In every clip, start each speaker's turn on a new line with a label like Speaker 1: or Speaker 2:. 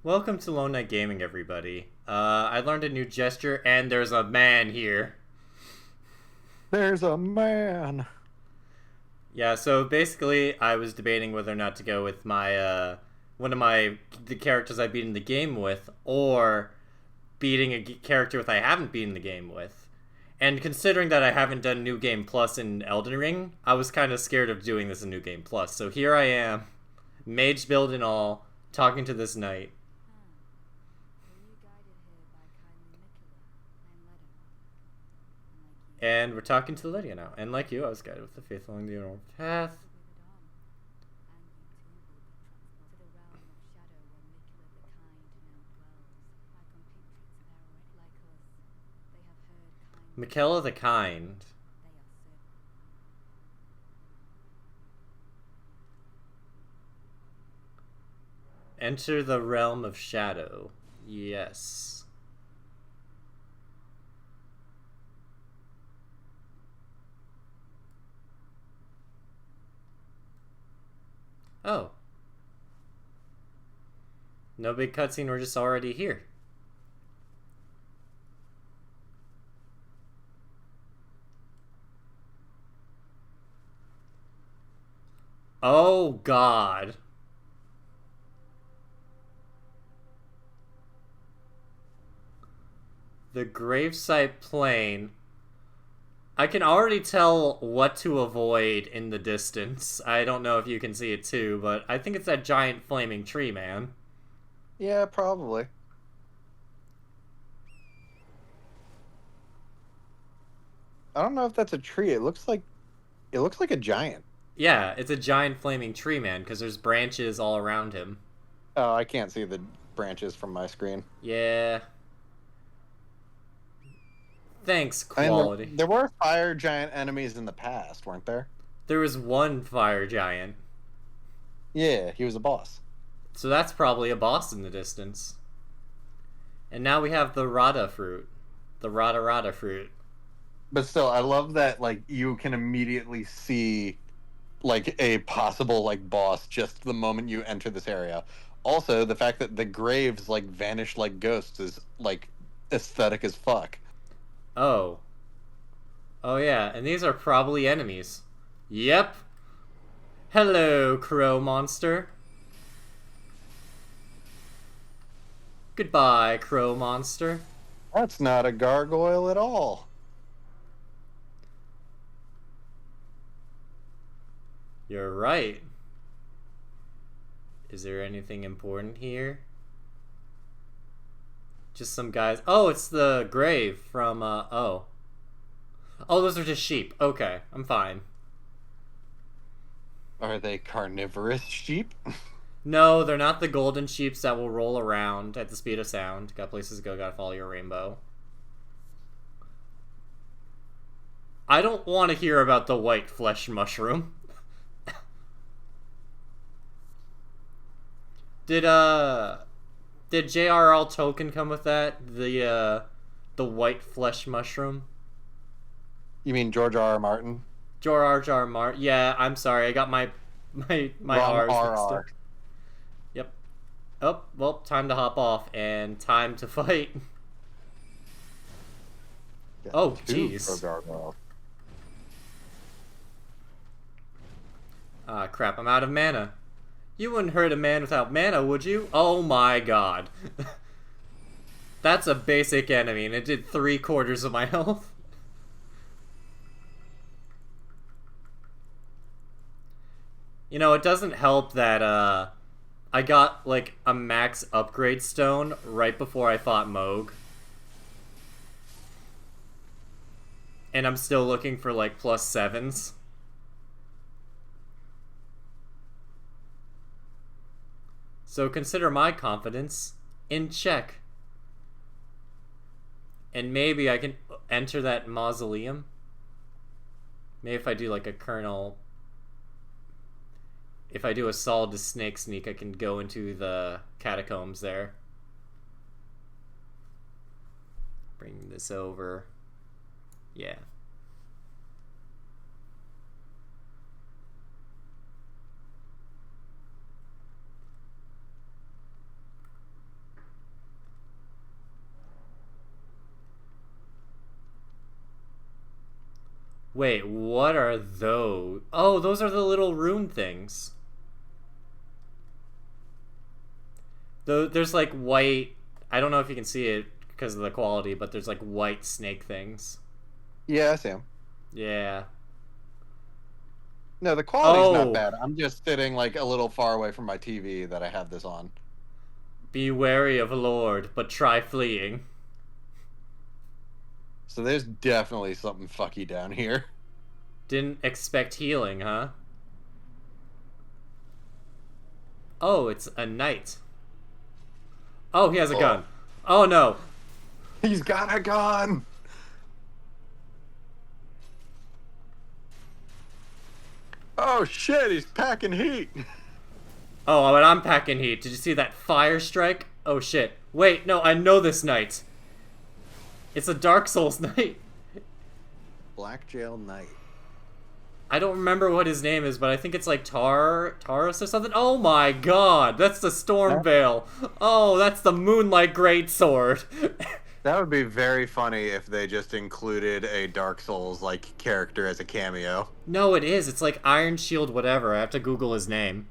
Speaker 1: Welcome to Lone Knight Gaming, everybody. I learned a new gesture, and there's a man here.
Speaker 2: There's a man.
Speaker 1: Yeah, so basically, I was debating whether or not to go with one of the characters I beat in the game with, or beating a character I haven't beaten the game with. And considering that I haven't done New Game Plus in Elden Ring, I was kind of scared of doing this in New Game Plus. So here I am, mage build and all, talking to this knight. And we're talking to Lydia now. And like you, I was guided with the faith along the old path. Michaela the Kind. Enter the realm of shadow. Yes. Oh. No big cutscene, we're just already here. Oh, God. The gravesite plain. I can already tell what to avoid in the distance. I don't know if you can see it too, but I think it's that giant flaming tree, man.
Speaker 2: Yeah, probably. I don't know if that's a tree. It looks like a giant.
Speaker 1: Yeah, it's a giant flaming tree, man, because there's branches all around him.
Speaker 2: Oh, I can't see the branches from my screen.
Speaker 1: Yeah. Thanks,
Speaker 2: I mean, there,
Speaker 1: quality.
Speaker 2: there were fire giant enemies in the past, weren't there?
Speaker 1: There was one fire giant,
Speaker 2: Yeah, he was a boss.
Speaker 1: so that's probably a boss in the distance. And now we have the Rada fruit. The Rada Rada fruit.
Speaker 2: But still, I love that like you can immediately see like a possible like boss just the moment you enter this area. Also, the fact that the graves like vanish like ghosts is like aesthetic as fuck.
Speaker 1: Oh. Oh, yeah, and these are probably enemies. Yep. Hello, crow monster. Goodbye, crow monster.
Speaker 2: That's not a gargoyle at all.
Speaker 1: You're right. Is there anything important here? Just some guys. Oh, it's the grave from, oh. Oh, those are just sheep. Okay, I'm fine.
Speaker 2: Are they carnivorous sheep?
Speaker 1: No, they're not the golden sheeps that will roll around at the speed of sound. Got places to go, gotta follow your rainbow. I don't want to hear about the white flesh mushroom. Did did J.R.R. Tolkien come with that? The white flesh mushroom?
Speaker 2: You mean George R. R. Martin?
Speaker 1: George R. R. Martin. Yeah, I'm sorry. I got my
Speaker 2: Wrong
Speaker 1: R's mixed up.
Speaker 2: RR.
Speaker 1: Yep. Oh, well, time to hop off and time to fight.
Speaker 2: Yeah,
Speaker 1: Oh,
Speaker 2: two
Speaker 1: jeez.
Speaker 2: gargoyles.
Speaker 1: Ah, crap, I'm out of mana. You wouldn't hurt a man without mana, would you? Oh my god. That's a basic enemy, and it did 3/4 of my health. You know, it doesn't help that, I got, like, a max upgrade stone right before I fought Moog. And I'm still looking for, like, +7s. So consider my confidence in check. And maybe I can enter that mausoleum. Maybe if I do like a kernel. If I do a solid snake sneak, I can go into the catacombs there. Bring this over. Yeah. Wait, what are those? Oh, those are the little rune things. There's like white. I don't know if you can see it because of the quality, but there's like white snake things.
Speaker 2: Yeah, I see him.
Speaker 1: Yeah.
Speaker 2: No, the quality's not
Speaker 1: Oh,
Speaker 2: bad. I'm just sitting like a little far away from my TV that I have this on.
Speaker 1: be wary of Lord, but try fleeing.
Speaker 2: So there's definitely something fucky down here.
Speaker 1: Didn't expect healing, huh? Oh, it's a knight. Oh, he has a
Speaker 2: Oh,
Speaker 1: gun. Oh no.
Speaker 2: he's got a gun. Oh shit, he's packing heat.
Speaker 1: Oh, but I'm packing heat. Did you see that fire strike? Oh shit. Wait, no, I know this knight. It's a Dark Souls knight.
Speaker 2: Black Jail Knight.
Speaker 1: I don't remember what his name is, but I think it's like Taurus or something. Oh my god, that's the Storm
Speaker 2: That,
Speaker 1: Veil. Oh, that's the Moonlight Greatsword.
Speaker 2: that would be very funny if they just included a Dark Souls like character as a cameo.
Speaker 1: No, it is. It's like Iron Shield whatever. I have to Google his name.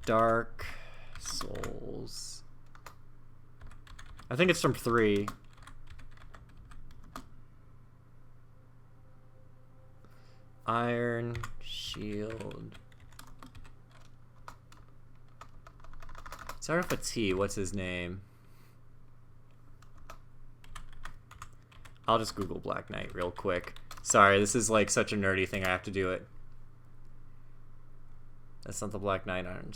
Speaker 1: Dark Souls. I think it's from 3. Iron Shield. Start off with T. What's his name? I'll just Google Black Knight real quick. Sorry, this is like such a nerdy thing. I have to do it. That's not the Black Knight Iron.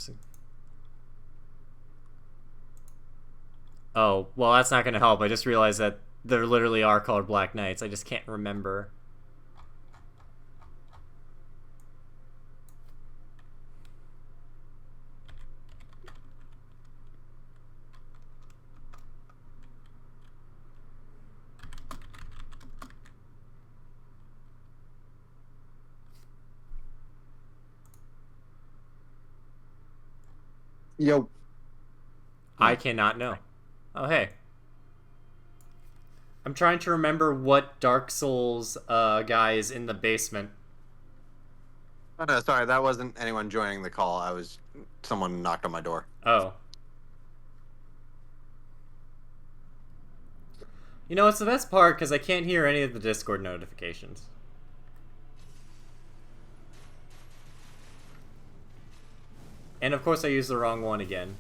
Speaker 1: Oh, well, that's not going to help. I just realized that there literally are called Black Knights. I just can't remember.
Speaker 2: Yo.
Speaker 1: I cannot know. Oh, hey. I'm trying to remember what Dark Souls guy is in the basement.
Speaker 2: Oh no, sorry, that wasn't anyone joining the call. I was someone knocked on my door.
Speaker 1: Oh. You know, it's the best part because I can't hear any of the Discord notifications. And of course I used the wrong one again.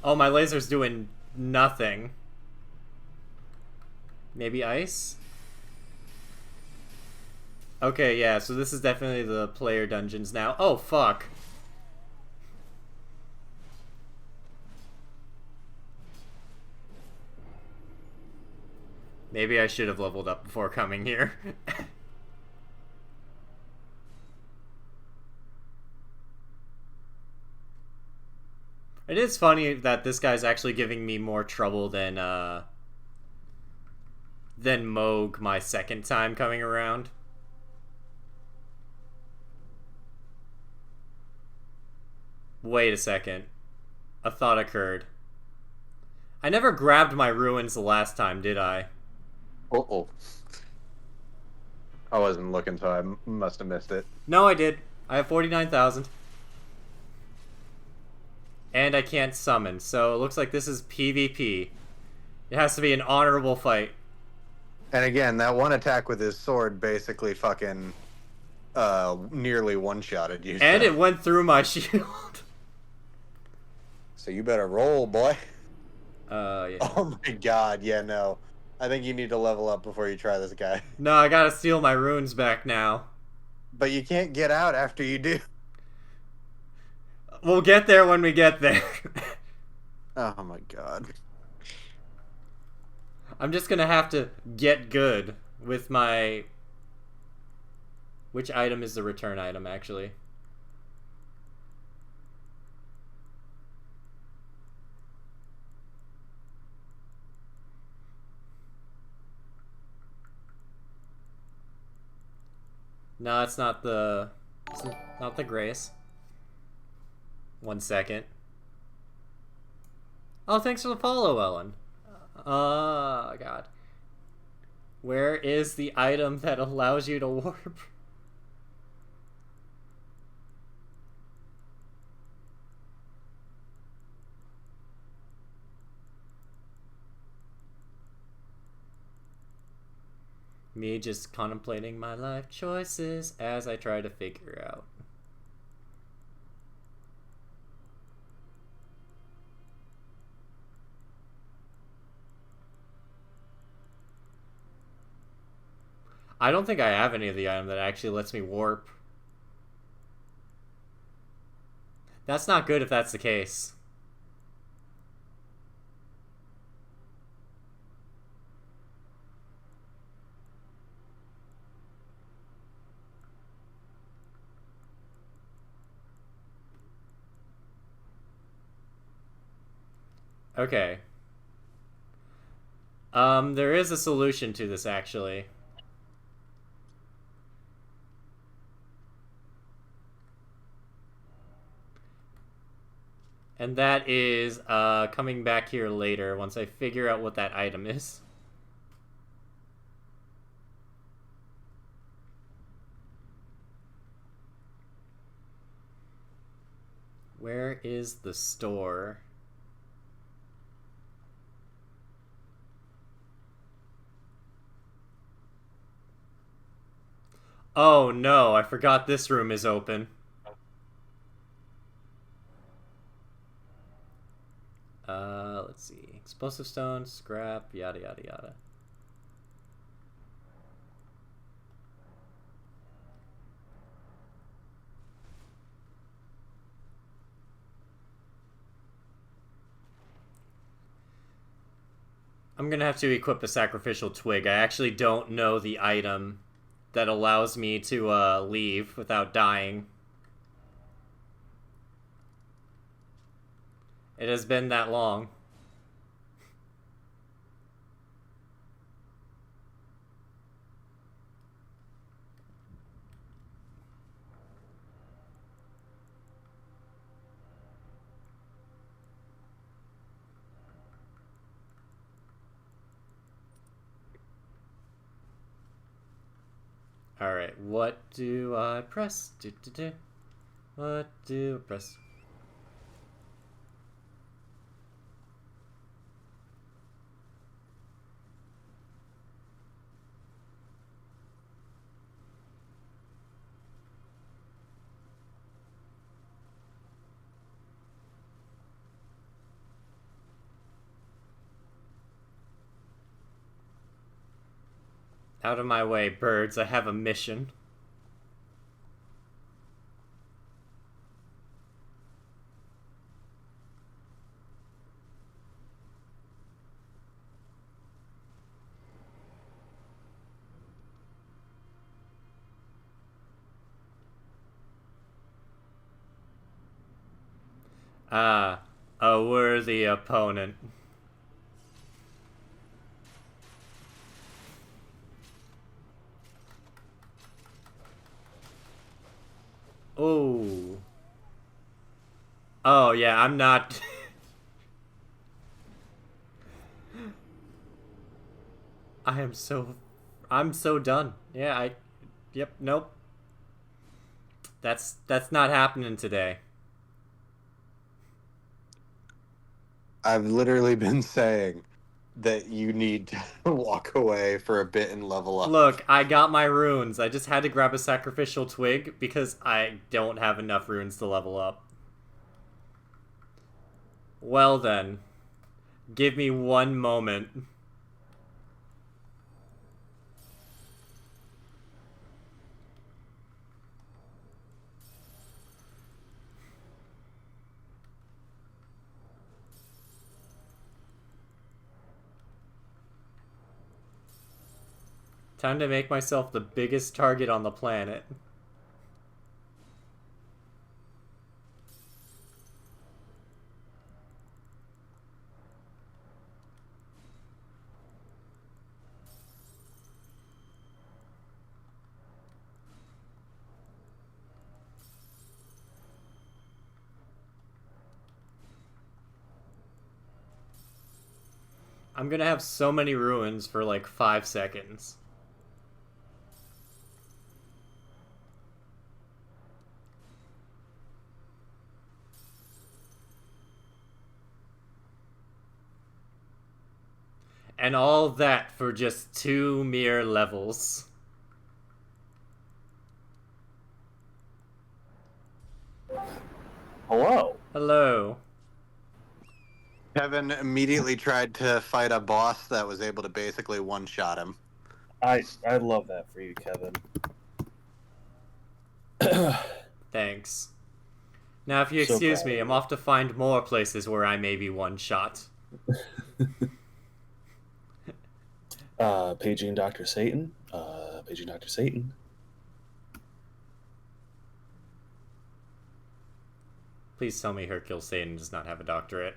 Speaker 1: Oh, my laser's doing nothing. Maybe ice? Okay, yeah, so this is definitely the player dungeons now. Oh, fuck. Maybe I should have leveled up before coming here. It is funny that this guy's actually giving me more trouble than Moog my second time coming around. Wait a second. A thought occurred. I never grabbed my ruins the last time, did I?
Speaker 2: Uh-oh. I wasn't looking, so I must have missed it.
Speaker 1: No, I did. I have 49,000. And I can't summon, so it looks like this is PvP. It has to be an honorable fight.
Speaker 2: And again, that one attack with his sword basically fucking nearly one-shotted you.
Speaker 1: And it went through my shield.
Speaker 2: So you better roll, boy.
Speaker 1: Yeah.
Speaker 2: Oh my god, yeah, no. I think you need to level up before you try this guy.
Speaker 1: No, I gotta steal my runes back now.
Speaker 2: But you can't get out after you do.
Speaker 1: We'll get there when we get there.
Speaker 2: Oh my god.
Speaker 1: I'm just gonna have to get good with my... Which item is the return item, actually? No, it's not the... It's not the Grace. 1 second. Oh, thanks for the follow, Ellen. God. Where is the item that allows you to warp? Me just contemplating my life choices as I try to figure out. I don't think I have any of the item that actually lets me warp. That's not good if that's the case. Okay. There is a solution to this, actually. And that is coming back here later once I figure out what that item is. Where is the store? Oh no, I forgot this room is open. Let's see. Explosive stone, scrap, yada yada yada. I'm gonna have to equip a sacrificial twig. I actually don't know the item that allows me to leave without dying. It has been that long. Alright, what do I press? What do I press? Out of my way, birds. I have a mission. Ah, a worthy opponent. Oh. Oh, yeah, I'm not... I am so... I'm so done. Yeah, I... Yep, nope. That's not happening today.
Speaker 2: I've literally been saying that you need to walk away for a bit and level up.
Speaker 1: Look, I got my runes. I just had to grab a sacrificial twig because I don't have enough runes to level up. Well then, give me one moment. Time to make myself the biggest target on the planet. I'm gonna have so many ruins for like 5 seconds. And all that for just 2 mere levels.
Speaker 3: Hello.
Speaker 1: Hello.
Speaker 2: Kevin immediately tried to fight a boss that was able to basically one-shot him.
Speaker 3: I love that for you, Kevin.
Speaker 1: Thanks. Now, if you
Speaker 3: So
Speaker 1: excuse
Speaker 3: proud
Speaker 1: me,
Speaker 3: of
Speaker 1: I'm
Speaker 3: you.
Speaker 1: off to find more places where I may be one shot.
Speaker 3: Paging Dr. Satan. Paging Dr. Satan.
Speaker 1: Please tell me Hercule Satan does not have a doctorate.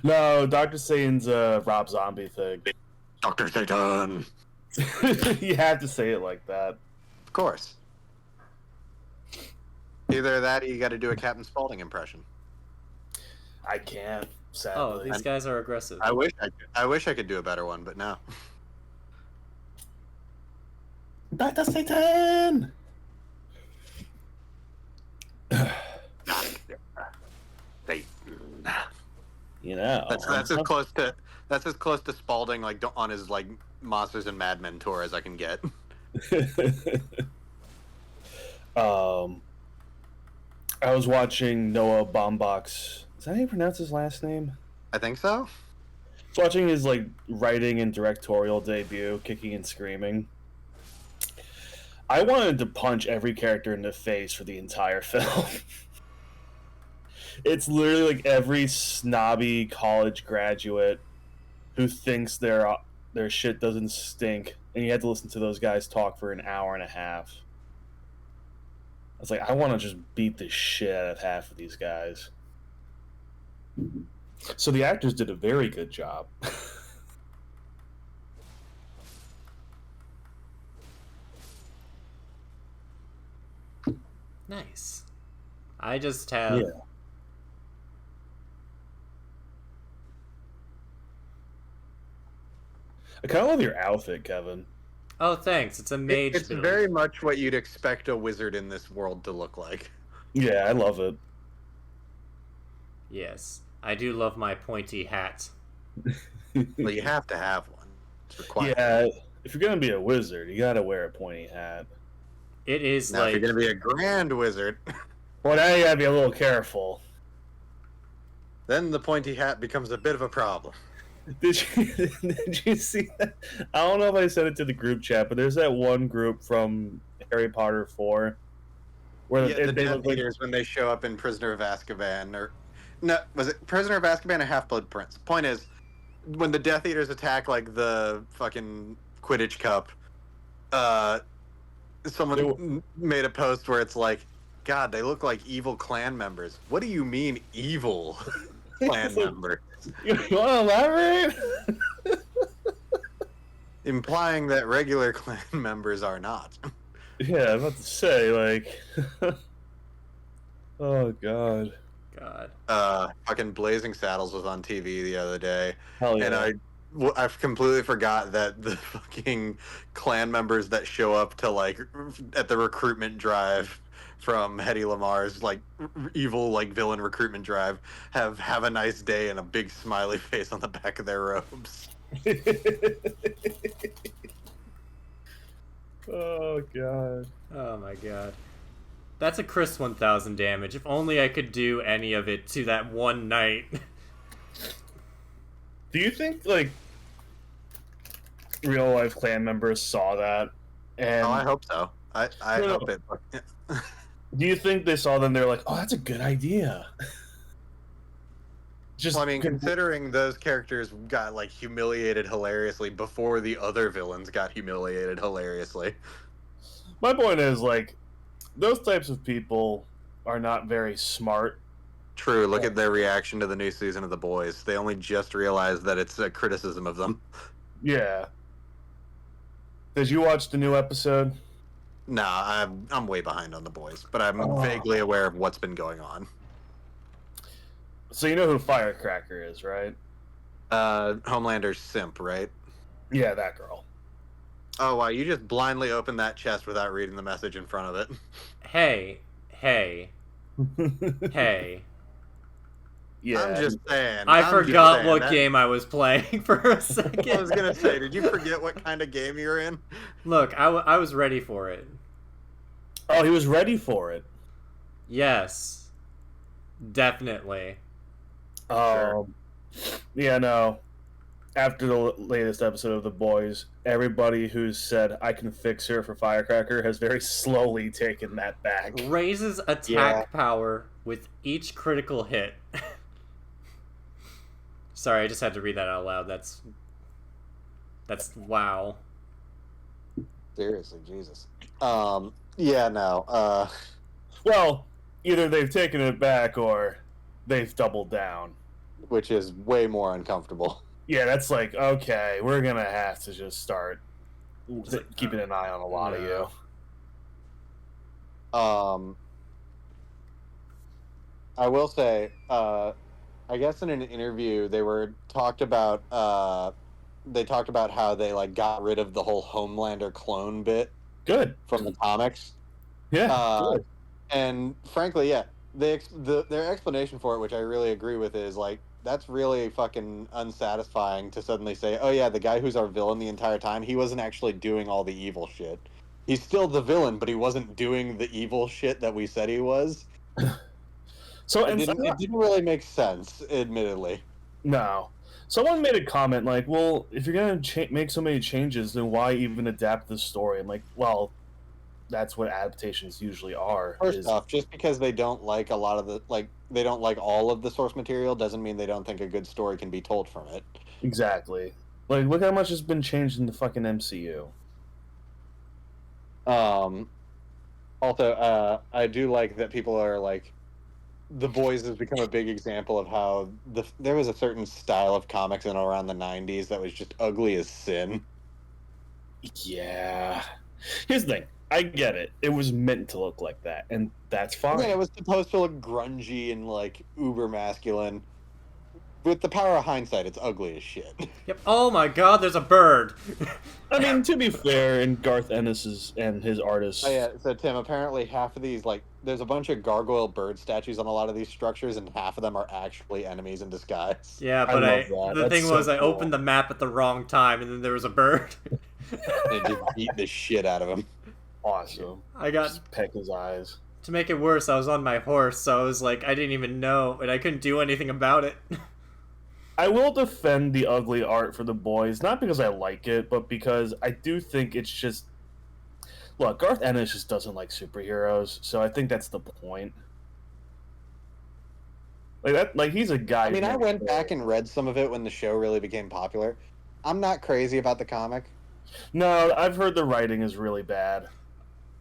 Speaker 3: No, Dr. Satan's a Rob Zombie thing.
Speaker 2: Dr. Satan!
Speaker 3: You have to say it like that.
Speaker 2: Of course. Either that or you got to do a Captain Spaulding impression.
Speaker 3: I can't,
Speaker 1: Oh,
Speaker 3: sadly.
Speaker 1: these guys are aggressive.
Speaker 2: I wish I could do a better one, but no.
Speaker 3: Dr. Satan! You know.
Speaker 2: That's as close to Spaulding like on his like Monsters and Mad Men tour as I can get.
Speaker 3: I was watching Noah Baumbach's. Is that how you pronounce his last name?
Speaker 2: I think so.
Speaker 3: I was watching his like writing and directorial debut, Kicking and Screaming. I wanted to punch every character in the face for the entire film. It's literally like every snobby college graduate who thinks their shit doesn't stink, and you had to listen to those guys talk for an hour and a half. I was like, I want to just beat the shit out of half of these guys. So the actors did a very good job.
Speaker 1: Nice. I just have...
Speaker 3: Yeah. I kind of love your outfit, Kevin.
Speaker 1: Oh, thanks. It's a mage
Speaker 2: It's
Speaker 1: build.
Speaker 2: very much what you'd expect a wizard in this world to look like.
Speaker 3: Yeah, I love it.
Speaker 1: Yes. I do love my pointy hat.
Speaker 2: Well, you have to have one. It's required.
Speaker 3: Yeah, if you're gonna be a wizard, you gotta wear a pointy hat.
Speaker 1: It is
Speaker 2: Now,
Speaker 1: like...
Speaker 2: if you're going to be a grand wizard,
Speaker 3: Well, now you gotta be a little careful.
Speaker 2: then the pointy hat becomes a bit of a problem.
Speaker 3: Did you see that? I don't know if I sent it to the group chat, but there's that one group from Harry Potter 4 where
Speaker 2: Yeah, the
Speaker 3: they
Speaker 2: Death
Speaker 3: look like
Speaker 2: Eaters when they show up in Prisoner of Azkaban, or no, was it Prisoner of Azkaban or Half-Blood Prince? Point is, when the Death Eaters attack like the fucking Quidditch Cup, someone made a post where it's like, God, they look like evil clan members. What do you mean evil clan member?
Speaker 3: You want to elaborate?
Speaker 2: Implying that regular clan members are not.
Speaker 3: Yeah, I'm about to say, like, oh god,
Speaker 2: Fucking Blazing Saddles was on TV the other day,
Speaker 3: hell yeah!
Speaker 2: and I completely forgot that the fucking clan members that show up to like at the recruitment drive from Hedy Lamar's like evil like villain recruitment drive have a nice day and a big smiley face on the back of their robes.
Speaker 3: Oh god.
Speaker 1: Oh my god. That's a Chris 1000 damage. If only I could do any of it to that one night.
Speaker 3: Do you think like real life clan members saw that? And
Speaker 2: Oh, I hope so. I
Speaker 3: No.
Speaker 2: hope it.
Speaker 3: do you think they saw them? They're like, oh, that's a good idea. Just,
Speaker 2: Well, I mean, considering those characters got like humiliated hilariously before the other villains got humiliated hilariously.
Speaker 3: my point is like, those types of people are not very smart.
Speaker 2: True. Look at their reaction to the new season of The Boys. They only just realized that it's a criticism of them.
Speaker 3: Yeah. Did you watch the new episode?
Speaker 2: Nah, I'm way behind on The Boys, but I'm
Speaker 3: Oh.
Speaker 2: vaguely aware of what's been going on.
Speaker 3: So you know who Firecracker is, right?
Speaker 2: Homelander's simp, right?
Speaker 3: Yeah, that girl.
Speaker 2: Oh wow, you just blindly opened that chest without reading the message in front of it.
Speaker 1: Hey, hey, hey.
Speaker 3: Yeah.
Speaker 2: I'm just saying.
Speaker 1: I
Speaker 2: I'm just
Speaker 1: forgot
Speaker 2: saying
Speaker 1: what
Speaker 2: that-
Speaker 1: game I was playing for a second.
Speaker 2: I was gonna say, did you forget what kind of game you're in?
Speaker 1: Look, I was ready for it.
Speaker 3: Oh, he was ready for it.
Speaker 1: Yes. Definitely.
Speaker 2: Sure.
Speaker 3: Yeah, no. After the latest episode of The Boys, everybody who's said I can fix her for Firecracker has very slowly taken that back.
Speaker 1: Raises attack
Speaker 2: Yeah.
Speaker 1: power with each critical hit. Sorry, I just had to read that out loud. That's wow.
Speaker 2: Seriously, Jesus. Yeah, no.
Speaker 3: Well, either they've taken it back or they've doubled down.
Speaker 2: Which is way more uncomfortable.
Speaker 3: Yeah, that's like, okay, we're gonna have to just start keeping an eye on a lot of you.
Speaker 2: I will say, I guess in an interview they talked about how they like got rid of the whole Homelander clone bit
Speaker 3: Good.
Speaker 2: from the comics.
Speaker 3: Yeah. Good.
Speaker 2: And frankly, yeah, their explanation for it, which I really agree with, is like that's really fucking unsatisfying to suddenly say, oh yeah, the guy who's our villain the entire time, he wasn't actually doing all the evil shit. He's still the villain, but he wasn't doing the evil shit that we said he was.
Speaker 3: So
Speaker 2: It didn't really make sense, admittedly.
Speaker 3: No. Someone made a comment like, well, if you're going to make so many changes, then why even adapt the story? I'm like, well, that's what adaptations usually are.
Speaker 2: First off, just because they don't like they don't like all of the source material doesn't mean they don't think a good story can be told from it.
Speaker 3: Exactly. Like, look how much has been changed in the fucking MCU.
Speaker 2: Also, I do like that people are like, The Boys has become a big example of how there was a certain style of comics in around the 90s that was just ugly as sin.
Speaker 3: Yeah. Here's the thing. I get it. It was meant to look like that, and that's fine.
Speaker 2: Yeah, it was supposed to look grungy and like uber masculine. With the power of hindsight, it's ugly as shit.
Speaker 1: Yep. Oh my god, there's a bird.
Speaker 3: I mean, to be fair, in Garth Ennis and his artists.
Speaker 2: Oh yeah, so Tim, apparently half of these, like, there's a bunch of gargoyle bird statues on a lot of these structures, and half of them are actually enemies in disguise.
Speaker 1: Yeah, but the thing
Speaker 3: That's
Speaker 1: was,
Speaker 3: so
Speaker 1: I
Speaker 3: cool.
Speaker 1: opened the map at the wrong time, and then there was a bird.
Speaker 2: They just beat the shit out of him.
Speaker 3: Awesome.
Speaker 1: I got
Speaker 3: Just peck his eyes.
Speaker 1: to make it worse. I was on my horse, so I was like, I didn't even know, and I couldn't do anything about it.
Speaker 3: I will defend the ugly art for The Boys, not because I like it, but because I do think it's just... Look, Garth Ennis just doesn't like superheroes, so I think that's the point. Like he's a guy...
Speaker 2: I mean, I went back and read some of it when the show really became popular. I'm not crazy about the comic.
Speaker 3: No, I've heard the writing is really bad.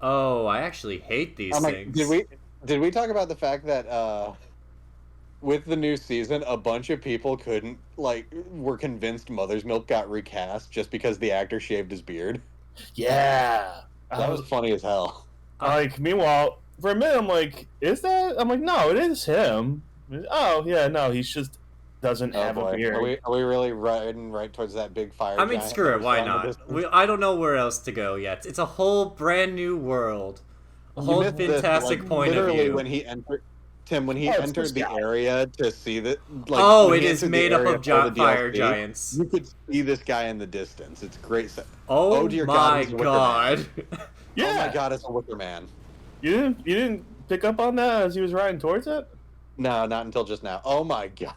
Speaker 1: Oh, I actually hate these
Speaker 2: I'm like,
Speaker 1: things.
Speaker 2: did we talk about the fact that with the new season, a bunch of people were convinced Mother's Milk got recast just because the actor shaved his beard?
Speaker 3: Yeah.
Speaker 2: That was funny as hell.
Speaker 3: Like, meanwhile, for a minute, I'm like, is that? I'm like, no, it is him. Oh, yeah, no, he's just doesn't have a beard.
Speaker 2: Are we really riding right towards that big fire?
Speaker 1: I mean,
Speaker 2: giant
Speaker 1: screw
Speaker 2: that
Speaker 1: it.
Speaker 2: we
Speaker 1: Why
Speaker 2: saw in the
Speaker 1: not?
Speaker 2: distance?
Speaker 1: I don't know where else to go yet. It's a whole brand new world, a
Speaker 2: You
Speaker 1: whole
Speaker 2: missed this,
Speaker 1: fantastic
Speaker 2: like,
Speaker 1: point of
Speaker 2: literally
Speaker 1: view.
Speaker 2: when he entered, Tim, when he
Speaker 3: it's
Speaker 2: entered
Speaker 3: this
Speaker 2: the
Speaker 3: guy.
Speaker 2: area to see that, like,
Speaker 1: Oh,
Speaker 2: when
Speaker 1: it
Speaker 2: he
Speaker 1: is
Speaker 2: entered the
Speaker 1: made up
Speaker 2: area
Speaker 1: of
Speaker 2: for the
Speaker 1: fire
Speaker 2: DLC,
Speaker 1: giants.
Speaker 2: You could see this guy in the distance. It's great.
Speaker 1: Oh
Speaker 2: dear
Speaker 1: my
Speaker 2: God, it's a Wicker
Speaker 1: god!
Speaker 3: Yeah.
Speaker 2: Oh my God, it's a Wicker Man.
Speaker 3: You didn't pick up on that as he was riding towards it?
Speaker 2: No, not until just now. Oh my God.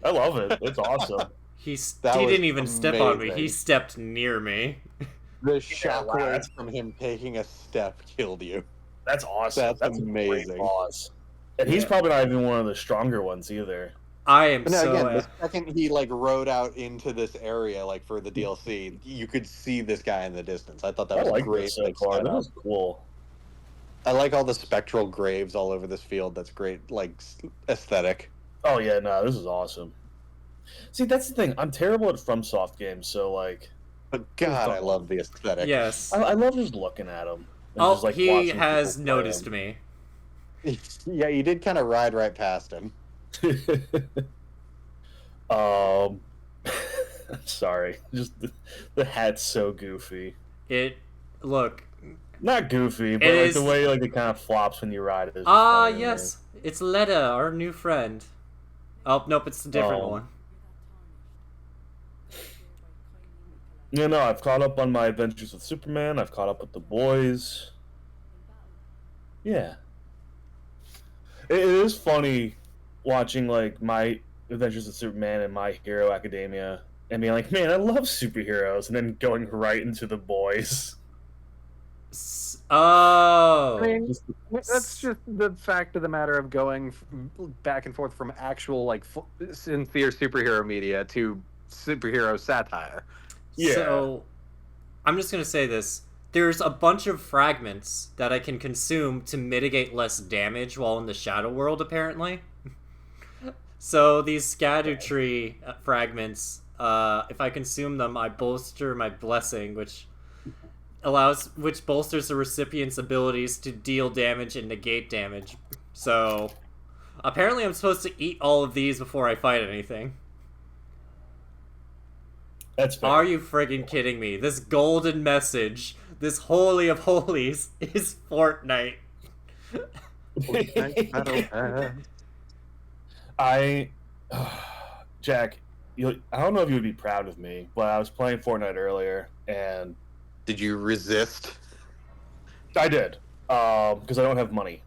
Speaker 3: I love it. It's awesome.
Speaker 1: He
Speaker 2: That was
Speaker 1: didn't even step on me. He
Speaker 2: amazing.
Speaker 1: stepped near me.
Speaker 2: The
Speaker 3: wow.
Speaker 2: shockwaves from him taking a step killed you.
Speaker 3: That's awesome.
Speaker 2: That's
Speaker 3: a great
Speaker 2: amazing.
Speaker 3: boss. And he's probably not even one of the stronger ones either.
Speaker 1: I am
Speaker 2: But no,
Speaker 1: so.
Speaker 2: again, the second he rode out into this area, for the DLC, you could see this guy in the distance. I thought that
Speaker 3: I
Speaker 2: was
Speaker 3: like
Speaker 2: great.
Speaker 3: this so far. This is cool.
Speaker 2: I like all the spectral graves all over this field. That's great, aesthetic.
Speaker 3: Oh yeah, no, this is awesome. See, that's the thing. I'm terrible at FromSoft games, so
Speaker 2: But God, I love the aesthetic.
Speaker 1: Yes.
Speaker 3: I love just looking at them.
Speaker 1: Oh, he has noticed me.
Speaker 2: Yeah, you did kind of ride right past him.
Speaker 3: Sorry, just the hat's so goofy.
Speaker 1: Look,
Speaker 3: Not goofy,
Speaker 1: it
Speaker 3: but like the
Speaker 1: is.
Speaker 3: way like it kind of flops when you ride it is just
Speaker 1: Ah,
Speaker 3: funny to me.
Speaker 1: yes, it's Letta, our new friend. Oh nope, it's a different
Speaker 3: Um,
Speaker 1: one.
Speaker 3: You know, I've caught up on my adventures with Superman. I've caught up with the boys. Yeah, it is funny watching like my adventures with Superman and My Hero Academia and being like, man, I love superheroes, and then going right into the boys.
Speaker 2: I
Speaker 1: Oh.
Speaker 2: mean, that's just the fact of the matter of going back and forth from actual like sincere superhero media to superhero satire.
Speaker 3: Yeah.
Speaker 1: So, I'm just gonna say this. There's a bunch of fragments that I can consume to mitigate less damage while in the Shadow World, apparently. So these Erdtree fragments, if I consume them, I bolster my blessing, which bolsters the recipient's abilities to deal damage and negate damage. So apparently, I'm supposed to eat all of these before I fight anything.
Speaker 3: That's fair.
Speaker 1: Are you friggin' kidding me? This golden message, this holy of holies, is Fortnite.
Speaker 3: I, Jack, I don't know if you would be proud of me, but I was playing Fortnite earlier, and
Speaker 2: Did you resist?
Speaker 3: I did, because I don't have money.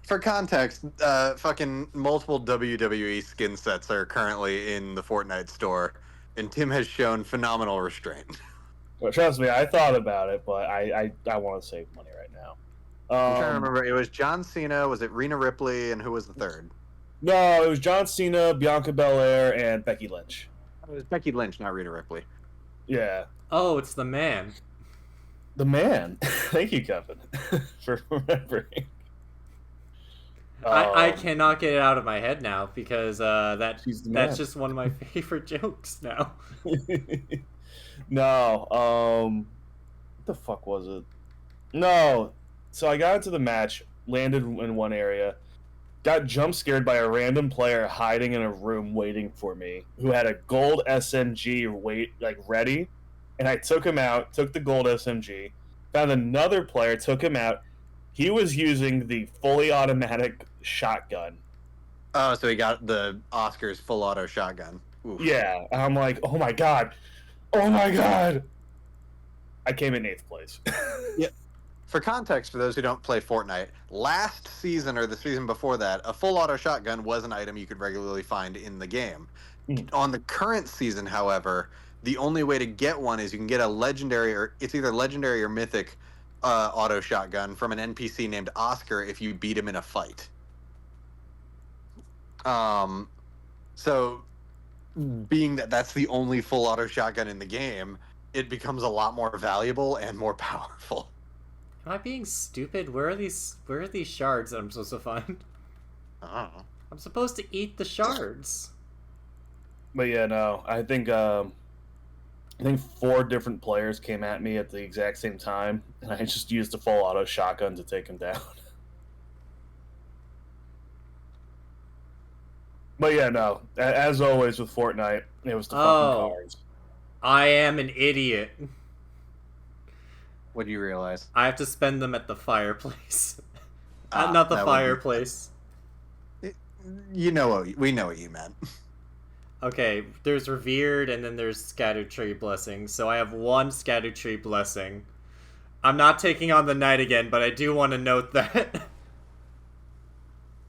Speaker 2: For context, fucking multiple WWE skin sets are currently in the Fortnite store, and Tim has shown phenomenal restraint.
Speaker 3: But trust me, I thought about it, but I want to save money right now.
Speaker 2: I'm trying to remember. It was John Cena. Was it Rhea Ripley? And who was the third?
Speaker 3: No, it was John Cena, Bianca Belair, and Becky Lynch.
Speaker 2: It was Becky Lynch, not Rhea Ripley.
Speaker 3: Yeah.
Speaker 1: Oh, it's the man.
Speaker 3: The man. Thank you, Kevin, for remembering.
Speaker 1: I cannot get it out of my head now because that's
Speaker 3: man.
Speaker 1: just one of my favorite jokes now.
Speaker 3: No, what the fuck was it? No, so I got into the match, landed in one area, got jump scared by a random player hiding in a room waiting for me, who had a gold SMG ready, and I took him out, took the gold SMG, found another player, took him out. He was using the fully automatic shotgun.
Speaker 2: Oh, so he got the Oscars full auto shotgun. Oof.
Speaker 3: Yeah, and I'm like, oh my god. I came in 8th place.
Speaker 2: Yeah. For context, for those who don't play Fortnite, last season or the season before that, a full auto shotgun was an item you could regularly find in the game. On the current season, however, the only way to get one is you can get a legendary, or it's either legendary or mythic auto shotgun from an NPC named Oscar if you beat him in a fight. So being that that's the only full auto shotgun in the game, it becomes a lot more valuable and more powerful.
Speaker 1: Am I being stupid? Where are these shards that I'm supposed to find?
Speaker 2: I don't know.
Speaker 1: I'm supposed to eat the shards.
Speaker 3: But yeah, no, I think 4 different players came at me at the exact same time, and I just used a full auto shotgun to take him down. But yeah, no, as always with Fortnite, it was the fucking cards.
Speaker 1: I am an idiot.
Speaker 2: What do you realize?
Speaker 1: I have to spend them at the fireplace.
Speaker 2: Ah,
Speaker 1: Not the
Speaker 2: that would be-
Speaker 1: fireplace.
Speaker 2: We know what you meant.
Speaker 1: Okay, there's Revered and then there's Erdtree Blessing. So I have 1 Erdtree Blessing. I'm not taking on the Knight again, but I do want to note that.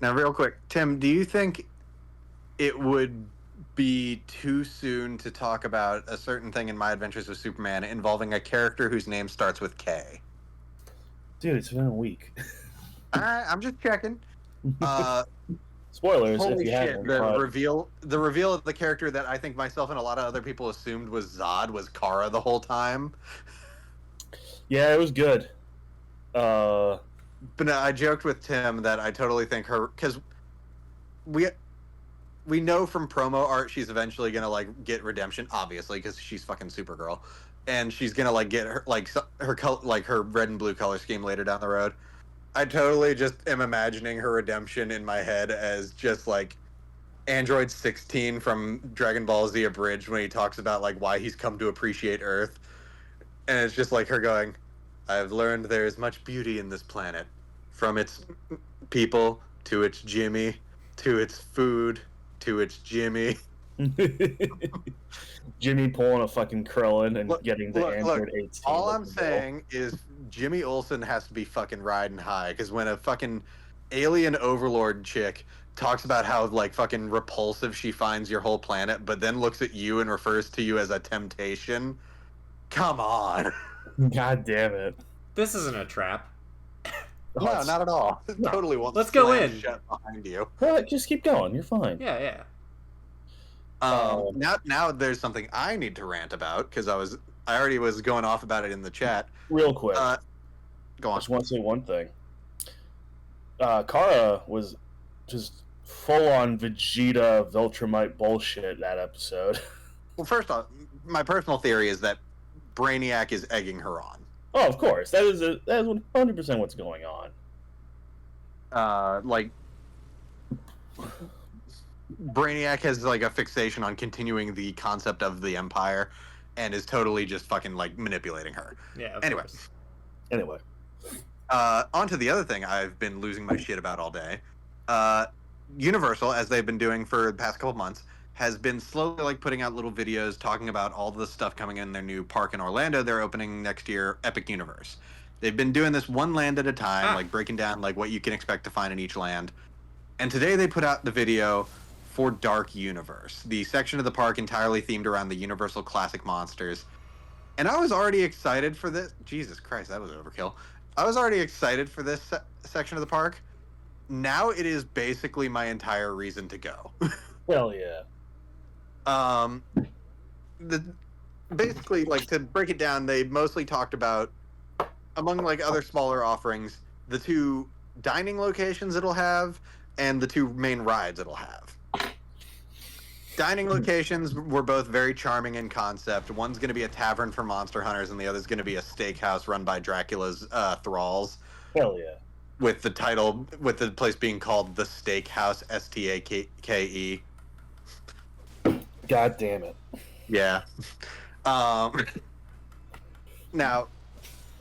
Speaker 2: Now, real quick, Tim, do you think it would be too soon to talk about a certain thing in My Adventures with Superman involving a character whose name starts with K?
Speaker 3: Dude, it's been a week.
Speaker 2: All right, I'm just checking.
Speaker 3: Spoilers if
Speaker 2: Holy
Speaker 3: you
Speaker 2: shit!
Speaker 3: haven't.
Speaker 2: The
Speaker 3: but...
Speaker 2: reveal of the character that I think myself and a lot of other people assumed was Zod was Kara the whole time.
Speaker 3: Yeah, it was good.
Speaker 2: But no, I joked with Tim that I totally think her, because we know from promo art she's eventually gonna like get redemption, obviously, because she's fucking Supergirl, and she's gonna like get her her red and blue color scheme later down the road. I totally just am imagining her redemption in my head as just like Android 16 from Dragon Ball Z Abridged when he talks about like why he's come to appreciate Earth, and it's just like her going, "I've learned there is much beauty in this planet, from its people to its Jimmy, to its food, to its Jimmy."
Speaker 3: Jimmy pulling a fucking Krillin and
Speaker 2: Look,
Speaker 3: getting the
Speaker 2: look,
Speaker 3: Android 18.
Speaker 2: all
Speaker 3: with
Speaker 2: I'm
Speaker 3: the bill.
Speaker 2: saying is Jimmy Olsen has to be fucking riding high, because when a fucking alien overlord chick talks about how like fucking repulsive she finds your whole planet, but then looks at you and refers to you as a temptation, come on.
Speaker 3: God damn it.
Speaker 1: This isn't a trap.
Speaker 2: No, not at all.
Speaker 3: No.
Speaker 2: Totally won't
Speaker 1: Let's go
Speaker 2: slam
Speaker 1: in.
Speaker 2: shut behind you.
Speaker 3: Well, just keep going. You're fine.
Speaker 1: Yeah, yeah.
Speaker 2: Now there's something I need to rant about, because I already was going off about it in the chat.
Speaker 3: Real quick.
Speaker 2: Go
Speaker 3: I
Speaker 2: on.
Speaker 3: just want to say one thing. Kara was just full on Vegeta Viltrumite bullshit that episode.
Speaker 2: Well, first off, my personal theory is that Brainiac is egging her on.
Speaker 3: Oh, of course. That is 100% what's going on.
Speaker 2: Like Brainiac has like a fixation on continuing the concept of the Empire, and is totally just fucking like manipulating her.
Speaker 1: Yeah.
Speaker 2: Anyway.
Speaker 1: Course.
Speaker 3: Anyway.
Speaker 2: On to the other thing I've been losing my shit about all day. Universal, as they've been doing for the past couple months, has been slowly like putting out little videos talking about all the stuff coming in their new park in Orlando. They're opening next year, Epic Universe. They've been doing this one land at a time, like breaking down like what you can expect to find in each land. And today they put out the video for Dark Universe, the section of the park entirely themed around the Universal classic monsters. And I was already excited for this. Jesus Christ, that was overkill. I was already excited for this section of the park. Now it is basically my entire reason to go.
Speaker 3: Hell yeah.
Speaker 2: Basically, like, to break it down, they mostly talked about, among like other smaller offerings, the 2 dining locations it'll have and the 2 main rides it'll have. Dining locations were both very charming in concept. One's going to be a tavern for monster hunters, and the other's going to be a steakhouse run by Dracula's thralls.
Speaker 3: Hell yeah.
Speaker 2: With the place being called the Steakhouse, Stake.
Speaker 3: God damn it.
Speaker 2: Yeah. Now,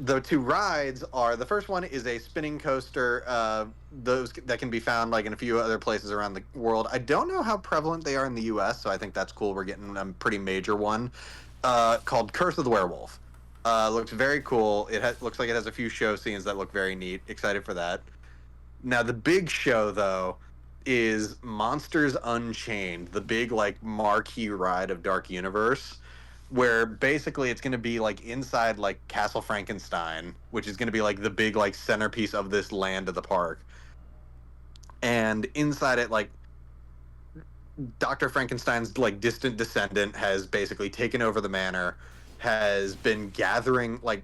Speaker 2: the 2 rides are, the first one is a spinning coaster, those that can be found like in a few other places around the world. I don't know how prevalent they are in the US, so I think that's cool. We're getting a pretty major one, called Curse of the Werewolf. Looks very cool. Looks like it has a few show scenes that look very neat. Excited for that. Now, the big show, though, is Monsters Unchained, the big like marquee ride of Dark Universe, where basically it's going to be like inside like Castle Frankenstein, which is going to be like the big like centerpiece of this land of the park. And inside it, like, Dr. Frankenstein's like distant descendant has basically taken over the manor, has been gathering, like,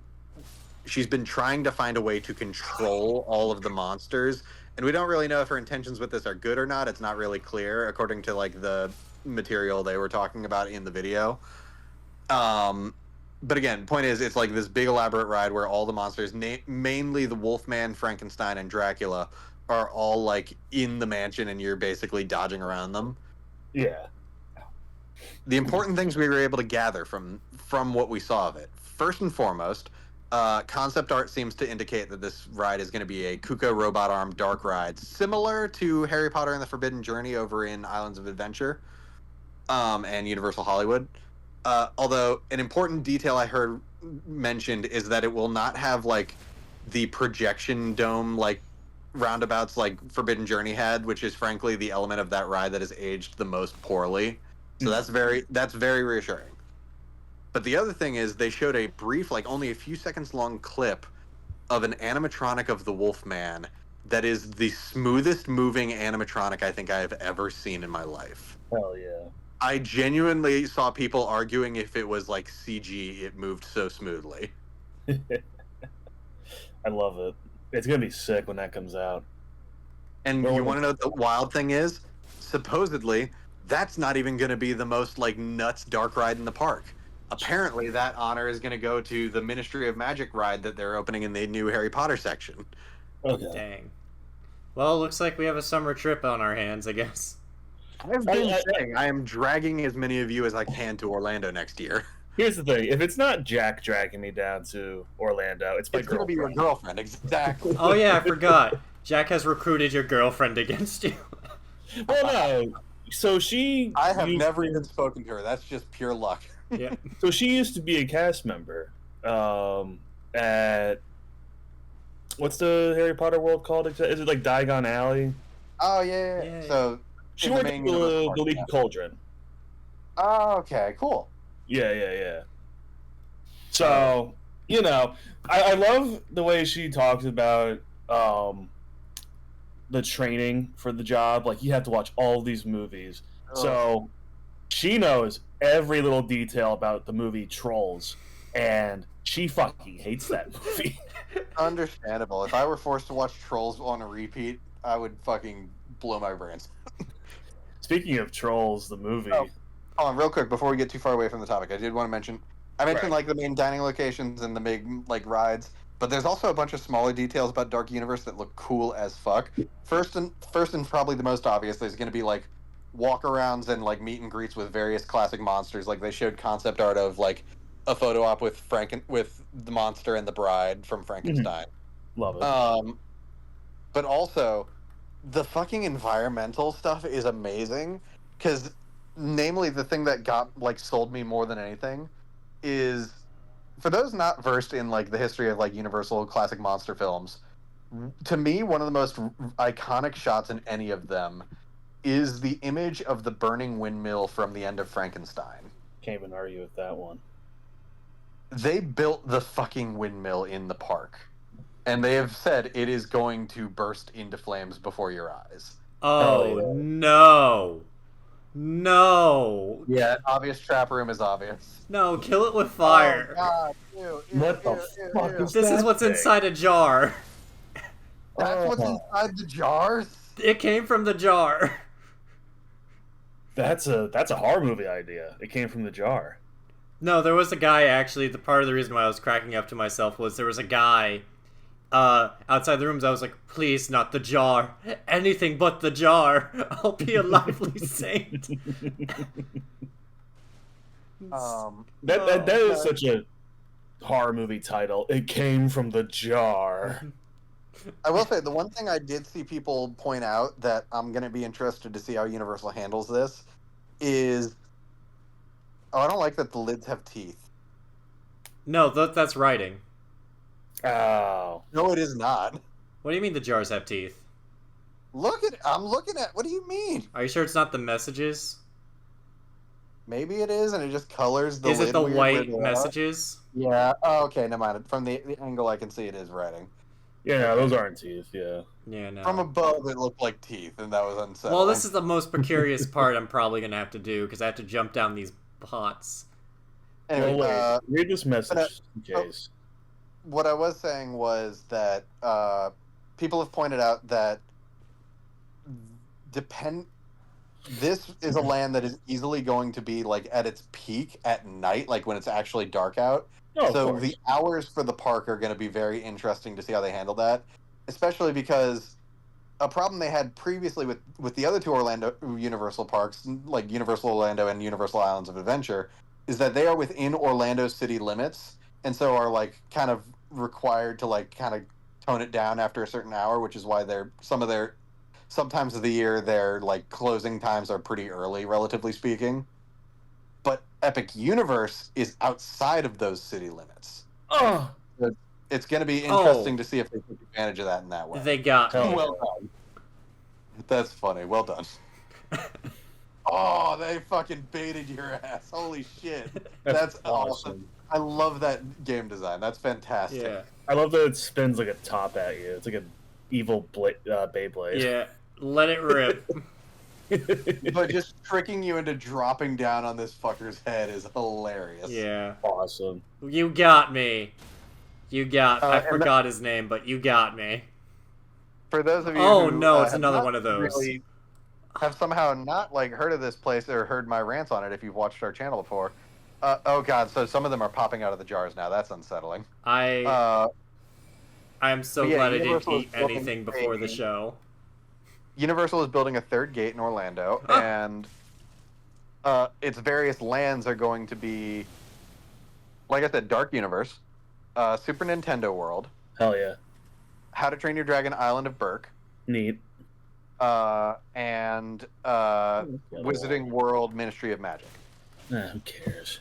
Speaker 2: she's been trying to find a way to control all of the monsters, and we don't really know if her intentions with this are good or not. It's not really clear according to like the material they were talking about in the video. But again, point is, it's like this big elaborate ride where all the monsters, mainly the Wolfman, Frankenstein, and Dracula, are all like in the mansion, and you're basically dodging around them.
Speaker 3: Yeah.
Speaker 2: The important things we were able to gather from what we saw of it. First and foremost, concept art seems to indicate that this ride is going to be a Kuko robot arm dark ride, similar to Harry Potter and the Forbidden Journey over in Islands of Adventure, and Universal Hollywood. Although an important detail I heard mentioned is that it will not have like the projection dome like roundabouts like Forbidden Journey had, which is frankly the element of that ride that has aged the most poorly. So that's very reassuring. But the other thing is, they showed a brief, like only a few seconds long clip of an animatronic of the Wolfman that is the smoothest moving animatronic I think I have ever seen in my life.
Speaker 3: Hell yeah.
Speaker 2: I genuinely saw people arguing if it was like CG, it moved so smoothly.
Speaker 3: I love it. It's gonna be sick when that comes out.
Speaker 2: And you want to know what the wild thing is? Supposedly, that's not even going to be the most like nuts dark ride in the park. Apparently, that honor is going to go to the Ministry of Magic ride that they're opening in the new Harry Potter section.
Speaker 3: Okay.
Speaker 1: Dang. Well, looks like we have a summer trip on our hands, I guess.
Speaker 2: I've been saying I am dragging as many of you as I can to Orlando next year.
Speaker 3: Here's the thing: if it's not Jack dragging me down to Orlando, it's my
Speaker 2: It's gonna
Speaker 3: girlfriend.
Speaker 2: be your girlfriend, exactly.
Speaker 1: Oh yeah, I forgot. Jack has recruited your girlfriend against you.
Speaker 3: Well, no. So
Speaker 2: I have never even spoken to her. That's just pure luck.
Speaker 1: Yeah.
Speaker 3: So she used to be a cast member at what's the Harry Potter world called? Is it like Diagon Alley?
Speaker 2: Oh yeah.
Speaker 1: Yeah,
Speaker 2: So
Speaker 3: She
Speaker 2: in
Speaker 3: worked
Speaker 2: main
Speaker 3: at
Speaker 2: universe
Speaker 3: the
Speaker 2: part,
Speaker 3: Leaky
Speaker 2: yeah.
Speaker 3: Cauldron.
Speaker 2: Oh, okay, cool.
Speaker 3: Yeah. So, I love the way she talks about the training for the job. Like, you have to watch all these movies. So, she knows every little detail about the movie Trolls, and she fucking hates that movie.
Speaker 2: Understandable. If I were forced to watch Trolls on a repeat, I would fucking blow my brains.
Speaker 3: Speaking of Trolls, the movie.
Speaker 2: Oh, hold on, real quick, before we get too far away from the topic, I did want to mention. I mentioned like the main dining locations and the big like rides, but there's also a bunch of smaller details about Dark Universe that look cool as fuck. First and probably the most obvious, there's going to be like walk-arounds and like meet and greets with various classic monsters. Like they showed concept art of like a photo op with with the monster and the bride from Frankenstein.
Speaker 3: Love it.
Speaker 2: But also the fucking environmental stuff is amazing because namely the thing that got like sold me more than anything is, for those not versed in like the history of like Universal classic monster films, to me one of the most iconic shots in any of them is the image of the burning windmill from the end of Frankenstein.
Speaker 3: Can't even argue with that one.
Speaker 2: They built the fucking windmill in the park, and they have said it is going to burst into flames before your eyes.
Speaker 1: Oh no. No.
Speaker 2: Yeah, obvious trap room is obvious.
Speaker 1: No, kill it with fire.
Speaker 2: Oh, God. Ew,
Speaker 3: What the fuck is
Speaker 1: This is what's inside a jar.
Speaker 2: That's what's inside the jars?
Speaker 1: It came from the jar.
Speaker 3: That's a horror movie idea. It came from the jar.
Speaker 1: No, there was a guy actually. The part of the reason why I was cracking up to myself was there was a guy outside the rooms. I was like, please, not the jar. Anything but the jar. I'll be a lively saint.
Speaker 3: That is such a horror movie title. It came from the jar.
Speaker 2: I will say, the one thing I did see people point out that I'm going to be interested to see how Universal handles this is... Oh, I don't like that the lids have teeth.
Speaker 1: No, that's writing.
Speaker 3: Oh.
Speaker 2: No, it is not.
Speaker 1: What do you mean the jars have teeth?
Speaker 2: Look at it. I'm looking at... What do you mean?
Speaker 1: Are you sure it's not the messages?
Speaker 2: Maybe it is, and it just colors the lid.
Speaker 1: Is it the
Speaker 2: weird
Speaker 1: white
Speaker 2: where they are.
Speaker 1: messages?
Speaker 2: Yeah. Oh, okay, never mind. From the angle I can see, it is writing.
Speaker 3: Yeah, no, those aren't teeth, yeah.
Speaker 1: Yeah, no.
Speaker 2: From above, it looked like teeth, and that was unsettling.
Speaker 1: Well, this is the most precarious part I'm probably going to have to do, because I have to jump down these pots.
Speaker 2: Anyway,
Speaker 3: Well, wait, read this message in case.
Speaker 2: What I was saying was that people have pointed out that this is a land that is easily going to be like at its peak at night, like when it's actually dark out.
Speaker 3: Oh,
Speaker 2: So the hours for the park are going to be very interesting to see how they handle that, especially because a problem they had previously with the other two Orlando Universal parks, like Universal Orlando and Universal Islands of Adventure, is that they are within Orlando city limits, and so are like kind of required to like kind of tone it down after a certain hour, which is why sometimes of the year their like closing times are pretty early, relatively speaking. But Epic Universe is outside of those city limits.
Speaker 3: Oh,
Speaker 2: it's going to be interesting to see if they take advantage of that in that way.
Speaker 1: They got me.
Speaker 2: Well done. That's funny. Well done. Oh, they fucking baited your ass. Holy shit. That's awesome. I love that game design. That's fantastic.
Speaker 1: Yeah.
Speaker 3: I love that it spins like a top at you. It's like an evil Beyblade.
Speaker 1: Yeah. Let it rip.
Speaker 2: But just tricking you into dropping down on this fucker's head is hilarious.
Speaker 1: Yeah.
Speaker 3: Awesome.
Speaker 1: You got me. I forgot his name, but you got me.
Speaker 2: For those of you
Speaker 1: Oh
Speaker 2: who,
Speaker 1: no, it's
Speaker 2: have
Speaker 1: another
Speaker 2: not
Speaker 1: one of those.
Speaker 2: really have somehow not like heard of this place or heard my rants on it if you've watched our channel before. Oh god, so some of them are popping out of the jars now. That's unsettling.
Speaker 1: I'm so
Speaker 2: yeah,
Speaker 1: glad I didn't
Speaker 2: Universal
Speaker 1: eat
Speaker 2: is building
Speaker 1: anything before the show.
Speaker 2: Universal is building a third gate in Orlando,
Speaker 1: Ah.
Speaker 2: and its various lands are going to be, like I said, Dark Universe, Super Nintendo World,
Speaker 3: Hell yeah.
Speaker 2: How to Train Your Dragon Island of Berk,
Speaker 3: Neat.
Speaker 2: and
Speaker 3: Oh,
Speaker 2: Wizarding World Ministry of Magic.
Speaker 3: Who cares?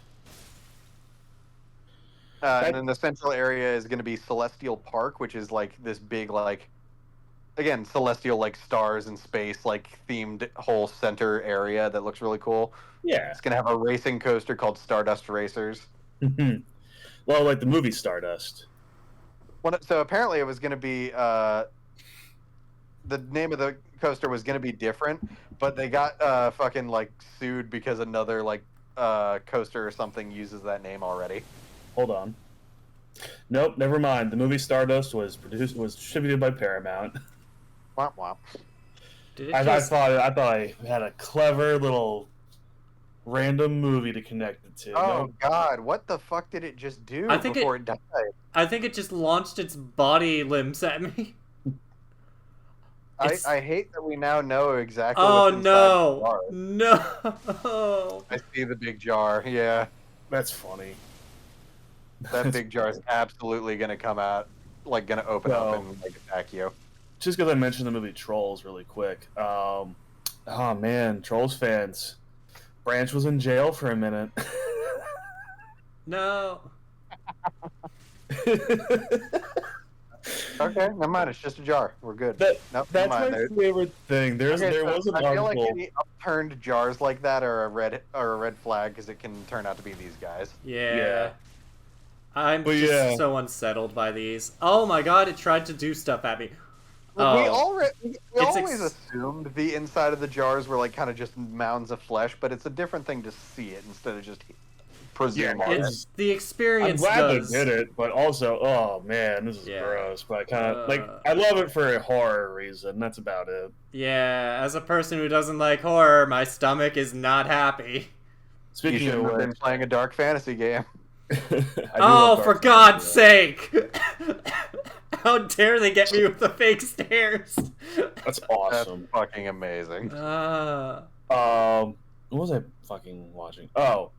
Speaker 2: And then the central area is going to be Celestial Park, which is like this big, like, again, celestial, like stars and space, like themed whole center area that looks really cool.
Speaker 3: Yeah.
Speaker 2: It's going to have a racing coaster called Stardust Racers.
Speaker 3: Well, like the movie Stardust.
Speaker 2: So apparently it was going to be the name of the coaster was going to be different, but they got fucking like sued because another like coaster or something uses that name already.
Speaker 3: Hold on. Nope, never mind. The movie Stardust was distributed by Paramount.
Speaker 2: Womp womp.
Speaker 3: I thought I had a clever little random movie to connect it to.
Speaker 2: Oh
Speaker 3: Nope.
Speaker 2: God, what the fuck did it just do before it died?
Speaker 1: I think it just launched its body limbs at me.
Speaker 2: I hate that we now know exactly
Speaker 1: Oh
Speaker 2: what's inside the jar.
Speaker 1: no!
Speaker 2: I see the big jar. Yeah,
Speaker 3: That's funny.
Speaker 2: that big jar is absolutely gonna come out, like gonna open up
Speaker 3: No.
Speaker 2: and like attack you.
Speaker 3: Just because I mentioned the movie Trolls really quick. Oh man, Trolls fans. Branch was in jail for a minute.
Speaker 1: No.
Speaker 2: Okay, never mind. It's just a jar. We're good.
Speaker 3: That's
Speaker 2: never
Speaker 3: my
Speaker 2: mind.
Speaker 3: favorite thing. There was an
Speaker 2: I feel like
Speaker 3: article.
Speaker 2: any upturned jars like that are a red flag because it can turn out to be these guys.
Speaker 1: Yeah. I'm
Speaker 3: But
Speaker 1: just
Speaker 3: yeah.
Speaker 1: so unsettled by these. Oh my god, it tried to do stuff at me.
Speaker 2: We
Speaker 1: Oh.
Speaker 2: always assumed the inside of the jars were like kind of just mounds of flesh, but it's a different thing to see it instead of just presume on it.
Speaker 1: It's the
Speaker 3: I'm
Speaker 1: experience
Speaker 3: glad
Speaker 1: does.
Speaker 3: they did it, but also, oh man, this is
Speaker 1: Yeah.
Speaker 3: gross. But I kind of I love it for a horror reason. That's about it.
Speaker 1: Yeah, as a person who doesn't like horror, my stomach is not happy.
Speaker 2: You
Speaker 3: Speaking
Speaker 2: shouldn't
Speaker 3: of
Speaker 2: have been
Speaker 3: which,
Speaker 2: playing a dark fantasy game.
Speaker 3: I do
Speaker 1: Oh,
Speaker 3: love
Speaker 1: for
Speaker 3: Dark
Speaker 1: God's
Speaker 3: Fantasy,
Speaker 1: sake! How dare they get me with the fake stairs?
Speaker 3: though. That's awesome.
Speaker 2: That's fucking amazing.
Speaker 3: What was I fucking watching? Oh.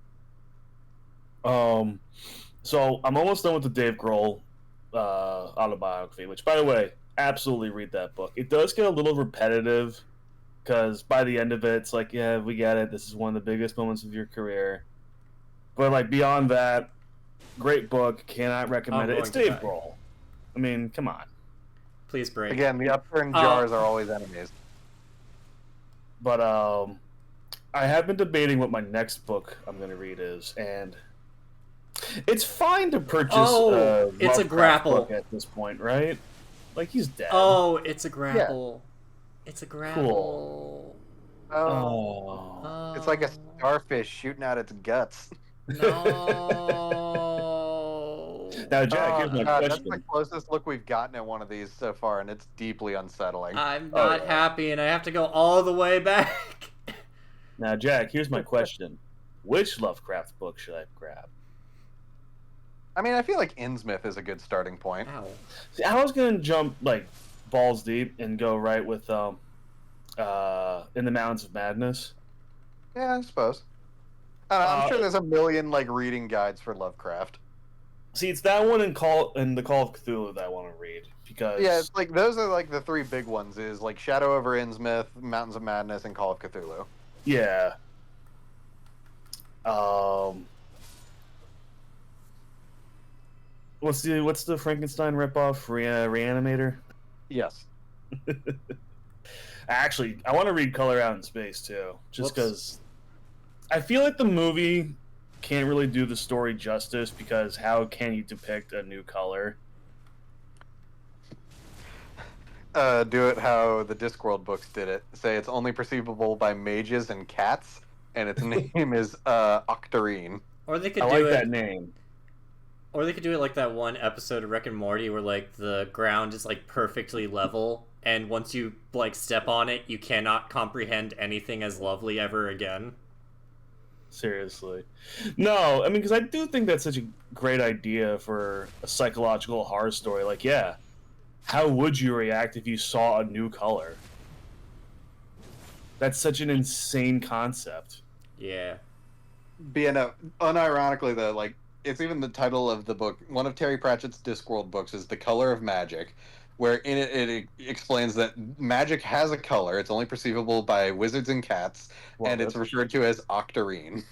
Speaker 3: So I'm almost done with the Dave Grohl autobiography, which, by the way, absolutely read that book. It does get a little repetitive because by the end of it, it's like, yeah, we get it. This is one of the biggest moments of your career. But like beyond that, great book. Cannot recommend
Speaker 1: I'm
Speaker 3: it. It's
Speaker 1: going to
Speaker 3: Dave
Speaker 1: die.
Speaker 3: Grohl. I mean, come on.
Speaker 1: Please break.
Speaker 2: Again, the upturned
Speaker 1: Oh.
Speaker 2: jars are always enemies.
Speaker 3: But I have been debating what my next book I'm going to read is, and it's fine to purchase.
Speaker 1: Oh, it's a
Speaker 3: Lovecraft
Speaker 1: grapple.
Speaker 3: book at this point, right? Like he's dead.
Speaker 1: Oh, it's a grapple. It's a grapple.
Speaker 2: Oh,
Speaker 1: Oh.
Speaker 2: it's like a starfish shooting out its guts.
Speaker 1: No.
Speaker 3: Now, Jack, here's my
Speaker 2: God, that's
Speaker 3: question.
Speaker 2: the closest look we've gotten at one of these so far, and it's deeply unsettling.
Speaker 1: I'm
Speaker 3: Oh,
Speaker 1: not
Speaker 3: yeah.
Speaker 1: happy, and I have to go all the way back.
Speaker 3: Now, Jack, here's my question. Which Lovecraft book should I grab?
Speaker 2: I mean, I feel like Innsmouth is a good starting point.
Speaker 1: Ow.
Speaker 3: See, I was going to jump like balls deep and go right with In the Mountains of Madness.
Speaker 2: Yeah, I suppose. I'm sure
Speaker 3: Uh,
Speaker 2: there's a million like reading guides for Lovecraft.
Speaker 3: See, it's that one and the Call of Cthulhu that I want to read because
Speaker 2: Yeah, it's like those are like the three big ones: is like Shadow over Innsmouth, Mountains of Madness, and Call of Cthulhu.
Speaker 3: yeah. What's the Frankenstein ripoff? Reanimator.
Speaker 2: Yes.
Speaker 3: Actually, I want to read Color Out in Space too, just
Speaker 1: Whoops.
Speaker 3: because I feel like the movie can't really do the story justice because how can you depict a new color?
Speaker 2: Do it how the Discworld books did it. Say it's only perceivable by mages and cats, and its name is Octarine.
Speaker 1: Or they could
Speaker 3: I
Speaker 1: do
Speaker 3: like
Speaker 1: it.
Speaker 3: that name.
Speaker 1: Or they could do it like that one episode of Rick and Morty where like the ground is like perfectly level, and once you like step on it, you cannot comprehend anything as lovely ever again.
Speaker 3: Seriously. No, I mean, because I do think that's such a great idea for a psychological horror story. Like, yeah, how would you react if you saw a new color? That's such an insane concept.
Speaker 1: Yeah.
Speaker 2: Unironically though, like it's even the title of the book. One of Terry Pratchett's Discworld books is The Color of Magic, where in it explains that magic has a color. It's only perceivable by wizards and cats, and it's referred to as octarine.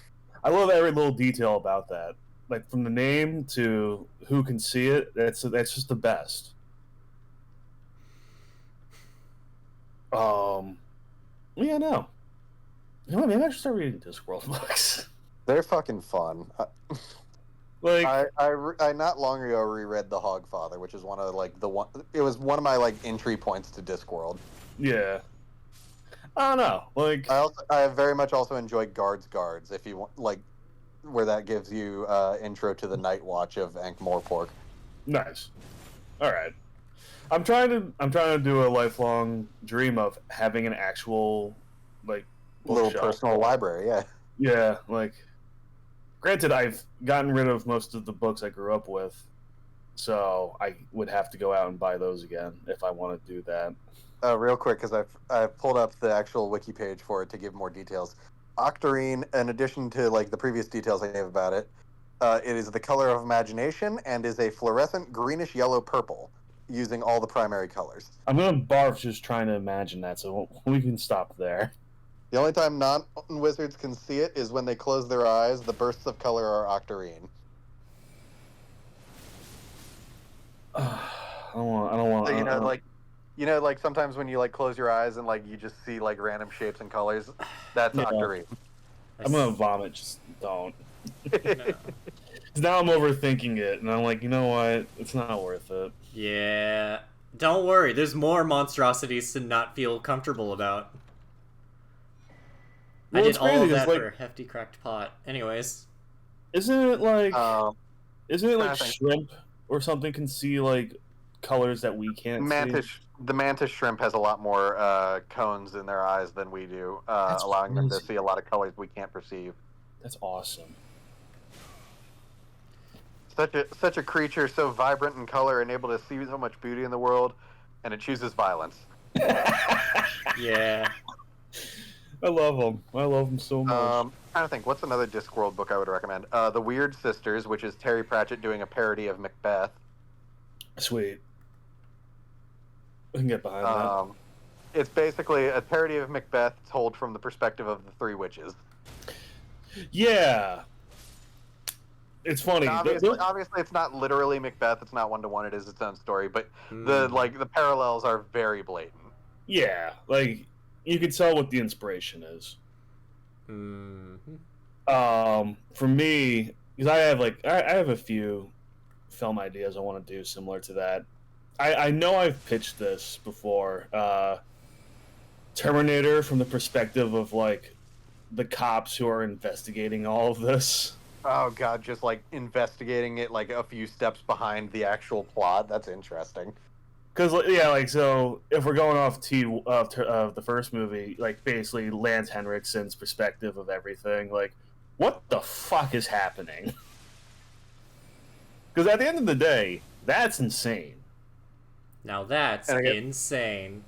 Speaker 3: I love every little detail about that. Like from the name to who can see it, that's just the best. Yeah, no. You know what, maybe I should start reading Discworld books.
Speaker 2: They're fucking fun.
Speaker 3: Like
Speaker 2: I not long ago reread The Hogfather, which is one of like it was one of my like entry points to Discworld.
Speaker 3: yeah. I don't know. Like
Speaker 2: I very much also enjoy Guards if you want like where that gives you intro to the Night Watch of Ankh-Morpork.
Speaker 3: nice. All right. I'm trying to do a lifelong dream of having an actual like
Speaker 2: Little
Speaker 3: bookshelf.
Speaker 2: personal library, yeah.
Speaker 3: Yeah, like granted I've gotten rid of most of the books I grew up with, so I would have to go out and buy those again if I want to do that.
Speaker 2: Real quick, because I've pulled up the actual wiki page for it to give more details. Octarine, in addition to like the previous details I gave about it, it is the color of imagination and is a fluorescent greenish yellow purple, using all the primary colors.
Speaker 3: I'm gonna barf just trying to imagine that, so we can stop there.
Speaker 2: The only time non-wizards can see it is when they close their eyes. The bursts of color are octarine.
Speaker 3: I don't want.
Speaker 2: So, like sometimes when you like close your eyes and like you just see like random shapes and colors, that's octarine.
Speaker 3: I'm gonna vomit. Just don't.
Speaker 1: No.
Speaker 3: Now I'm overthinking it, and I'm like, you know what? It's not worth it.
Speaker 1: Yeah. Don't worry, there's more monstrosities to not feel comfortable about.
Speaker 3: Well,
Speaker 1: I did
Speaker 3: it's
Speaker 1: all
Speaker 3: crazy,
Speaker 1: of
Speaker 3: it's
Speaker 1: that
Speaker 3: like-
Speaker 1: for a hefty cracked pot. Anyways.
Speaker 3: Isn't it like
Speaker 2: I think-
Speaker 3: shrimp or something can see like colors that we can't see?
Speaker 2: The mantis shrimp has a lot more cones in their eyes than we do,
Speaker 3: That's
Speaker 2: allowing them to
Speaker 3: crazy.
Speaker 2: see a lot of colors we can't perceive.
Speaker 3: That's awesome.
Speaker 2: Such a creature so vibrant in color and able to see so much beauty in the world, and it chooses violence.
Speaker 1: Yeah.
Speaker 3: I love them. I love them so much.
Speaker 2: I'm trying to think, what's another Discworld book I would recommend? The Weird Sisters, which is Terry Pratchett doing a parody of Macbeth.
Speaker 3: Sweet. I can get behind that.
Speaker 2: It's basically a parody of Macbeth told from the perspective of the three witches.
Speaker 3: Yeah. It's funny.
Speaker 2: Obviously, it's not literally Macbeth. It's not one-to-one. It is its own story, but the parallels are very blatant.
Speaker 3: Yeah, like you could tell what the inspiration is.
Speaker 1: Mm-hmm.
Speaker 3: For me, because I have a few film ideas I want to do similar to that. I know I've pitched this before. Terminator from the perspective of like the cops who are investigating all of this.
Speaker 2: Oh god, just like investigating it like a few steps behind the actual plot. That's interesting.
Speaker 3: Because so if we're going off of the first movie, like basically Lance Henriksen's perspective of everything, like what the fuck is happening? Because at the end of the day, that's insane.
Speaker 1: Now that's insane.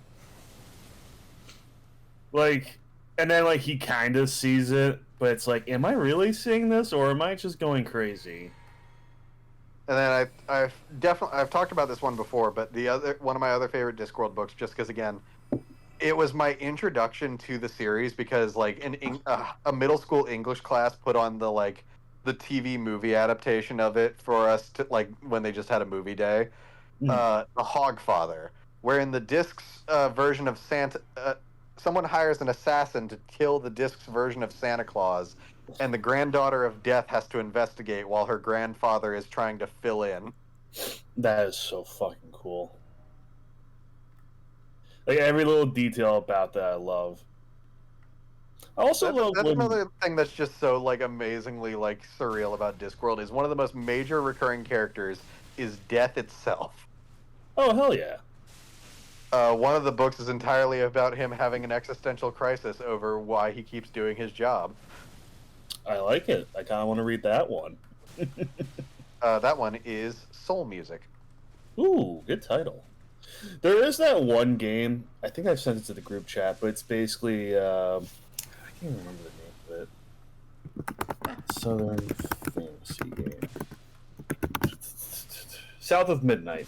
Speaker 3: Like, and then like he kind of sees it, but it's like, am I really seeing this, or am I just going crazy?
Speaker 2: And then I've talked about this one before, but one of my other favorite Discworld books, just because again, it was my introduction to the series because like a middle school English class put on the TV movie adaptation of it for us to like when they just had a movie day. The Hogfather, where in the disc's version of Santa, someone hires an assassin to kill the disc's version of Santa Claus, and the granddaughter of Death has to investigate while her grandfather is trying to fill in.
Speaker 3: That is so fucking cool. Like every little detail about that, I love. I also love
Speaker 2: another thing that's just so like amazingly like surreal about Discworld is one of the most major recurring characters is Death itself.
Speaker 3: Oh hell yeah!
Speaker 2: One of the books is entirely about him having an existential crisis over why he keeps doing his job.
Speaker 3: I like it. I kind of want to read that one.
Speaker 2: That one is Soul Music.
Speaker 3: Ooh, good title. There is that one game. I think I've sent it to the group chat, but it's basically I can't remember the name of it. Southern Fantasy game. South of Midnight.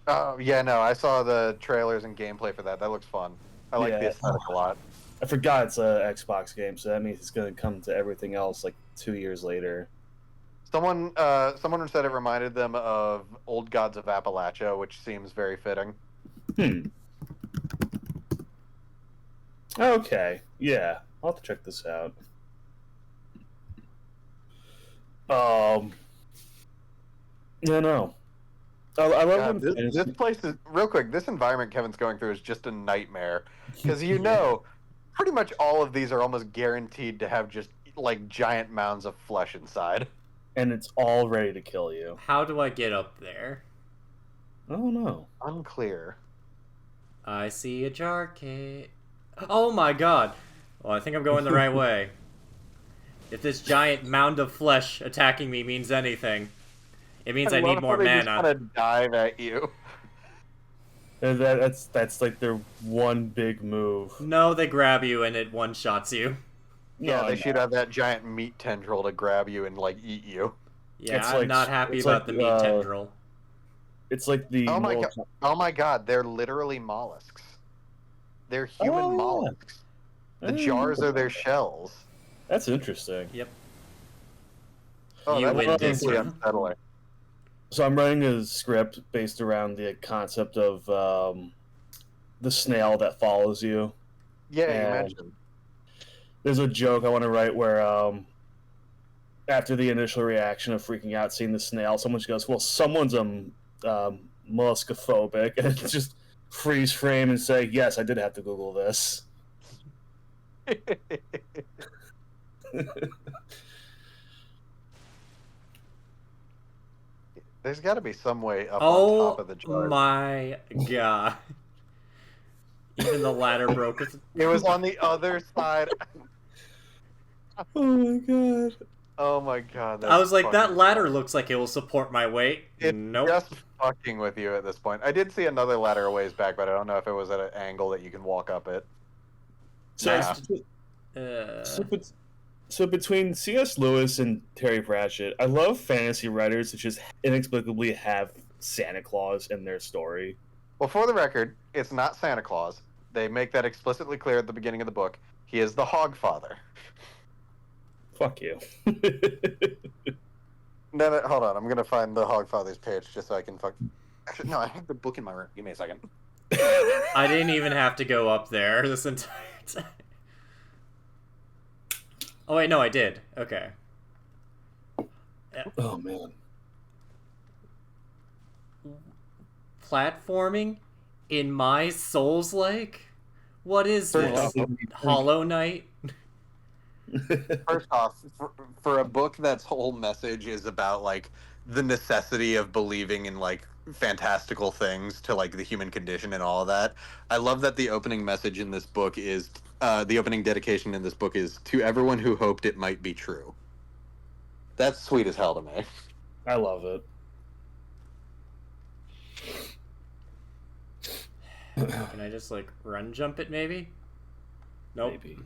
Speaker 2: Oh yeah, no, I saw the trailers and gameplay for that. That looks fun. I like the
Speaker 3: Yeah.
Speaker 2: aesthetic a lot.
Speaker 3: I forgot it's a Xbox game, so that means it's going to come to everything else like 2 years later.
Speaker 2: Someone said it reminded them of Old Gods of Appalachia, which seems very fitting.
Speaker 3: Okay, yeah, I'll have to check this out. Yeah, no. I love
Speaker 2: God,
Speaker 3: when
Speaker 2: this place is real quick. This environment Kevin's going through is just a nightmare because you know, pretty much all of these are almost guaranteed to have just like giant mounds of flesh inside.
Speaker 3: and it's all ready to kill you.
Speaker 1: How do I get up there?
Speaker 3: Oh no.
Speaker 2: Unclear.
Speaker 1: I see a jar cake. Oh my god! Well, I think I'm going the right way. If this giant mound of flesh attacking me means anything, it means I need
Speaker 2: love
Speaker 1: more
Speaker 2: how they just
Speaker 1: mana.
Speaker 2: kind of dive at you.
Speaker 3: That's like their one big move.
Speaker 1: No, they grab you and it one-shots you.
Speaker 2: Yeah,
Speaker 3: No,
Speaker 2: they
Speaker 3: no.
Speaker 2: should have that giant meat tendril to grab you and like eat you.
Speaker 1: Yeah,
Speaker 3: It's
Speaker 1: I'm
Speaker 3: like-
Speaker 1: not happy
Speaker 3: it's
Speaker 1: about
Speaker 3: like,
Speaker 1: the meat tendril.
Speaker 3: It's like the
Speaker 2: Oh my
Speaker 3: Mortal
Speaker 2: god! Oh my god! They're literally mollusks. They're human
Speaker 3: Oh, yeah.
Speaker 2: mollusks. The
Speaker 3: Kombat.
Speaker 2: jars are their shells.
Speaker 3: That's interesting.
Speaker 1: Yep.
Speaker 2: Oh,
Speaker 1: You
Speaker 2: that's
Speaker 1: win this
Speaker 2: deeply
Speaker 1: one.
Speaker 2: unsettling.
Speaker 3: So I'm writing a script based around the concept of the snail that follows you.
Speaker 2: Yeah, you
Speaker 3: And
Speaker 2: mentioned.
Speaker 3: there's a joke I want to write where after the initial reaction of freaking out seeing the snail, someone just goes, "Well, someone's molluskophobic," and it's just freeze frame and say, "Yes, I did have to Google this."
Speaker 2: There's got to be some way up on top
Speaker 1: Oh
Speaker 2: of the jar.
Speaker 1: my god. Even the ladder broke.
Speaker 2: It was on the other side.
Speaker 3: Oh my god!
Speaker 2: Oh my god!
Speaker 1: I was like, that
Speaker 2: fucking
Speaker 1: ladder
Speaker 2: funny.
Speaker 1: looks like it will support my weight.
Speaker 2: It's
Speaker 1: Nope.
Speaker 2: just fucking with you at this point. I did see another ladder a ways back, but I don't know if it was at an angle that you can walk up it.
Speaker 3: So,
Speaker 2: Yeah.
Speaker 3: so between C.S. Lewis and Terry Pratchett, I love fantasy writers that just inexplicably have Santa Claus in their story.
Speaker 2: Well, for the record, it's not Santa Claus. They make that explicitly clear at the beginning of the book. He is the Hogfather.
Speaker 3: Fuck you.
Speaker 2: No, hold on. I'm gonna find the Hogfather's page just so I can fuck. Actually, no, I have the book in my room. Give me a second.
Speaker 1: I didn't even have to go up there this entire time. Oh wait, no, I did. Okay.
Speaker 3: Oh man.
Speaker 2: platforming
Speaker 1: in my Souls-like? What is this? Hollow Knight?
Speaker 2: First off, for a book that's whole message is about like the necessity of believing in like fantastical things to like the human condition and all of that, I love that the opening message in this book is the opening dedication in this book is to everyone who hoped it might be true. That's sweet as hell to me.
Speaker 3: I love it.
Speaker 1: Can I just like run jump it maybe? Nope.
Speaker 3: Maybe.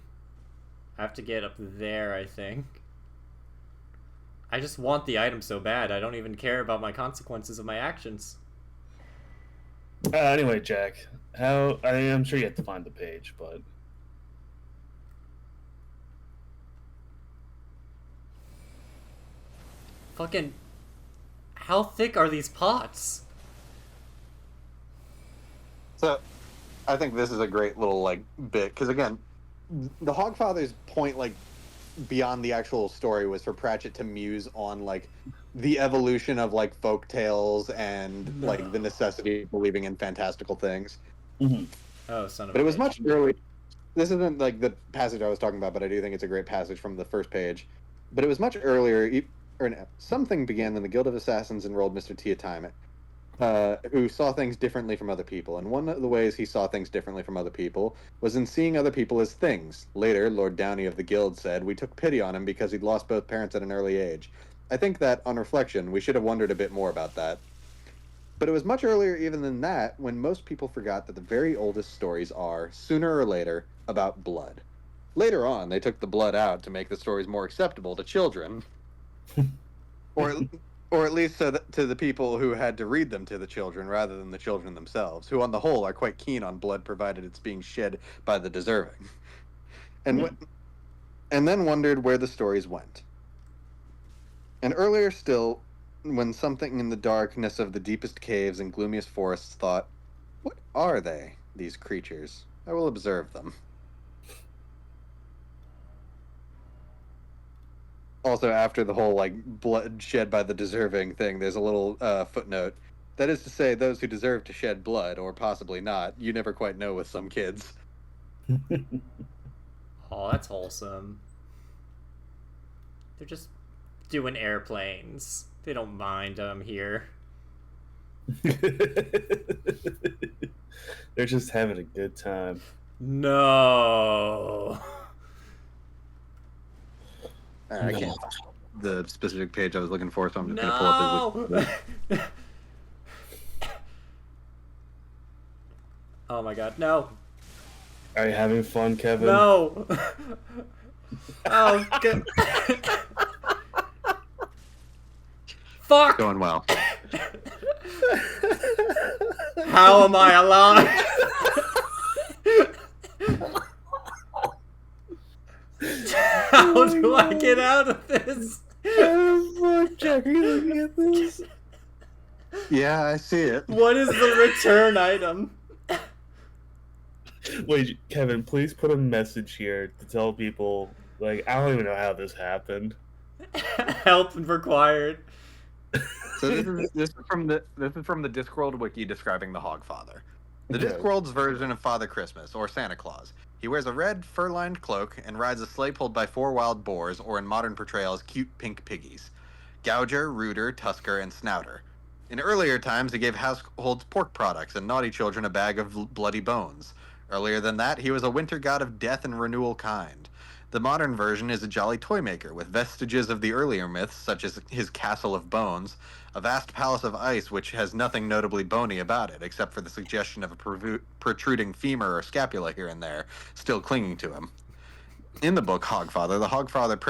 Speaker 1: I have to get up there, I think. I just want the item so bad. I don't even care about my consequences of my actions.
Speaker 3: Anyway, Jack, I'm sure you have to find the page, but
Speaker 1: Fucking... How thick are these pots?
Speaker 2: So, I think this is a great little like bit because again, the Hogfather's point, like beyond the actual story, was for Pratchett to muse on like the evolution of like folk tales and like the necessity of believing in fantastical things.
Speaker 1: Oh, son of a
Speaker 2: But it was
Speaker 1: bitch.
Speaker 2: much earlier. This isn't like the passage I was talking about, but I do think it's a great passage from the first page. But it was much earlier. Something began when the Guild of Assassins enrolled Mr. Teotime, who saw things differently from other people. And one of the ways he saw things differently from other people was in seeing other people as things. Later, Lord Downey of the Guild said, "We took pity on him because he'd lost both parents at an early age." I think that, on reflection, we should have wondered a bit more about that. But it was much earlier even than that when most people forgot that the very oldest stories are, sooner or later, about blood. Later on, they took the blood out to make the stories more acceptable to children. or or at least to the people who had to read them to the children rather than the children themselves, who on the whole are quite keen on blood provided it's being shed by the deserving. And and then wondered where the stories went. And earlier still, when something in the darkness of the deepest caves and gloomiest forests thought, what are they, these creatures? I will observe them. Also, after the whole, like, blood shed by the deserving thing, there's a little footnote. That is to say, those who deserve to shed blood, or possibly not, you never quite know with some kids.
Speaker 1: Oh, that's wholesome. They're just doing airplanes. They don't mind here.
Speaker 3: They're just having a good time.
Speaker 1: No.
Speaker 2: I can't find the specific page I was looking for, so I'm just going to pull up his
Speaker 1: No. Oh my god, no.
Speaker 3: Are you having fun, Kevin?
Speaker 1: No. Oh, good. Fuck.
Speaker 2: Going well.
Speaker 1: How am I alive? How do I get out of this?
Speaker 3: Fuck, Jack, are you looking at this?
Speaker 2: Yeah, I see it.
Speaker 1: What is the return item?
Speaker 3: Wait, Kevin, please put a message here to tell people, like, I don't even know how this happened.
Speaker 1: Help required.
Speaker 2: So this is from the Discworld wiki describing the Hogfather. The
Speaker 3: Okay.
Speaker 2: Discworld's version of Father Christmas, or Santa Claus. He wears a red fur-lined cloak and rides a sleigh pulled by 4 wild boars, or in modern portrayals, cute pink piggies. Gouger, Rooter, Tusker, and Snouter. In earlier times, he gave households pork products and naughty children a bag of bloody bones. Earlier than that, he was a winter god of death and renewal kind. The modern version is a jolly toy maker, with vestiges of the earlier myths, such as his Castle of Bones, a vast palace of ice which has nothing notably bony about it, except for the suggestion of a protruding femur or scapula here and there, still clinging to him. In the book Hogfather, the Hogfather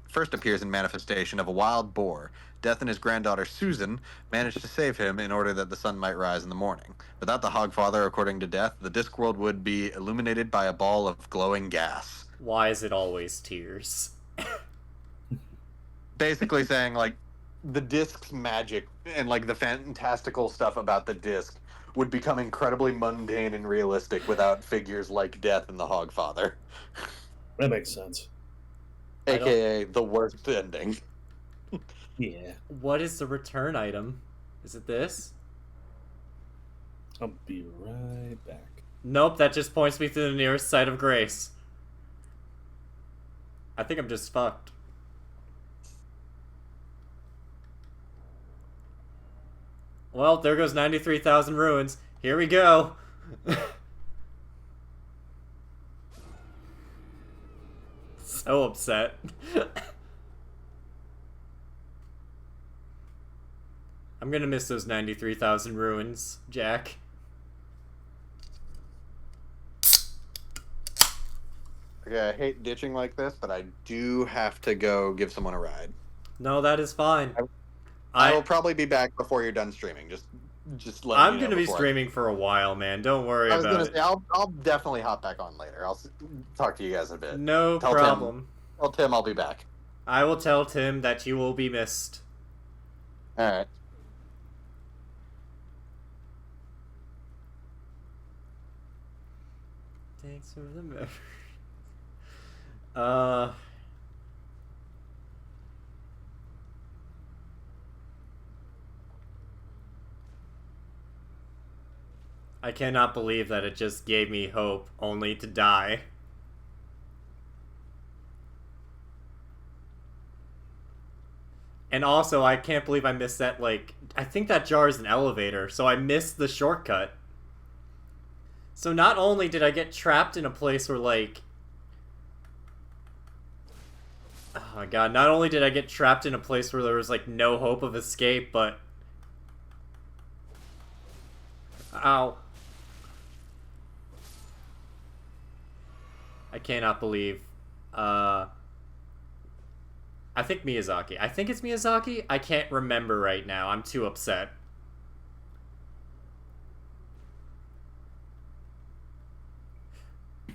Speaker 2: first appears in manifestation of a wild boar. Death and his granddaughter Susan managed to save him in order that the sun might rise in the morning. Without the Hogfather, according to Death, the Discworld would be illuminated by a ball of glowing gas.
Speaker 1: Why is it always tears?
Speaker 2: Basically saying, like, the disc's magic and, like, the fantastical stuff about the disc would become incredibly mundane and realistic without figures like Death and the Hogfather.
Speaker 3: That makes sense.
Speaker 2: AKA the worst ending.
Speaker 3: Yeah.
Speaker 1: What is the return item? Is it this?
Speaker 3: I'll be right back.
Speaker 1: Nope, that just points me to the nearest site of grace. I think I'm just fucked. Well, there goes 93,000 ruins. Here we go. So upset. I'm gonna miss those 93,000 ruins, Jack.
Speaker 2: Okay, I hate ditching like this, but I do have to go give someone a ride.
Speaker 1: No, that is fine.
Speaker 2: I will probably be back before you're done streaming. Just let
Speaker 1: I'm
Speaker 2: me know
Speaker 1: gonna be
Speaker 2: before
Speaker 1: streaming for a while, man. Don't worry
Speaker 2: I was
Speaker 1: about
Speaker 2: gonna
Speaker 1: it.
Speaker 2: say I'll definitely hop back on later. I'll talk to you guys in a bit.
Speaker 1: No
Speaker 2: Tell
Speaker 1: problem.
Speaker 2: Tell Tim I'll be back.
Speaker 1: I will tell Tim that you will be missed.
Speaker 2: All right.
Speaker 1: Thanks for the memory. I cannot believe that it just gave me hope only to die. And also, I can't believe I missed that, like, I think that jar is an elevator, so I missed the shortcut. So not only did I get trapped in a place where, like... Oh my god, not only did I get trapped in a place where there was, like, no hope of escape, but... Ow. I cannot believe. I think Miyazaki. I think it's Miyazaki. I can't remember right now. I'm too upset.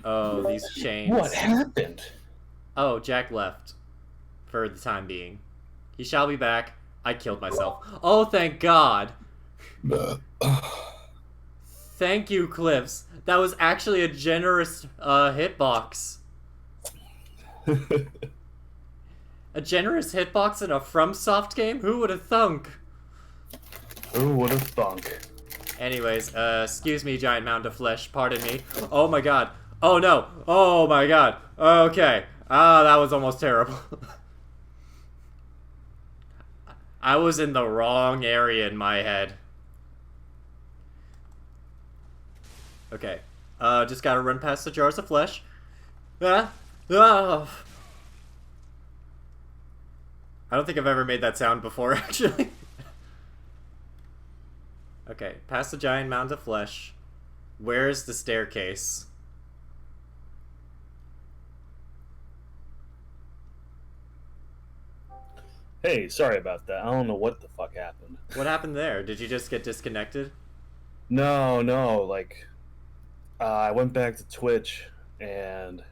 Speaker 1: Oh, these chains.
Speaker 3: What happened?
Speaker 1: Oh, Jack left. For the time being. He shall be back. I killed myself. Oh, thank God. Thank you, Cliffs. That was actually a generous hitbox. A generous hitbox in a FromSoft game? Who would have thunk?
Speaker 3: Who would have thunk?
Speaker 1: Anyways, excuse me, giant mound of flesh. Pardon me. Oh my God. Oh no. Oh my God. Okay. Ah, that was almost terrible. I was in the wrong area in my head. Okay. Just gotta run past the jars of flesh. Ah! Ah! I don't think I've ever made that sound before, actually. Okay, past the giant mound of flesh. Where's the staircase?
Speaker 3: Hey, sorry about that. I don't know what the fuck happened.
Speaker 1: What happened there? Did you just get disconnected?
Speaker 3: No, like, I went back to Twitch and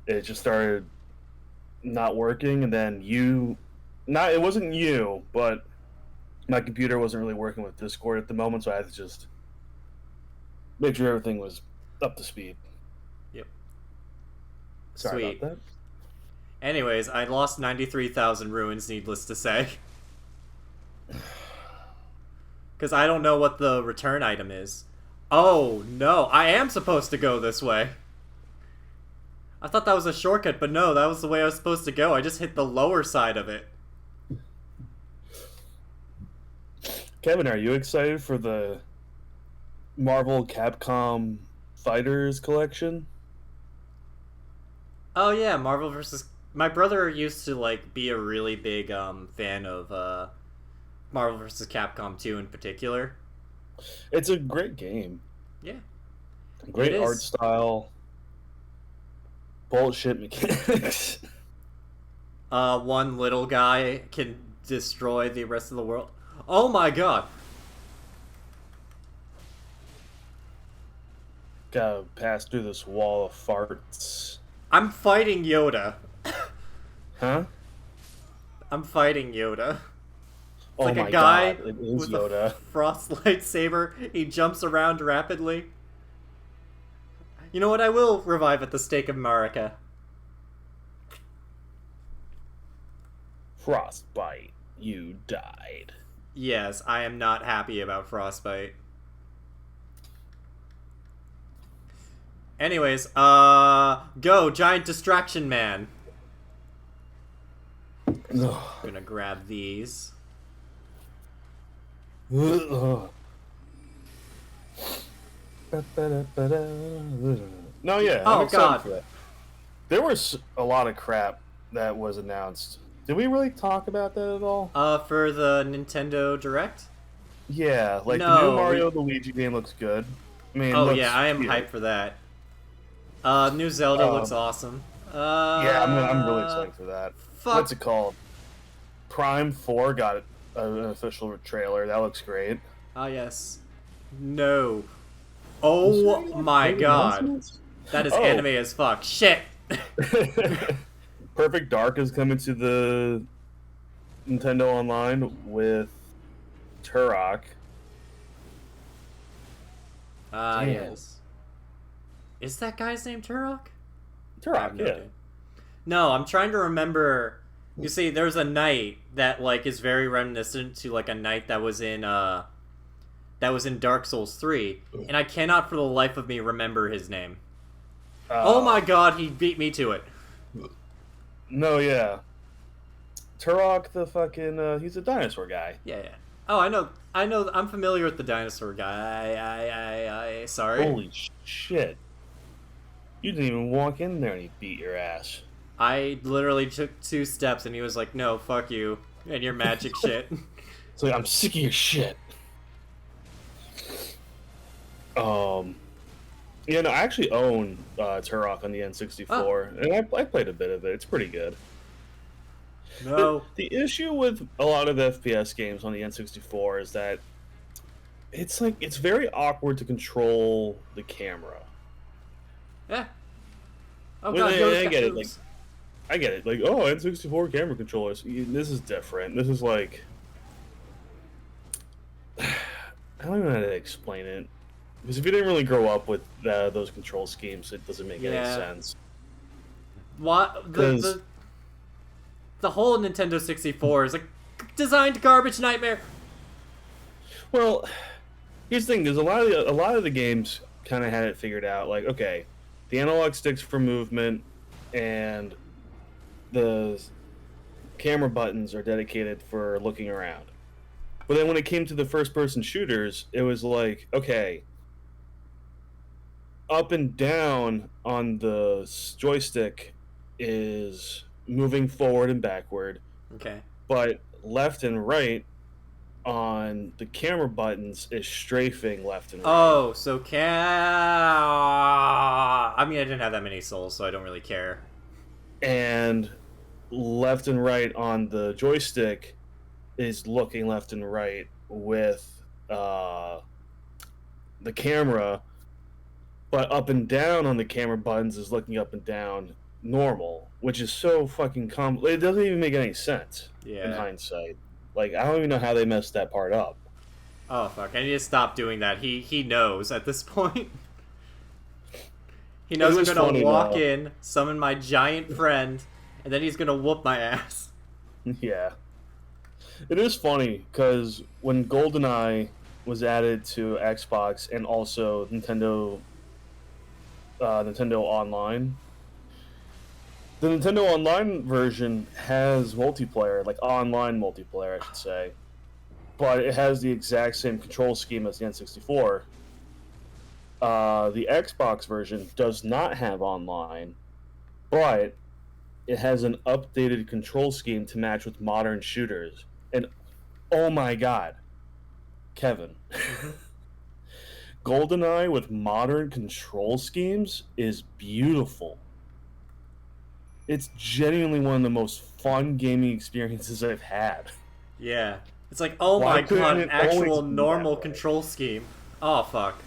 Speaker 3: it just started not working, and then it wasn't you, but my computer wasn't really working with Discord at the moment, so I had to just make sure everything was up to speed.
Speaker 1: Yep.
Speaker 3: Sorry
Speaker 1: Sweet.
Speaker 3: about that.
Speaker 1: Anyways, I lost 93,000 ruins, needless to say. Because I don't know what the return item is. Oh, no. I am supposed to go this way. I thought that was a shortcut, but no, that was the way I was supposed to go. I just hit the lower side of it.
Speaker 3: Kevin, are you excited for the Marvel Capcom Fighters collection?
Speaker 1: Oh, yeah, Marvel vs. My brother used to, like, be a really big fan of Marvel vs. Capcom 2 in particular.
Speaker 3: It's a great game.
Speaker 1: Yeah.
Speaker 3: Great art style. Bullshit mechanics.
Speaker 1: One little guy can destroy the rest of the world. Oh my God.
Speaker 3: Gotta pass through this wall of farts.
Speaker 1: I'm fighting Yoda.
Speaker 3: Huh?
Speaker 1: I'm fighting Yoda. It's
Speaker 3: Oh
Speaker 1: like
Speaker 3: my
Speaker 1: a guy
Speaker 3: God, it is
Speaker 1: with
Speaker 3: Yoda.
Speaker 1: a frost lightsaber. He jumps around rapidly. You know what? I will revive at the stake of Marika.
Speaker 3: Frostbite, you died.
Speaker 1: Yes, I am not happy about Frostbite. Anyways, go, giant distraction man. Gonna grab these.
Speaker 3: No, yeah.
Speaker 1: Oh,
Speaker 3: I'm excited
Speaker 1: God.
Speaker 3: for that. There was a lot of crap that was announced. Did we really talk about that at all?
Speaker 1: For the Nintendo Direct?
Speaker 3: Yeah, like the
Speaker 1: No,
Speaker 3: new Mario Luigi game looks good. I mean,
Speaker 1: Oh
Speaker 3: looks
Speaker 1: yeah, I am
Speaker 3: cute.
Speaker 1: hyped for that. New Zelda looks awesome.
Speaker 3: Yeah, I'm really excited for that.
Speaker 1: Fuck.
Speaker 3: What's it called? Prime 4 got an official trailer. That looks great.
Speaker 1: Ah, yes. No. Oh my God. That is
Speaker 3: Oh.
Speaker 1: anime as fuck. Shit.
Speaker 3: Perfect Dark is coming to the Nintendo Online with Turok.
Speaker 1: Ah,
Speaker 3: Damn.
Speaker 1: yes. Is that guy's name Turok? I
Speaker 3: Turok,
Speaker 1: have no
Speaker 3: yeah.
Speaker 1: idea. No, I'm trying to remember. You see, there's a knight that like is very reminiscent to like a knight that was in Dark Souls 3, and I cannot for the life of me remember his name. Oh my God, he beat me to it.
Speaker 3: No, yeah. Turok, the fucking, he's a dinosaur guy.
Speaker 1: Yeah, yeah. Oh, I know. I'm familiar with the dinosaur guy. Sorry.
Speaker 3: Holy shit. You didn't even walk in there and he beat your ass.
Speaker 1: I literally took 2 steps and he was like, "No, fuck you and your magic shit."
Speaker 3: It's like, I'm sick of your shit. Yeah, no, I actually own Turok on the N64, and I played a bit of it. It's pretty good.
Speaker 1: No.
Speaker 3: The issue with a lot of FPS games on the N64 is that it's very awkward to control the camera.
Speaker 1: Yeah. Oh
Speaker 3: Well,
Speaker 1: god, Yoda's
Speaker 3: I
Speaker 1: got
Speaker 3: get it.
Speaker 1: boobs.
Speaker 3: I get it. Like, oh, N64 camera controllers. This is different. This is like, I don't even know how to explain it. Because if you didn't really grow up with those control schemes, it doesn't make any sense.
Speaker 1: What the whole Nintendo 64 is a designed garbage nightmare.
Speaker 3: Well, here's the thing: there's a lot of the games kind of had it figured out. Like, okay, the analog sticks for movement, and the camera buttons are dedicated for looking around. But then when it came to the first-person shooters, it was like, okay, up and down on the joystick is moving forward and backward.
Speaker 1: Okay.
Speaker 3: But left and right on the camera buttons is strafing left and right.
Speaker 1: Oh, so I mean, I didn't have that many souls, so I don't really care.
Speaker 3: And left and right on the joystick is looking left and right with the camera, but up and down on the camera buttons is looking up and down normal, which is so fucking it doesn't even make any sense in hindsight. Like, I don't even know how they messed that part up.
Speaker 1: Oh fuck, I need to stop doing that. He knows at this point. He knows I'm gonna walk in, summon my giant friend, and then he's gonna whoop my ass.
Speaker 3: Yeah. It is funny, because when GoldenEye was added to Xbox and also Nintendo Online, the Nintendo Online version has multiplayer, like online multiplayer, I should say, but it has the exact same control scheme as the N64. The Xbox version does not have online, but it has an updated control scheme to match with modern shooters. And oh my god, Kevin, GoldenEye with modern control schemes is beautiful. It's genuinely one of the most fun gaming experiences I've had.
Speaker 1: Yeah. It's like, oh my god, an actual normal control scheme. Oh fuck.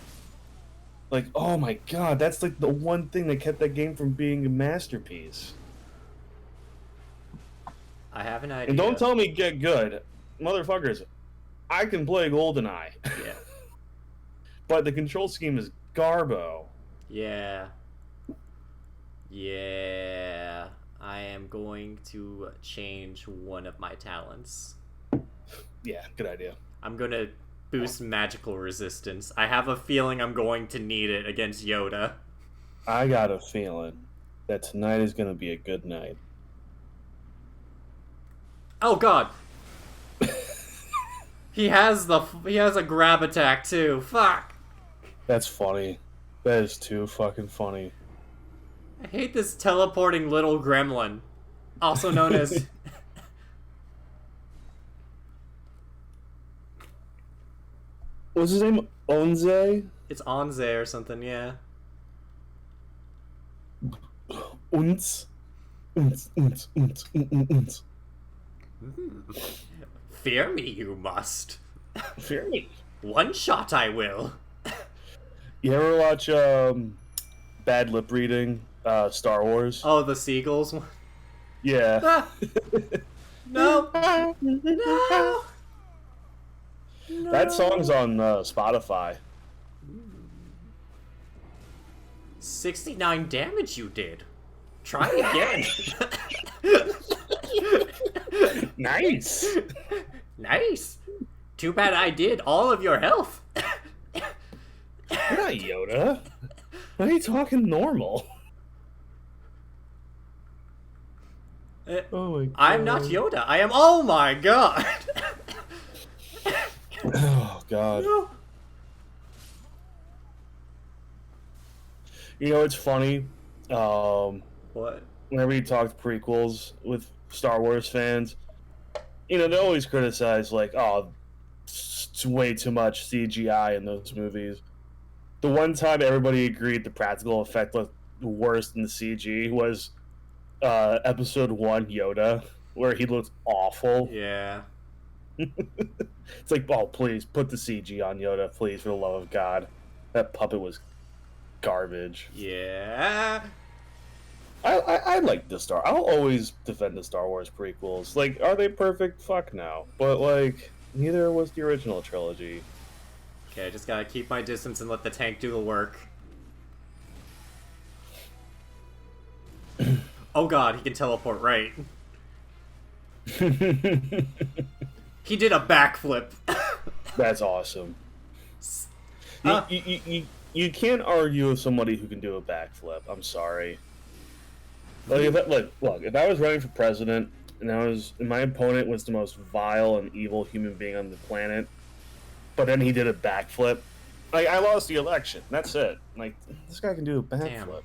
Speaker 3: Like, oh my god, that's like the one thing that kept that game from being a masterpiece.
Speaker 1: I have an idea.
Speaker 3: And don't tell me get good. Motherfuckers, I can play GoldenEye.
Speaker 1: Yeah.
Speaker 3: But the control scheme is garbo.
Speaker 1: Yeah. Yeah. I am going to change one of my talents.
Speaker 3: Yeah, good idea.
Speaker 1: I'm going to boost magical resistance. I have a feeling I'm going to need it against Yoda.
Speaker 3: I got a feeling that tonight is going to be a good night.
Speaker 1: Oh god. He has a grab attack too. Fuck.
Speaker 3: That's funny. That is too fucking funny.
Speaker 1: I hate this teleporting little gremlin, also known as
Speaker 3: What's his name? Onze?
Speaker 1: it's Onze or something, yeah.
Speaker 3: Unz. Unz, unz, unz, unz, unz.
Speaker 1: Fear me, you must.
Speaker 3: Fear me.
Speaker 1: One shot I will.
Speaker 3: You ever watch bad lip reading Star Wars?
Speaker 1: Oh, the seagulls one?
Speaker 3: Yeah.
Speaker 1: Ah. No. No. No.
Speaker 3: That song's on Spotify.
Speaker 1: 69 damage you did. Try again.
Speaker 3: Nice.
Speaker 1: Nice. Too bad I did all of your health.
Speaker 3: You're not Yoda. Why are you talking normal? Oh my god.
Speaker 1: I'm not Yoda. I am. Oh my god.
Speaker 3: Oh god.
Speaker 1: No.
Speaker 3: You know, it's funny.
Speaker 1: What?
Speaker 3: Whenever you talk prequels with Star Wars fans, you know, they always criticize, like, oh, it's way too much CGI in those movies. The one time everybody agreed the practical effect was worse than the CG was episode 1 Yoda, where he looked awful.
Speaker 1: Yeah.
Speaker 3: It's like, oh, please put the CG on Yoda, please, for the love of God. That puppet was garbage.
Speaker 1: Yeah.
Speaker 3: I like the Star. I'll always defend the Star Wars prequels. Like, are they perfect? Fuck no. But like, neither was the original trilogy.
Speaker 1: Okay, I just gotta keep my distance and let the tank do the work. Oh god, he can teleport right. He did a backflip.
Speaker 3: That's awesome.
Speaker 1: Uh,
Speaker 3: You can't argue with somebody who can do a backflip. I'm sorry. Like, if I was running for president and my opponent was the most vile and evil human being on the planet, but then he did a backflip, like, I lost the election. That's it. Like, this guy can do a backflip.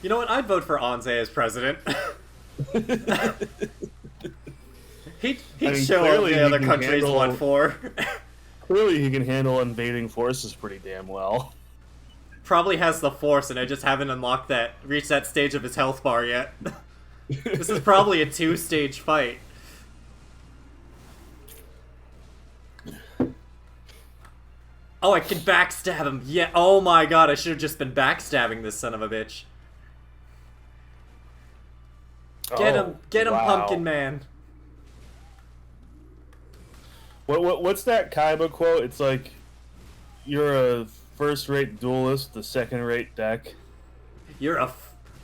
Speaker 1: You know what? I'd vote for Anze as president. He'd show what the other countries want for.
Speaker 3: Clearly, he can handle invading forces pretty damn well.
Speaker 1: Probably has the force, and I just haven't reached that stage of his health bar yet. This is probably a 2-stage fight. Oh, I can backstab him. Yeah. Oh my god, I should have just been backstabbing this son of a bitch. Get him, wow. Pumpkin Man.
Speaker 3: What's that Kaiba quote? It's like, you're a first-rate duelist, the second-rate deck.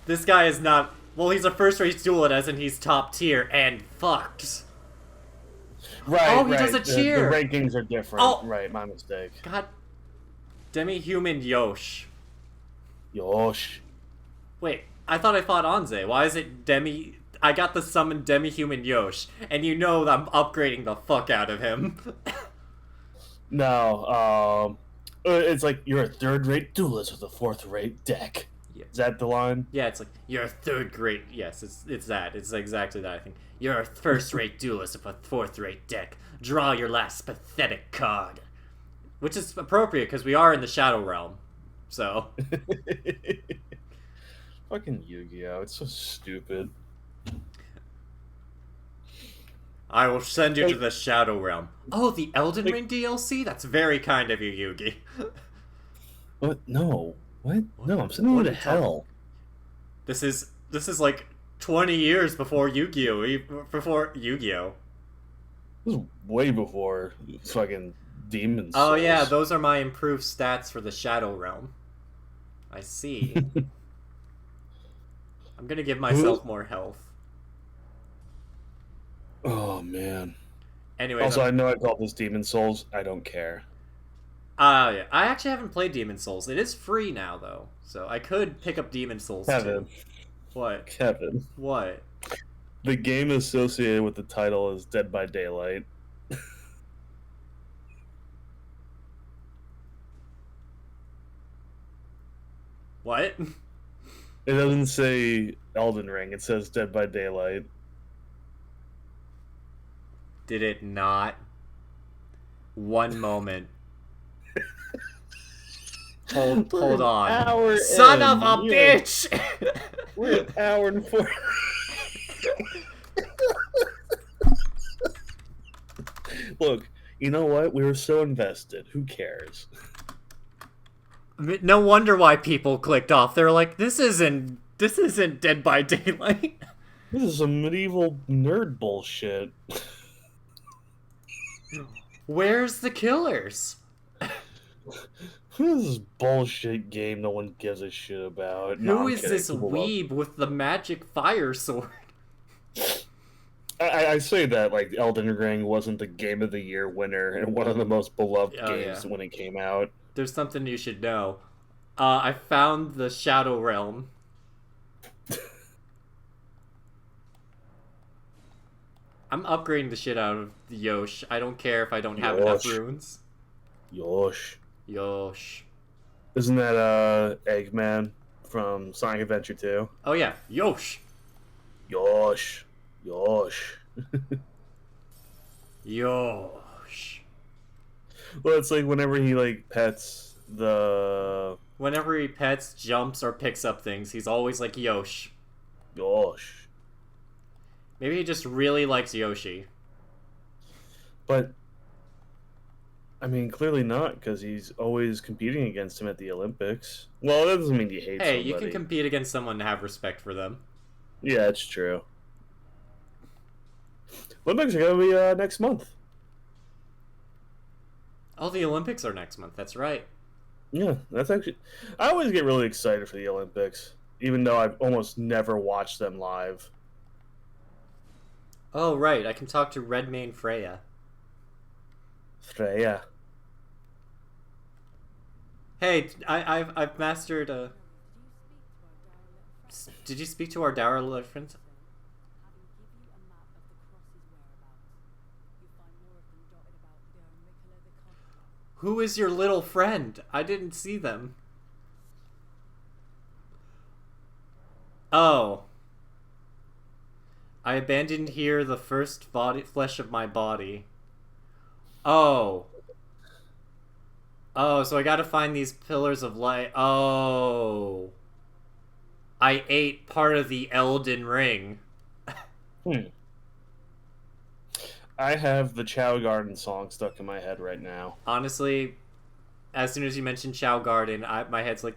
Speaker 1: This guy is not. Well, he's a first-rate duelist, as in he's top tier and fucked.
Speaker 3: Right.
Speaker 1: Oh, he does a cheer.
Speaker 3: The rankings are different. Oh. Right, my mistake.
Speaker 1: God. Demi-human Yosh.
Speaker 3: Yosh.
Speaker 1: Wait, I thought I fought Anze. Why is it Demi... I got the summon Demi-human Yosh, and you know that I'm upgrading the fuck out of him.
Speaker 3: No, it's like, you're a third-rate duelist with a fourth-rate deck. Yeah. Is that the line?
Speaker 1: Yeah, it's like, you're a third-rate... Yes, it's that. It's exactly that, I think. You're a first-rate duelist with a fourth-rate deck. Draw your last pathetic card. Which is appropriate, because we are in the Shadow Realm. So...
Speaker 3: Fucking Yu-Gi-Oh! It's so stupid.
Speaker 1: I will send you to the Shadow Realm. Oh, the Elden Ring DLC? That's very kind of you, Yugi.
Speaker 3: What? No. What? No, I'm sending you to hell.
Speaker 1: This is like 20 years before Yu-Gi-Oh! Before Yu-Gi-Oh!
Speaker 3: This is way before fucking Demon Souls.
Speaker 1: Oh yeah, those are my improved stats for the Shadow Realm. I see. I'm gonna give myself more health.
Speaker 3: Oh man.
Speaker 1: Anyway.
Speaker 3: Also, I know I call this Demon Souls. I don't care.
Speaker 1: Yeah. I actually haven't played Demon Souls. It is free now, though, so I could pick up Demon Souls
Speaker 3: Kevin.
Speaker 1: too. What?
Speaker 3: Kevin.
Speaker 1: What?
Speaker 3: The game associated with the title is Dead by Daylight.
Speaker 1: What?
Speaker 3: It doesn't say Elden Ring. It says Dead by Daylight.
Speaker 1: Did it not? One moment. Hold on. Son of a bitch!
Speaker 3: We're an hour and 4. Look, you know what? We were so invested. Who cares?
Speaker 1: No wonder why people clicked off. They're like, this isn't Dead by Daylight.
Speaker 3: This is some medieval nerd bullshit.
Speaker 1: Where's the killers?
Speaker 3: This is bullshit game no one gives a shit about.
Speaker 1: Who is this weeb with the magic fire sword?
Speaker 3: I say that like Elden Ring wasn't the Game of the Year winner and one of the most beloved games when it came out.
Speaker 1: There's something you should know. I found the Shadow Realm. I'm upgrading the shit out of the Yosh. I don't care if I don't have enough runes.
Speaker 3: Yosh.
Speaker 1: Yosh.
Speaker 3: Isn't that Eggman from Sonic Adventure 2?
Speaker 1: Oh yeah, Yosh.
Speaker 3: Yosh. Yosh.
Speaker 1: Yosh.
Speaker 3: Well, it's like whenever he like pets the
Speaker 1: Whenever he pets, jumps, or picks up things, he's always like Yosh.
Speaker 3: gosh.
Speaker 1: Maybe he just really likes Yoshi.
Speaker 3: But I mean, clearly not, because he's always competing against him at the Olympics. Well, that doesn't mean you hate
Speaker 1: Hey,
Speaker 3: somebody.
Speaker 1: you can compete against someone and have respect for them.
Speaker 3: Yeah, it's true. Olympics are gonna be next month.
Speaker 1: Oh, the Olympics are next month. That's right.
Speaker 3: Yeah, that's actually. I always get really excited for the Olympics, even though I've almost never watched them live.
Speaker 1: Oh, right. I can talk to Redmayne Freya.
Speaker 3: Yeah.
Speaker 1: Hey, I've mastered. Did you speak to our dour little friends? Who is your little friend? I didn't see them. Oh. I abandoned here the first flesh of my body. Oh. Oh, so I gotta find these pillars of light. Oh. I ate part of the Elden Ring.
Speaker 3: I have the Chow Garden song stuck in my head right now.
Speaker 1: Honestly, as soon as you mentioned Chow Garden, my head's like.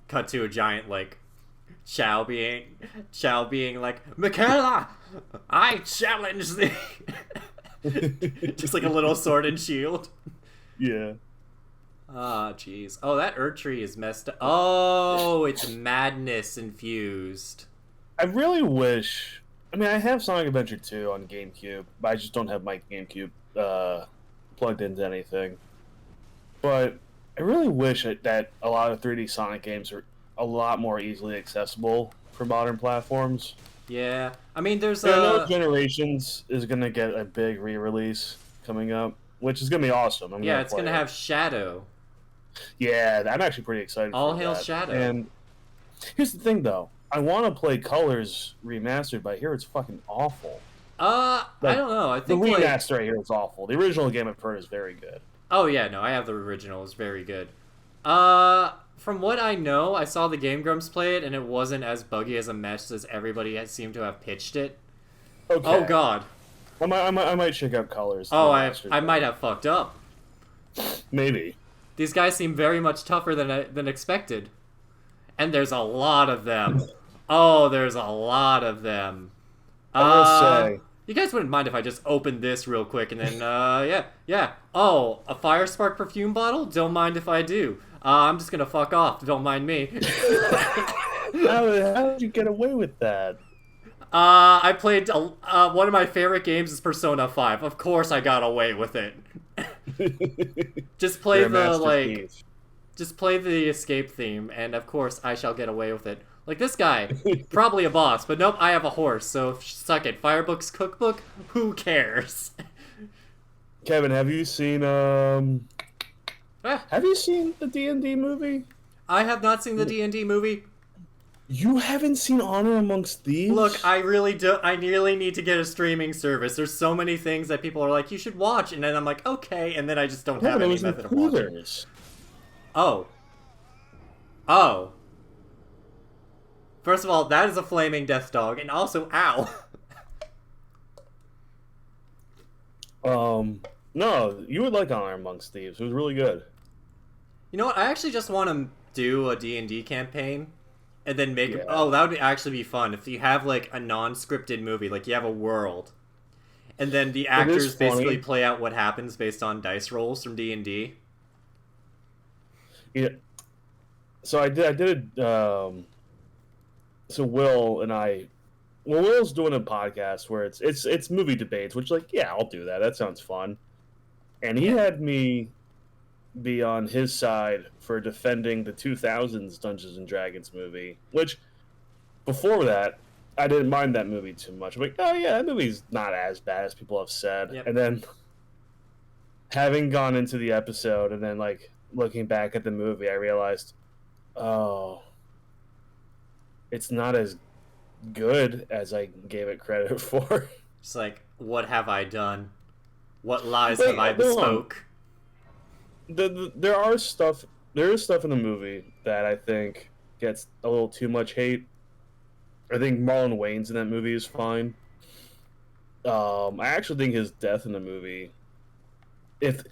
Speaker 1: Cut to a giant like Chow being like, Michaela, I challenge thee. Just like a little sword and shield.
Speaker 3: Yeah.
Speaker 1: Ah, jeez. Oh, that Erdtree is messed up. Oh, it's madness infused.
Speaker 3: I really wish. I mean, I have Sonic Adventure 2 on GameCube, but I just don't have my GameCube plugged into anything. But I really wish that a lot of 3D Sonic games are a lot more easily accessible for modern platforms.
Speaker 1: Yeah, I mean, there's
Speaker 3: I know Generations is going to get a big re-release coming up, which is going to be awesome.
Speaker 1: Yeah, it's going to have Shadow.
Speaker 3: Yeah, I'm actually pretty excited
Speaker 1: All
Speaker 3: for
Speaker 1: hail
Speaker 3: that.
Speaker 1: Shadow.
Speaker 3: And here's the thing, though. I want to play Colors Remastered, but I hear it's fucking awful.
Speaker 1: I don't know. I think
Speaker 3: the remaster I hear is awful. The original game I've heard is very good.
Speaker 1: Oh yeah, no, I have the original. It's very good. From what I know, I saw the Game Grumps play it, and it wasn't as buggy as a mess as everybody has seemed to have pitched it.
Speaker 3: Okay.
Speaker 1: Oh god.
Speaker 3: I might check out Colors.
Speaker 1: Oh, I might have fucked up.
Speaker 3: Maybe.
Speaker 1: These guys seem very much tougher than expected, and there's a lot of them. Oh, there's a lot of them.
Speaker 3: I will say.
Speaker 1: You guys wouldn't mind if I just opened this real quick and then, yeah. Oh, a Fire Spark perfume bottle? Don't mind if I do. I'm just gonna fuck off. Don't mind me.
Speaker 3: How did you get away with that?
Speaker 1: I played, one of my favorite games is Persona 5. Of course I got away with it. Just play just play the escape theme, and of course I shall get away with it. Like this guy, probably a boss, but nope, I have a horse, so suck it. Firebook's cookbook? Who cares?
Speaker 3: Kevin, have you seen have you seen the D&D movie?
Speaker 1: I have not seen the D&D movie.
Speaker 3: You haven't seen Honor Amongst Thieves?
Speaker 1: Look, I really need to get a streaming service. There's so many things that people are like, you should watch, and then I'm like, okay, and then I just don't have any method of watching. Oh. First of all, that is a flaming death dog, and also, ow.
Speaker 3: No, you would like Honor Amongst Thieves. It was really good.
Speaker 1: You know what? I actually just want to do a D&D campaign, and then make...
Speaker 3: Yeah.
Speaker 1: Oh, that would actually be fun. If you have, like, a non-scripted movie, like, you have a world, and then the actors basically play out what happens based on dice rolls from D&D.
Speaker 3: Yeah. So I did it, so Will and I... Well, Will's doing a podcast where it's movie debates, which, like, yeah, I'll do that. That sounds fun. And he had me be on his side for defending the 2000s Dungeons and Dragons movie, which, before that, I didn't mind that movie too much. I'm like, oh yeah, that movie's not as bad as people have said.
Speaker 1: Yep.
Speaker 3: And then, having gone into the episode and then, like, looking back at the movie, I realized Oh, it's not as good as I gave it credit for.
Speaker 1: It's like, what have I done? What lies have
Speaker 3: Like,
Speaker 1: I
Speaker 3: hold on.
Speaker 1: bespoke?
Speaker 3: There are stuff. There is stuff in the movie that I think gets a little too much hate. I think Marlon Wayans in that movie is fine. I actually think his death in the movie, if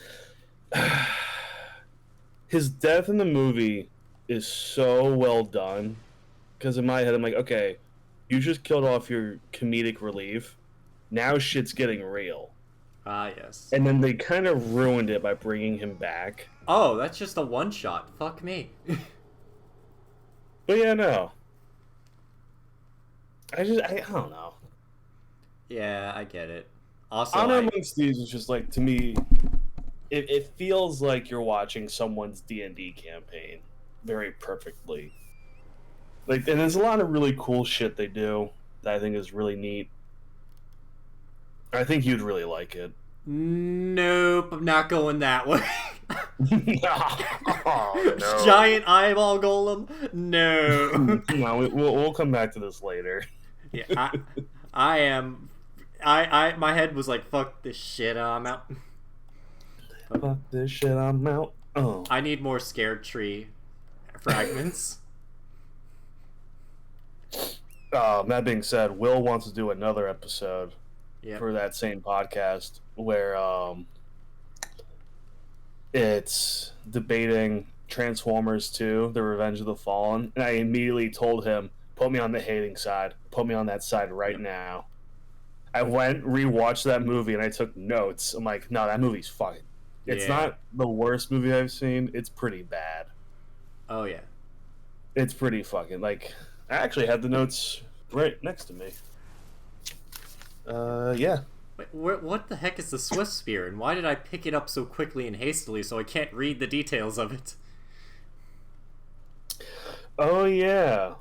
Speaker 3: his death in the movie is so well done, because in my head I'm like, okay, you just killed off your comedic relief. Now shit's getting real,
Speaker 1: Ah, yes.
Speaker 3: and then they kind of ruined it by bringing him back.
Speaker 1: Oh, that's just a one shot. Fuck me.
Speaker 3: But yeah, no, I don't know.
Speaker 1: Yeah, I get it. Also,
Speaker 3: Honor
Speaker 1: I
Speaker 3: Amongst Thieves is just like, to me, it feels like you're watching someone's D&D campaign very perfectly. Like, and there's a lot of really cool shit they do that I think is really neat. I think you'd really like it.
Speaker 1: nope, I'm not going that way.
Speaker 3: Oh, no.
Speaker 1: Giant eyeball golem? No.
Speaker 3: No, we'll come back to this later.
Speaker 1: Yeah, I am. My head was like, fuck this shit, I'm out.
Speaker 3: Fuck this shit, I'm out. Oh.
Speaker 1: I need more scared tree fragments.
Speaker 3: That being said, Will wants to do another episode
Speaker 1: Yeah.
Speaker 3: for that same podcast where it's debating Transformers 2, The Revenge of the Fallen, and I immediately told him, put me on the hating side. Put me on that side right now. I went, rewatched that movie, and I took notes. I'm like, no, that movie's fucking... It's
Speaker 1: Yeah.
Speaker 3: not the worst movie I've seen. It's pretty bad.
Speaker 1: Oh yeah.
Speaker 3: It's pretty fucking... Like, I actually had the notes right next to me. Yeah.
Speaker 1: Wait, what the heck is the Swift Spear, and why did I pick it up so quickly and hastily so I can't read the details of it?
Speaker 3: Oh, yeah.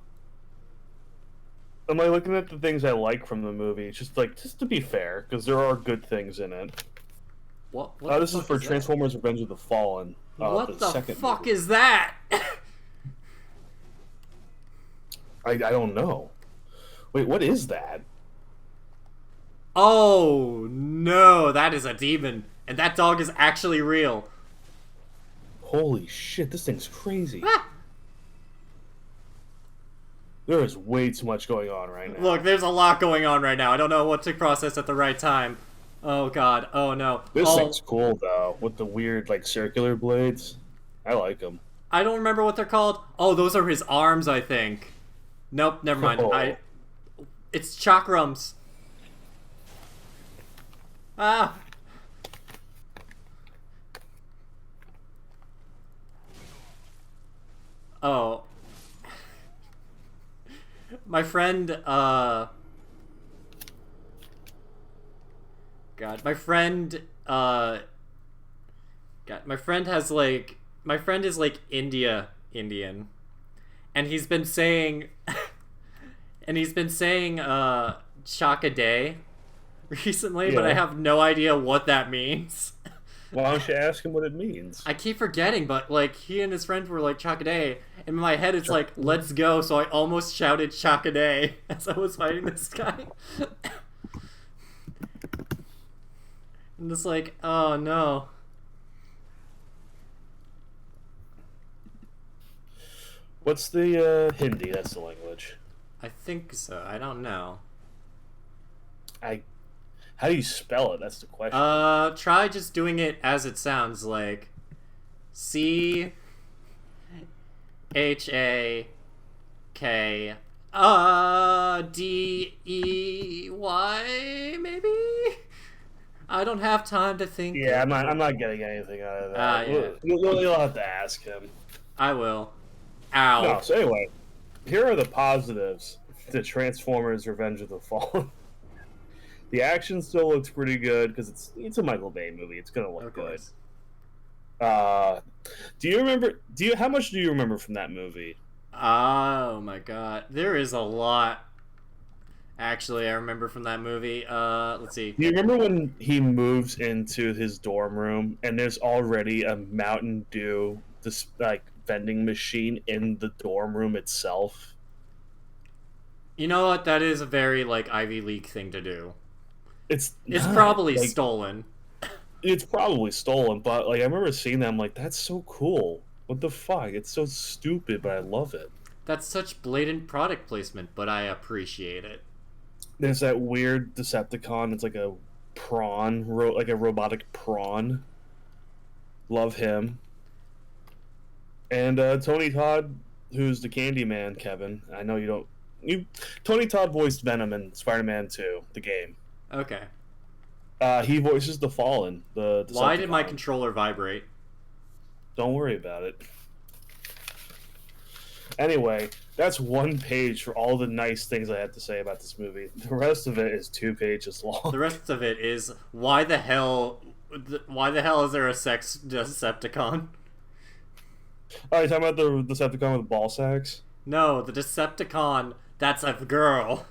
Speaker 3: I'm like looking at the things I like from the movie, just to be fair, because there are good things in it.
Speaker 1: What the
Speaker 3: This is
Speaker 1: fuck
Speaker 3: for
Speaker 1: that?
Speaker 3: Transformers: Revenge of the Fallen.
Speaker 1: What the
Speaker 3: second
Speaker 1: fuck
Speaker 3: movie.
Speaker 1: is that?
Speaker 3: I don't know. Wait, what is that?
Speaker 1: Oh no, that is a demon, and that dog is actually real.
Speaker 3: Holy shit, this thing's crazy.
Speaker 1: Ah!
Speaker 3: There is way too much going on right now.
Speaker 1: Look, there's a lot going on right now. I don't know what to process at the right time. Oh god, oh no.
Speaker 3: This
Speaker 1: Oh,
Speaker 3: thing's cool though, with the weird circular blades. I like them.
Speaker 1: I don't remember what they're called. Oh, those are his arms, I think. Nope, never mind.
Speaker 3: Oh.
Speaker 1: It's chakrams. Ah. Oh. My friend, God, my friend, God, my friend has my friend is Indian, and he's been saying, Chaka Day recently, but I
Speaker 3: Yeah.
Speaker 1: have no idea what that means.
Speaker 3: Why don't you ask him what it means?
Speaker 1: I keep forgetting, but he and his friends were like Chaka Day, and in my head it's like let's go, so I almost shouted Chaka Day as I was fighting this guy. I'm just like, oh no.
Speaker 3: What's the Hindi? That's the language.
Speaker 1: I think so. I don't know.
Speaker 3: How do you spell it? That's the question.
Speaker 1: Try just doing it as it sounds, like CHAKY, DEY, maybe. I don't have time to think.
Speaker 3: Yeah, I'm not getting anything out of that.
Speaker 1: Yeah.
Speaker 3: You'll have to ask him.
Speaker 1: I will. Ow.
Speaker 3: No, so anyway, here are the positives to Transformers: Revenge of the Fallen. The action still looks pretty good because it's a Michael Bay movie. It's gonna look
Speaker 1: Of
Speaker 3: good.
Speaker 1: course.
Speaker 3: Do you remember? How much do you remember from that movie?
Speaker 1: Oh my god, there is a lot. Actually, I remember from that movie. Let's see.
Speaker 3: Do you remember when he moves into his dorm room and there's already a Mountain Dew vending machine in the dorm room itself.
Speaker 1: You know what? That is a very, like, Ivy League thing to do.
Speaker 3: It's not,
Speaker 1: probably
Speaker 3: like,
Speaker 1: stolen.
Speaker 3: it's probably stolen, but like I remember seeing that, I'm like, that's so cool. What the fuck? It's so stupid, but I love it.
Speaker 1: That's such blatant product placement, but I appreciate it.
Speaker 3: There's that weird Decepticon. It's like a prawn, like a robotic prawn. Love him. And Tony Todd, who's the Candyman, Kevin. I know you don't. Tony Todd voiced Venom in Spider-Man 2, the game.
Speaker 1: Okay.
Speaker 3: He voices the Fallen. The Decepticon.
Speaker 1: Why did my controller vibrate?
Speaker 3: Don't worry about it. Anyway, that's one page for all the nice things I had to say about this movie. The rest of it is 2 pages long.
Speaker 1: The rest of it is why the hell is there a sex Decepticon?
Speaker 3: Oh, you talking about the Decepticon with ball sacks?
Speaker 1: No, the Decepticon that's a girl.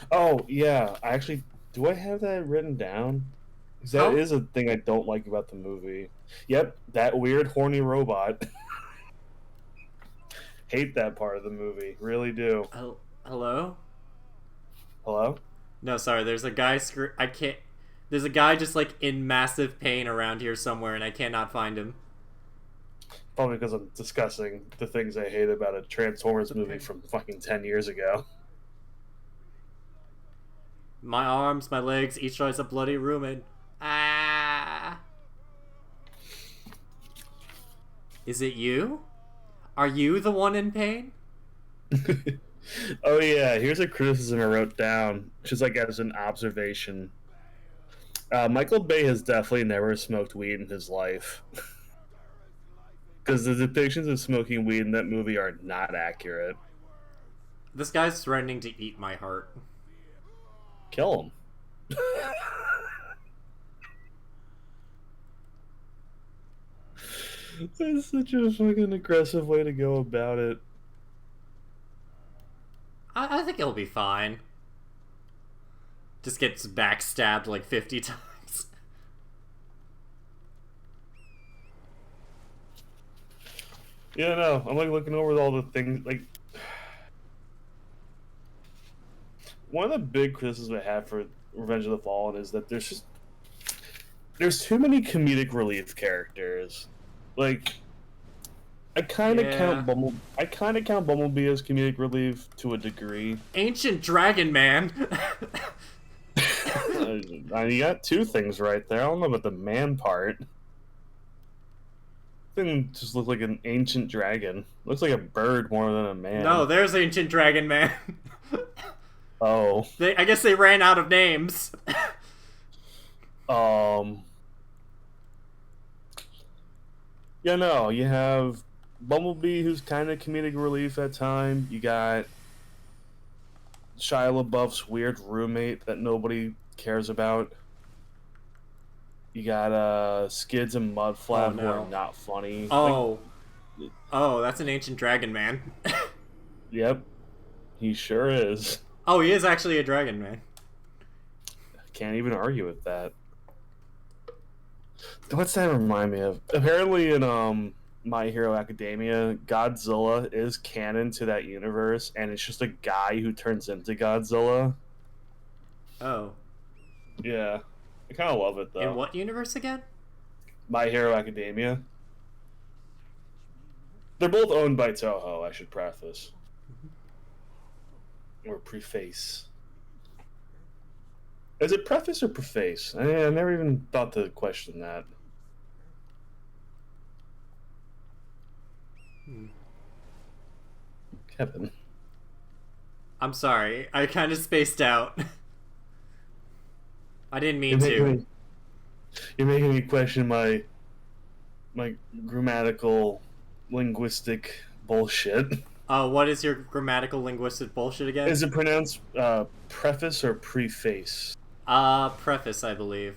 Speaker 3: Oh yeah, do I have that written down? 'Cause that is a thing I don't like about the movie. Yep, that weird horny robot. Hate that part of the movie, really do.
Speaker 1: Hello?
Speaker 3: Hello?
Speaker 1: No, sorry. There's a guy. There's a guy just like in massive pain around here somewhere, and I cannot find him.
Speaker 3: Probably because I'm discussing the things I hate about a Transformers movie from fucking 10 years ago.
Speaker 1: My arms, my legs, each tries a bloody rumen. Ah! Is it you? Are you the one in pain?
Speaker 3: Oh yeah, here's a criticism I wrote down, just like as an observation. Michael Bay has definitely never smoked weed in his life. Because the depictions of smoking weed in that movie are not accurate.
Speaker 1: This guy's threatening to eat my heart.
Speaker 3: Kill him. That's such a fucking aggressive way to go about it.
Speaker 1: I think he'll be fine. Just gets backstabbed like 50 times.
Speaker 3: Yeah, no, I'm like looking over all the things. Like, one of the big criticisms I have for Revenge of the Fallen is that there's too many comedic relief characters. Like, I kind of count Bumblebee as comedic relief to a degree.
Speaker 1: Ancient Dragon Man.
Speaker 3: You got 2 things right there. I don't know about the man part. Thing just looked like an ancient dragon. Looks like a bird more than a man.
Speaker 1: No, there's Ancient Dragon Man.
Speaker 3: Oh.
Speaker 1: I guess they ran out of names.
Speaker 3: Yeah, no, you have Bumblebee, who's kind of comedic relief at time. You got Shia LaBeouf's weird roommate that nobody cares about. You got Skids and Mudflap who are not funny.
Speaker 1: Oh, that's an Ancient Dragon Man.
Speaker 3: Yep, he sure is.
Speaker 1: Oh, he is actually a dragon man.
Speaker 3: Can't even argue with that. What's that remind me of? Apparently in My Hero Academia, Godzilla is canon to that universe, and it's just a guy who turns into Godzilla.
Speaker 1: Oh.
Speaker 3: Yeah. I kind of love it, though.
Speaker 1: In what universe again?
Speaker 3: My Hero Academia. They're both owned by Toho, I should preface. Or preface. Is it preface or preface? I never even thought to question that. Kevin.
Speaker 1: I'm sorry. I kind of spaced out. I didn't mean to.
Speaker 3: You're making me question my grammatical linguistic bullshit.
Speaker 1: What is your grammatical linguistic bullshit again?
Speaker 3: Is it pronounced preface or preface?
Speaker 1: Preface, I believe.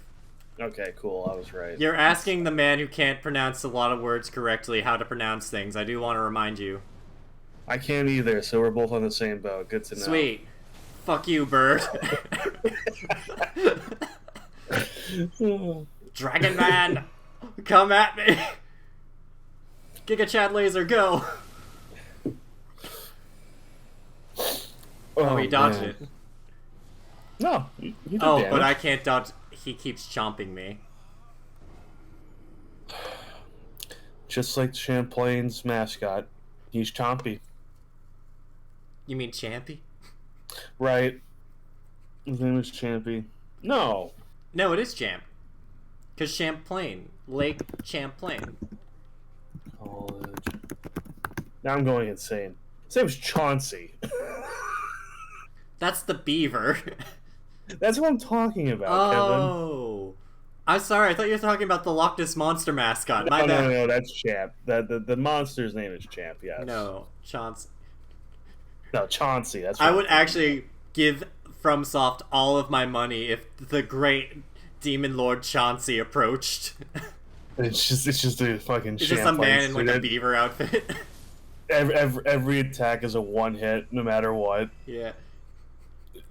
Speaker 3: Okay, cool. I was right.
Speaker 1: You're asking the man who can't pronounce a lot of words correctly how to pronounce things. I do want to remind you.
Speaker 3: I can't either, so we're both on the same boat. Good to know.
Speaker 1: Sweet. Fuck you, bird. Dragon Man, come at me. Giga Chad Laser, go! Oh, he dodged
Speaker 3: man.
Speaker 1: it.
Speaker 3: No, he did
Speaker 1: Oh,
Speaker 3: damage.
Speaker 1: but I can't dodge. He keeps chomping me.
Speaker 3: Just like Champlain's mascot, he's Chompy.
Speaker 1: You mean Champy?
Speaker 3: Right. His name is Champy. No.
Speaker 1: No, it is Champ. Because Champlain. Lake Champlain.
Speaker 3: College. Now I'm going insane. His name's Chauncey.
Speaker 1: That's the beaver.
Speaker 3: That's what I'm talking about, Kevin.
Speaker 1: Oh. I'm sorry, I thought you were talking about the Loch Ness Monster mascot. My
Speaker 3: No,
Speaker 1: bad.
Speaker 3: no, that's Champ. The monster's name is Champ, yes.
Speaker 1: No, Chauncey.
Speaker 3: No, Chauncey. That's
Speaker 1: I
Speaker 3: right.
Speaker 1: would actually give FromSoft all of my money if the great Demon Lord Chauncey approached.
Speaker 3: It's just a fucking
Speaker 1: It's just a
Speaker 3: Champlain
Speaker 1: man in like a
Speaker 3: student.
Speaker 1: beaver outfit.
Speaker 3: Every attack is a one hit, no matter what.
Speaker 1: Yeah.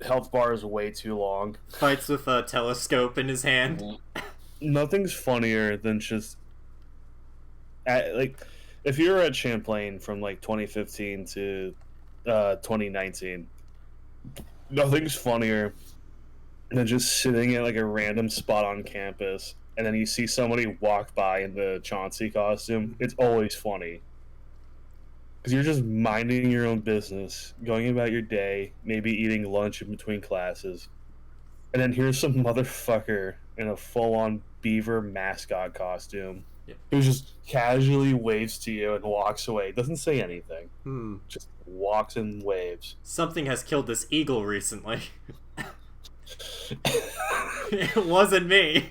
Speaker 3: Health bar is way too long.
Speaker 1: Fights with a telescope in his hand.
Speaker 3: Nothing's funnier than just like if you're at Champlain from like 2015 to 2019. Nothing's funnier than just sitting at like a random spot on campus, and then you see somebody walk by in the Chauncey costume. It's always funny. Because you're just minding your own business, going about your day, maybe eating lunch in between classes. And then here's some motherfucker in a full-on beaver mascot costume who just casually waves to you and walks away. Doesn't say anything. Just walks and waves.
Speaker 1: Something has killed this eagle recently. It wasn't me.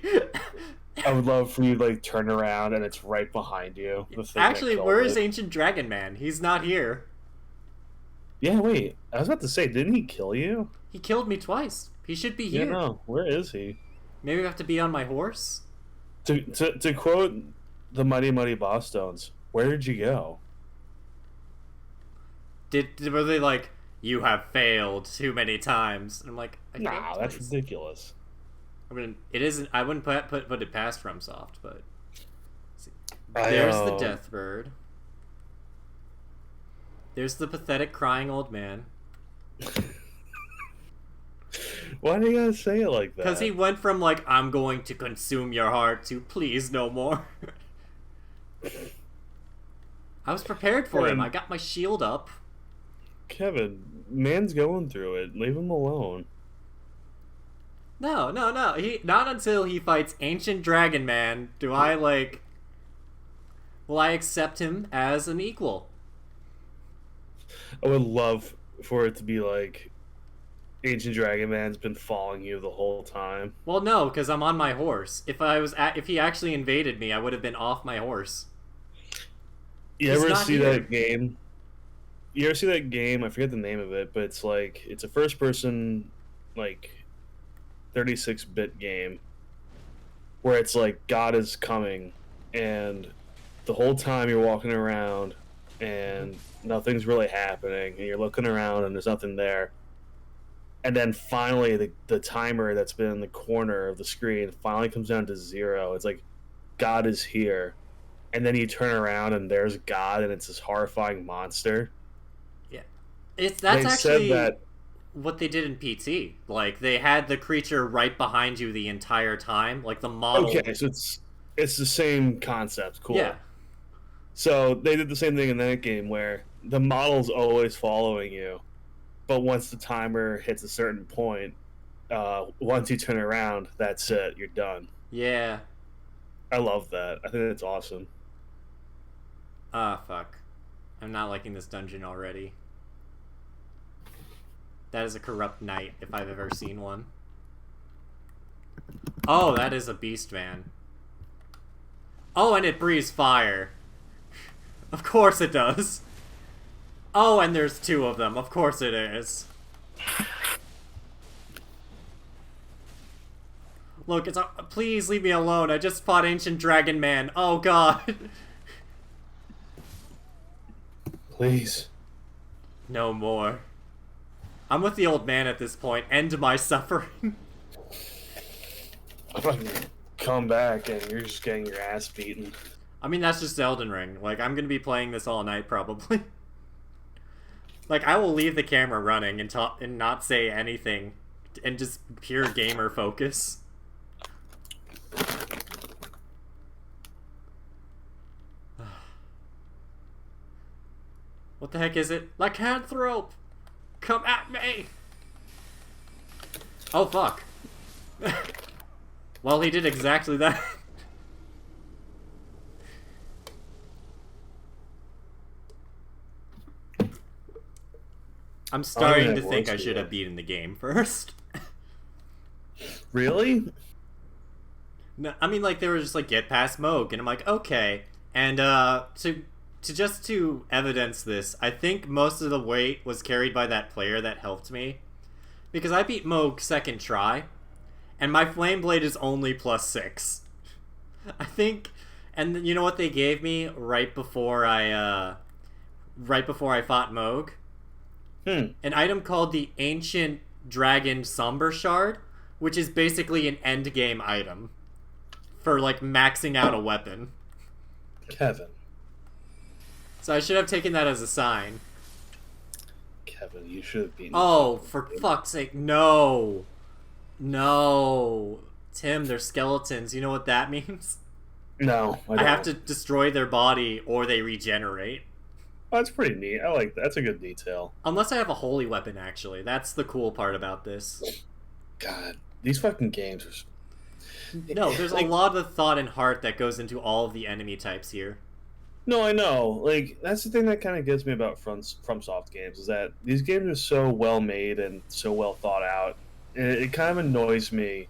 Speaker 3: I would love for you to like turn around and it's right behind you. The thing that
Speaker 1: Actually,
Speaker 3: killed
Speaker 1: where is
Speaker 3: it.
Speaker 1: Ancient Dragon Man? He's not here.
Speaker 3: Yeah, wait. I was about to say, didn't he kill you?
Speaker 1: He killed me twice. He should be
Speaker 3: Yeah,
Speaker 1: here.
Speaker 3: no. Where is he?
Speaker 1: Maybe I have to be on my horse?
Speaker 3: To quote the Mighty Mighty Boss Stones, where did you go?
Speaker 1: Were they like, you have failed too many times? And I'm like, I failed
Speaker 3: Nah, that's
Speaker 1: twice.
Speaker 3: ridiculous.
Speaker 1: I mean, it isn't. I wouldn't put it past FromSoft, but
Speaker 3: I
Speaker 1: there's
Speaker 3: know.
Speaker 1: the Death Bird. There's the pathetic crying old man.
Speaker 3: Why do you gotta say it like that?
Speaker 1: Because he went from like, I'm going to consume your heart to please no more. I was prepared for him. I got my shield up.
Speaker 3: Kevin, man's going through it. Leave him alone.
Speaker 1: No. He not until he fights Ancient Dragon Man do I like. Will I accept him as an equal?
Speaker 3: I would love for it to be like Ancient Dragon Man's been following you the whole time.
Speaker 1: Well, no, because I'm on my horse. If he actually invaded me, I would have been off my horse.
Speaker 3: You
Speaker 1: He's
Speaker 3: ever
Speaker 1: not
Speaker 3: see
Speaker 1: here.
Speaker 3: that game? You ever see that game? I forget the name of it, but it's like it's a first-person, like 36-bit game where it's like God is coming, and the whole time you're walking around and nothing's really happening, and you're looking around and there's nothing there, and then finally the timer that's been in the corner of the screen finally comes down to 0. It's like God is here. And then you turn around and there's God, and it's this horrifying monster.
Speaker 1: That's
Speaker 3: They
Speaker 1: actually
Speaker 3: said that.
Speaker 1: what they did in PT. Like, they had the creature right behind you the entire time. Like, the model.
Speaker 3: Okay, so it's the same concept. Cool.
Speaker 1: Yeah.
Speaker 3: So they did the same thing in that game where the model's always following you, but once the timer hits a certain point, once you turn around, that's it. You're done.
Speaker 1: Yeah.
Speaker 3: I love that. I think that's awesome.
Speaker 1: Ah, fuck. I'm not liking this dungeon already. That is a corrupt knight, if I've ever seen one. Oh, that is a beast man. Oh, and it breathes fire. Of course it does. Oh, and there's 2 of them. Of course it is. Look, please leave me alone. I just fought Ancient Dragon Man. Oh, God.
Speaker 3: Please.
Speaker 1: No more. I'm with the old man at this point. End my suffering.
Speaker 3: I'm fucking come back and you're just getting your ass beaten.
Speaker 1: I mean, that's just Elden Ring. Like, I'm gonna be playing this all night, probably. Like, I will leave the camera running and talk and not say anything, and just pure gamer focus. What the heck is it? Lycanthrope! Come at me! Oh, fuck. Well, he did exactly that. I'm starting to think I should have beaten the game first.
Speaker 3: Really?
Speaker 1: No, I mean, like, they were just like, get past Moog, and I'm like, okay. And to evidence this, I think most of the weight was carried by that player that helped me, because I beat Moog second try, and my flame blade is only +6. I think, and you know what they gave me right before I fought Moog? An item called the Ancient Dragon Somber Shard, which is basically an endgame item for, like, maxing out a weapon.
Speaker 3: Kevin.
Speaker 1: So I should have taken that as a sign.
Speaker 3: Kevin, you should have beaten.
Speaker 1: Oh, for fuck's sake, no. No. Tim, they're skeletons. You know what that means?
Speaker 3: No, I
Speaker 1: have to destroy their body or they regenerate.
Speaker 3: Oh, that's pretty neat. I like that. That's a good detail.
Speaker 1: Unless I have a holy weapon, actually. That's the cool part about this.
Speaker 3: God, these fucking games are...
Speaker 1: No, there's a lot of thought and heart that goes into all of the enemy types here.
Speaker 3: No, I know. Like, that's the thing that kind of gets me about FromSoft games, is that these games are so well made and so well thought out. And it kind of annoys me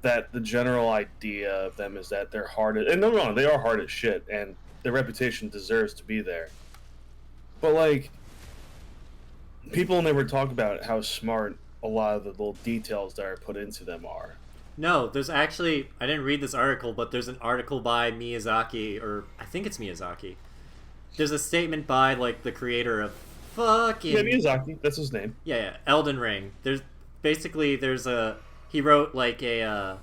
Speaker 3: that the general idea of them is that they're hard at... And no, they are hard as shit, and their reputation deserves to be there. But, like, people never talk about how smart a lot of the little details that are put into them are.
Speaker 1: No, there's actually... I didn't read this article, but there's an article by Miyazaki, or I think it's Miyazaki. There's a statement by, like, the creator of fucking...
Speaker 3: Yeah, Miyazaki. That's his name.
Speaker 1: Yeah, Elden Ring. There's a... He wrote, like, a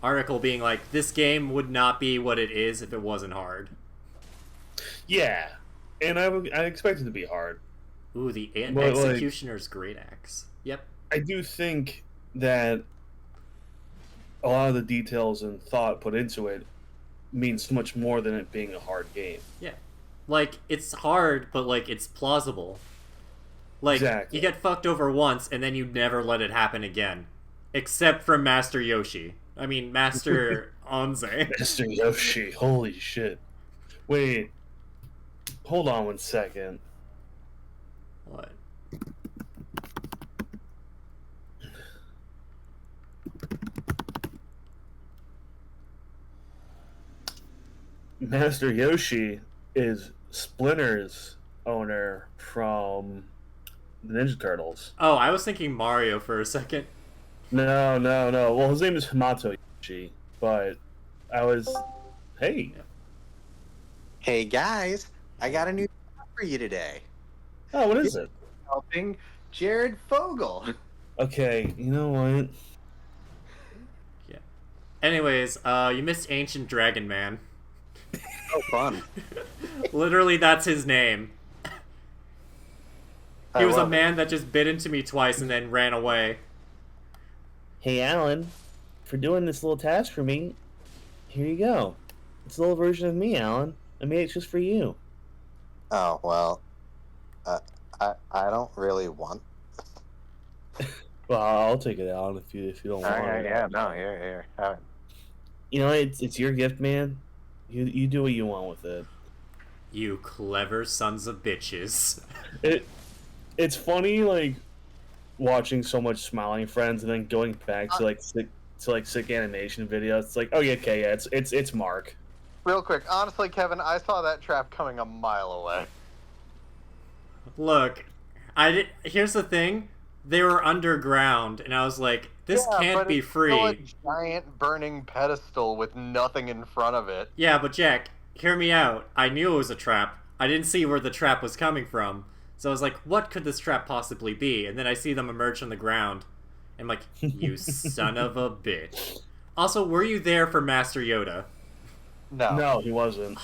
Speaker 1: article being like, this game would not be what it is if it wasn't hard.
Speaker 3: Yeah, and I expect it to be hard.
Speaker 1: Ooh, the Executioner's Great Axe. Yep.
Speaker 3: I do think that a lot of the details and thought put into it means so much more than it being a hard game.
Speaker 1: Yeah. Like, it's hard, but, like, it's plausible. Like,
Speaker 3: exactly.
Speaker 1: You get fucked over once, and then you never let it happen again. Except for Master Yoshi. I mean, Master Anze.
Speaker 3: Master Yoshi, holy shit. Wait. Hold on 1 second.
Speaker 1: What?
Speaker 3: Master Yoshi is Splinter's owner from the Ninja Turtles.
Speaker 1: Oh, I was thinking Mario for a second.
Speaker 3: No. Well, his name is Hamato Yoshi, but I was... Hey.
Speaker 2: Hey, guys. I got a new job for you today.
Speaker 3: Oh, what is it?
Speaker 2: Helping Jared Fogle.
Speaker 3: Okay, you know what?
Speaker 1: Yeah. Anyways, you missed Ancient Dragon Man.
Speaker 2: Oh, fun.
Speaker 1: Literally, that's his name. He was a man that just bit into me twice and then ran away.
Speaker 3: Hey, Alan, for doing this little task for me, here you go. It's a little version of me, Alan. I made it just for you.
Speaker 2: Oh, well, I don't really want.
Speaker 3: Well, I'll take it, Alan, if you don't want it.
Speaker 2: Yeah, no, here.
Speaker 3: You know, it's your gift, man. You do what you want with it.
Speaker 1: You clever sons of bitches.
Speaker 3: It's funny, like, watching so much Smiling Friends and then going back to sick animation videos. It's like, oh yeah, okay, yeah, it's Mark.
Speaker 2: Real quick, honestly, Kevin, I saw that trap coming a mile away.
Speaker 1: Look, here's the thing. They were underground, and I was like, this can't be free.
Speaker 2: Still a giant burning pedestal with nothing in front of it.
Speaker 1: Yeah, but Jack, hear me out. I knew it was a trap. I didn't see where the trap was coming from. So I was like, what could this trap possibly be? And then I see them emerge from the ground. I'm like, you son of a bitch. Also, were you there for Master Yoda?
Speaker 2: No.
Speaker 3: No, he wasn't.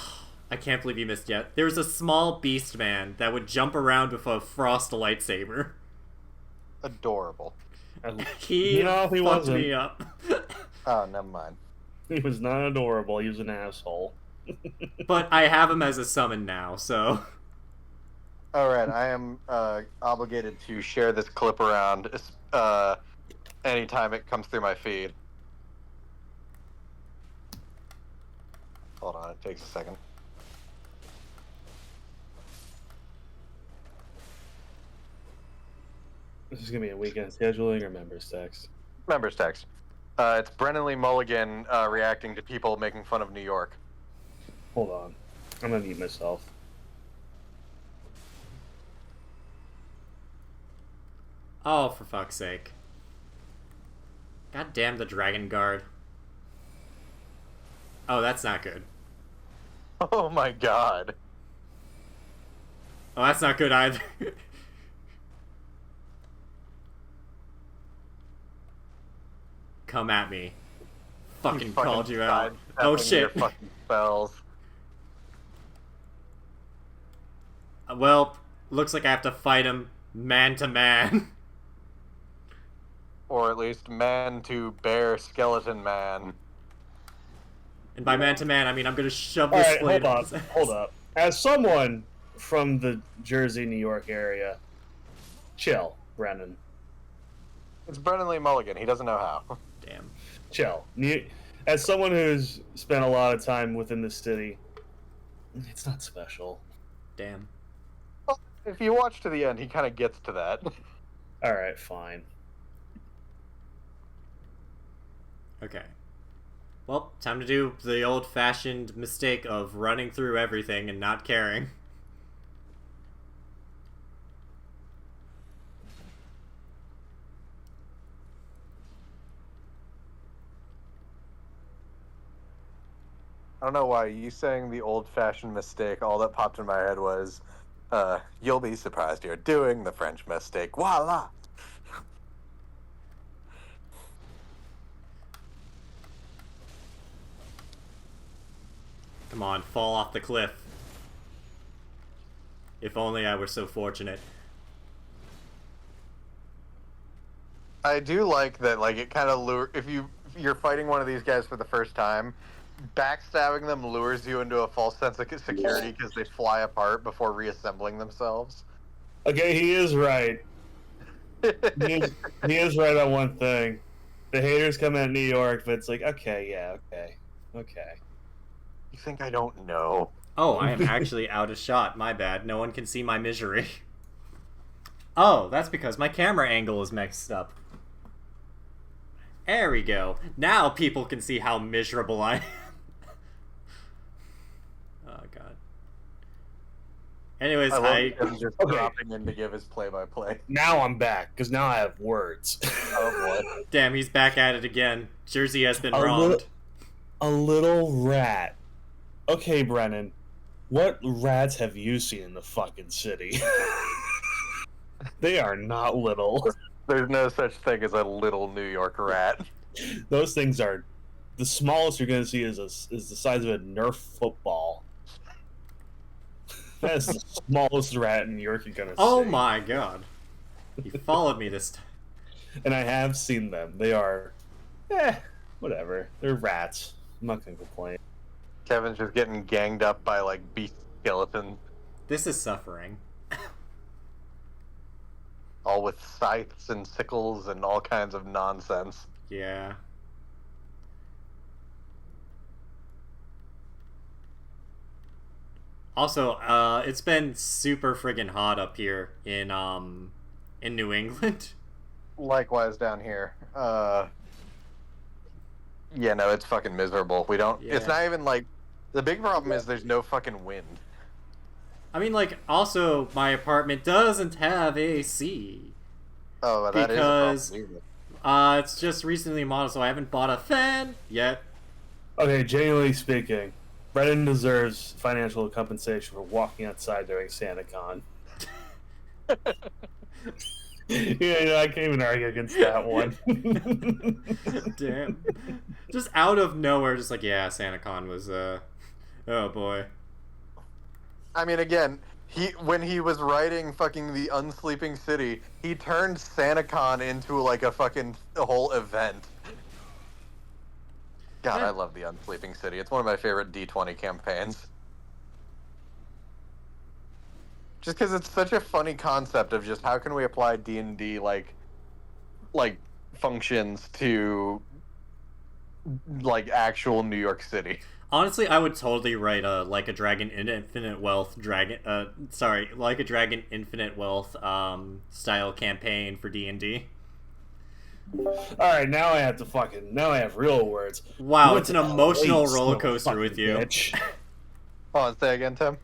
Speaker 1: I can't believe you missed yet. There's a small beast man that would jump around with a frost lightsaber.
Speaker 2: Adorable.
Speaker 1: He
Speaker 3: No, he
Speaker 1: fucked
Speaker 3: wasn't.
Speaker 1: me up.
Speaker 2: Oh, never mind.
Speaker 3: He was not adorable. He was an asshole.
Speaker 1: But I have him as a summon now, so...
Speaker 2: Alright, I am obligated to share this clip around anytime it comes through my feed. Hold on, it takes a second.
Speaker 3: This is gonna be a weekend scheduling or members text.
Speaker 2: Members text. It's Brennan Lee Mulligan reacting to people making fun of New York.
Speaker 3: Hold on, I'm gonna mute myself.
Speaker 1: Oh, for fuck's sake. God damn the Dragon Guard. Oh, that's not good.
Speaker 2: Oh my god.
Speaker 1: Oh, that's not good either. Come at me. Fucking called you out. Oh shit.
Speaker 2: Your fucking spells.
Speaker 1: Well, looks like I have to fight him man to man.
Speaker 2: Or at least man to bear skeleton man.
Speaker 1: And by man to man, I mean I'm gonna shove
Speaker 3: All
Speaker 1: this
Speaker 3: right,
Speaker 1: blade.
Speaker 3: hold up. As someone from the Jersey, New York area, chill, Brennan.
Speaker 2: It's Brennan Lee Mulligan. He doesn't know how.
Speaker 1: Damn.
Speaker 3: Chill. As someone who's spent a lot of time within the city, it's not special.
Speaker 1: Damn.
Speaker 2: If you watch to the end, he kind of gets to that.
Speaker 3: All right, fine.
Speaker 1: Okay. Well, time to do the old-fashioned mistake of running through everything and not caring.
Speaker 2: I don't know why you saying the old-fashioned mistake. All that popped in my head was, "You'll be surprised you're doing the French mistake." Voila.
Speaker 1: Come on, fall off the cliff. If only I were so fortunate.
Speaker 2: I do like that. Like it kind of if you're fighting one of these guys for the first time, backstabbing them lures you into a false sense of security because they fly apart before reassembling themselves.
Speaker 3: Okay, he is right. He is right on one thing. The haters come at New York, but it's like, okay, yeah, okay.
Speaker 2: You think I don't know?
Speaker 1: Oh, I am actually out of shot. My bad. No one can see my misery. Oh, that's because my camera angle is mixed up. There we go. Now people can see how miserable I am. Oh, God. Anyways,
Speaker 2: I love him just
Speaker 3: Okay.
Speaker 2: dropping in to give his play-by-play.
Speaker 3: Now I'm back, because now I have words.
Speaker 2: Oh boy.
Speaker 1: Damn, he's back at it again. Jersey has been
Speaker 3: A
Speaker 1: wronged.
Speaker 3: A little rat. Okay, Brennan, what rats have you seen in the fucking city? They are not little.
Speaker 2: There's no such thing as a little New York rat.
Speaker 3: Those things are... The smallest you're going to see is the size of a Nerf football. That's the smallest rat in New York you're going to see.
Speaker 1: Oh my God. He followed me this time.
Speaker 3: And I have seen them. They are... whatever. They're rats. I'm not going to complain.
Speaker 2: Kevin's just getting ganged up by like beast skeletons,
Speaker 1: This is suffering.
Speaker 2: all with scythes and sickles and all kinds of nonsense.
Speaker 1: Yeah. Also, it's been super friggin' hot up here in New England.
Speaker 2: Likewise down here. Yeah, no, it's fucking miserable. We don't.
Speaker 1: Yeah.
Speaker 2: It's not even like. The big problem is there's no fucking wind.
Speaker 1: I mean, like, also, my apartment doesn't have AC.
Speaker 2: Oh, well, that
Speaker 1: Because-
Speaker 2: is a problem.
Speaker 1: It's just recently modeled, so I haven't bought a fan yet.
Speaker 3: Okay, genuinely speaking, Brennan deserves financial compensation for walking outside during SantaCon. Yeah, I can't even argue against that one.
Speaker 1: Damn. Just out of nowhere, just like, yeah, SantaCon was, Oh boy.
Speaker 2: I mean, again, when he was writing fucking the Unsleeping City, he turned SantaCon into like a whole event. God, I love the Unsleeping City. It's one of my favorite D20 campaigns. Just because it's such a funny concept of just how can we apply D&D like functions to like actual New York City.
Speaker 1: Honestly, I would totally write a Like a Dragon Infinite Wealth Like a Dragon Infinite Wealth style campaign for D&D.
Speaker 3: All right, now I have real words.
Speaker 1: Wow,
Speaker 3: You
Speaker 1: it's an
Speaker 3: went to
Speaker 1: emotional
Speaker 3: LA, son
Speaker 1: roller
Speaker 3: of a
Speaker 1: coaster with
Speaker 3: fucking
Speaker 1: you.
Speaker 3: bitch.
Speaker 2: Hold on, say again, Tim.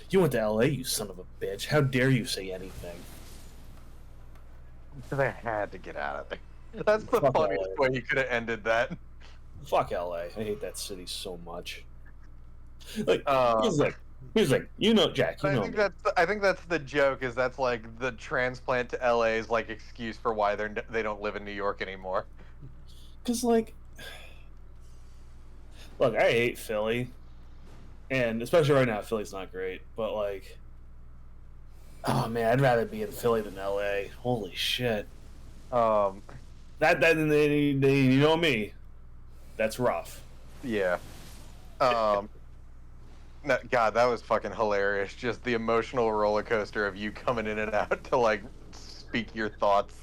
Speaker 3: You went to LA, you son of a bitch. How dare you say anything?
Speaker 2: Because I had to get out of there. That's the
Speaker 3: Fuck
Speaker 2: funniest
Speaker 3: LA.
Speaker 2: way you could have ended that.
Speaker 3: Fuck LA. I hate that city so much. Like,
Speaker 2: Uh,
Speaker 3: he's like, you know, Jack, you
Speaker 2: I
Speaker 3: know
Speaker 2: think
Speaker 3: me.
Speaker 2: I think that's the joke. Is that's like the transplant to LA's like excuse for why they don't live in New York anymore.
Speaker 3: Because, like, look, I hate Philly. And especially right now, Philly's not great. But, like, oh, man, I'd rather be in Philly than LA. Holy shit.
Speaker 2: Um,
Speaker 3: You know me. That's rough.
Speaker 2: yeah. Um, God, that was fucking hilarious. Just the emotional roller coaster of you coming in and out to like speak your thoughts.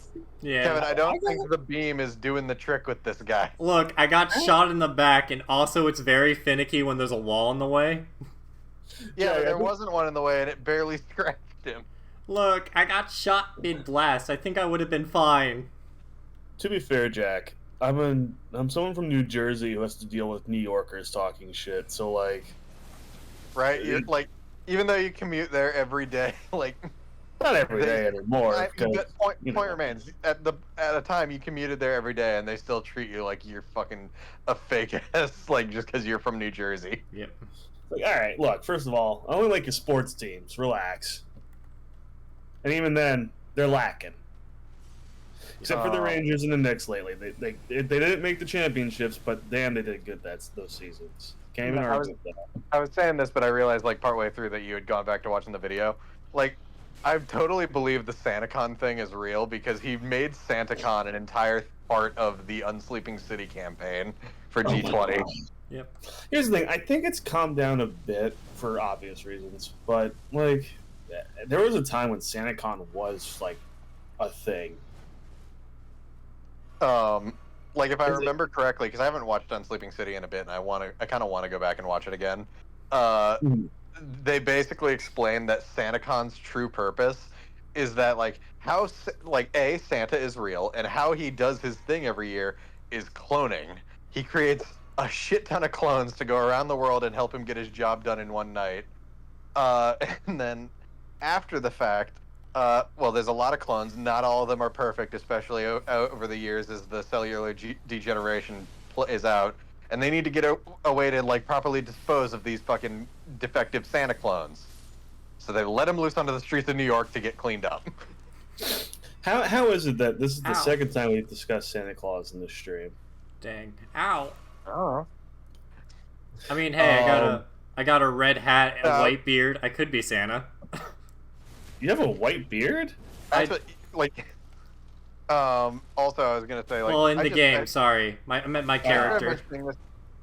Speaker 1: Yeah.
Speaker 2: Kevin, I don't think the beam is doing the trick with this guy.
Speaker 1: Look, I got shot in the back, and also it's very finicky when there's a wall in the way.
Speaker 2: Yeah,
Speaker 3: Jack,
Speaker 2: there wasn't one in the way, and it barely scratched him.
Speaker 1: Look, I got shot mid-blast. I think I would have been fine.
Speaker 3: To be fair, Jack, I'm someone from New Jersey who has to deal with New Yorkers talking shit. So, like,
Speaker 2: Right? You're like, even though you commute there every day, like
Speaker 3: not every day anymore. Because,
Speaker 2: point
Speaker 3: you know.
Speaker 2: remains. At a time you commuted there every day, and they still treat you like you're fucking a fake ass, like just because you're from New Jersey.
Speaker 1: Yep.
Speaker 3: Like, all right, look. First of all, I only like your sports teams. Relax. And even then, they're lacking. Except for the Rangers and the Knicks lately. They didn't make the championships, but damn, they did good those seasons. Can't even argue with that.
Speaker 2: I was saying this, but I realized like partway through that you had gone back to watching the video. Like, I totally believe the SantaCon thing is real because he made SantaCon an entire part of the Unsleeping City campaign for D20.
Speaker 1: Yep.
Speaker 3: Here's the thing. I think it's calmed down a bit for obvious reasons, but like, there was a time when SantaCon was like a thing.
Speaker 2: Like if I remember correctly, because I haven't watched Unsleeping City in a bit, and I kind of want to go back and watch it again. They basically explained that SantaCon's true purpose is that like how Santa is real, and how he does his thing every year is cloning. He creates a shit ton of clones to go around the world and help him get his job done in one night. And then after the fact, well, there's a lot of clones. Not all of them are perfect, especially over the years as the cellular degeneration is out. And they need to get a way to like properly dispose of these fucking defective Santa clones. So they let him loose onto the streets of New York to get cleaned up.
Speaker 3: How is it that this is the
Speaker 1: Ow.
Speaker 3: second time we've discussed Santa Claus in this stream?
Speaker 1: Dang. Ow.
Speaker 2: Oh.
Speaker 1: I mean, hey, I got a red hat and a white beard. I could be Santa.
Speaker 3: You have a white beard?
Speaker 2: That's what, like. Also, I was gonna say, like.
Speaker 1: Well, in the game, sorry. I meant my character.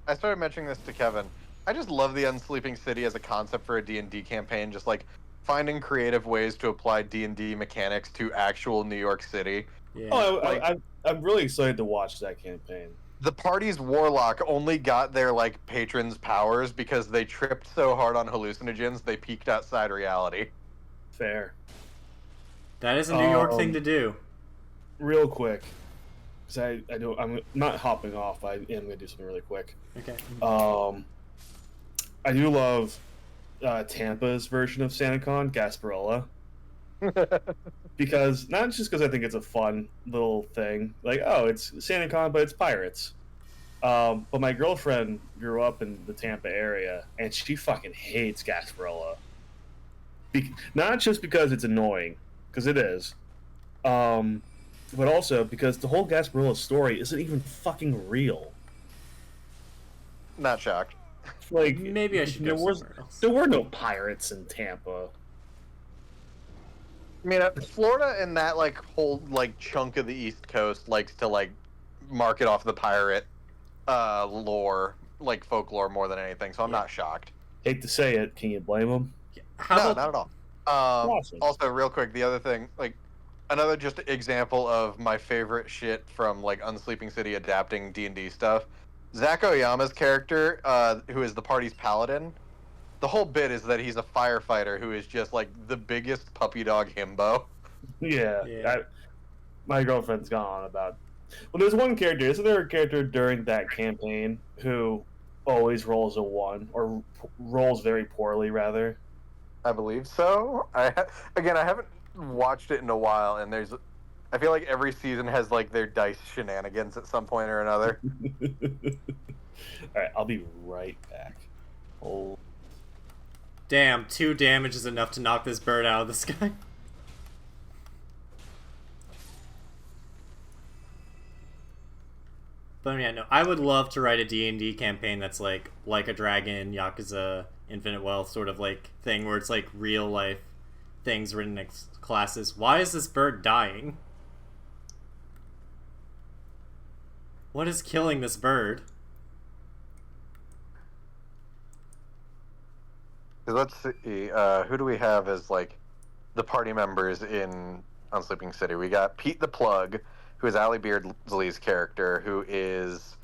Speaker 2: I started mentioning this to Kevin. I just love the Unsleeping City as a concept for a D&D campaign. Just like finding creative ways to apply D&D mechanics to actual New York City.
Speaker 1: Yeah.
Speaker 3: Oh, I'm really excited to watch that campaign.
Speaker 2: The party's warlock only got their like patrons' powers because they tripped so hard on hallucinogens they peaked outside reality.
Speaker 3: Fair.
Speaker 1: That is a New York thing to do.
Speaker 3: Real quick, because I'm not hopping off. I am gonna do something really quick.
Speaker 1: Okay.
Speaker 3: I do love Tampa's version of SantaCon, Gasparilla. Because not just because I think it's a fun little thing, like, oh, it's SantaCon, but it's pirates. But my girlfriend grew up in the Tampa area, and she fucking hates Gasparilla. Not just because it's annoying, because it is, but also because the whole Gasparilla story isn't even fucking real.
Speaker 2: Not shocked.
Speaker 3: Like
Speaker 1: Maybe I should go somewhere else.
Speaker 3: there were no pirates in Tampa.
Speaker 2: I mean, Florida and that like whole like chunk of the East Coast likes to like market off the pirate lore, like folklore more than anything. So I'm not shocked.
Speaker 3: Hate to say it, can you blame them?
Speaker 1: How
Speaker 2: Not at all.
Speaker 3: Awesome.
Speaker 2: Also, real quick, the other thing, like another just example of my favorite shit from like Unsleeping City adapting D&D stuff. Zach Oyama's character, who is the party's paladin, the whole bit is that he's a firefighter who is just like the biggest puppy dog himbo.
Speaker 3: Yeah. My girlfriend's gone on about. Well, there's one character. Isn't there a character during that campaign who always rolls a 1 or rolls very poorly, rather?
Speaker 2: I believe so. Again, I haven't watched it in a while, and I feel like every season has like their dice shenanigans at some point or another.
Speaker 3: All right, I'll be right back. Oh.
Speaker 1: Damn, 2 damage is enough to knock this bird out of the sky. But yeah, no, I would love to write a D&D campaign that's like a Dragon, Yakuza, Infinite Wealth sort of like thing where it's like real life things written in classes. Why is this bird dying? What is killing this bird?
Speaker 2: Let's see, who do we have as like the party members in Unsleeping City? We got Pete the Plug, who is Allie Beardsley's character, who is,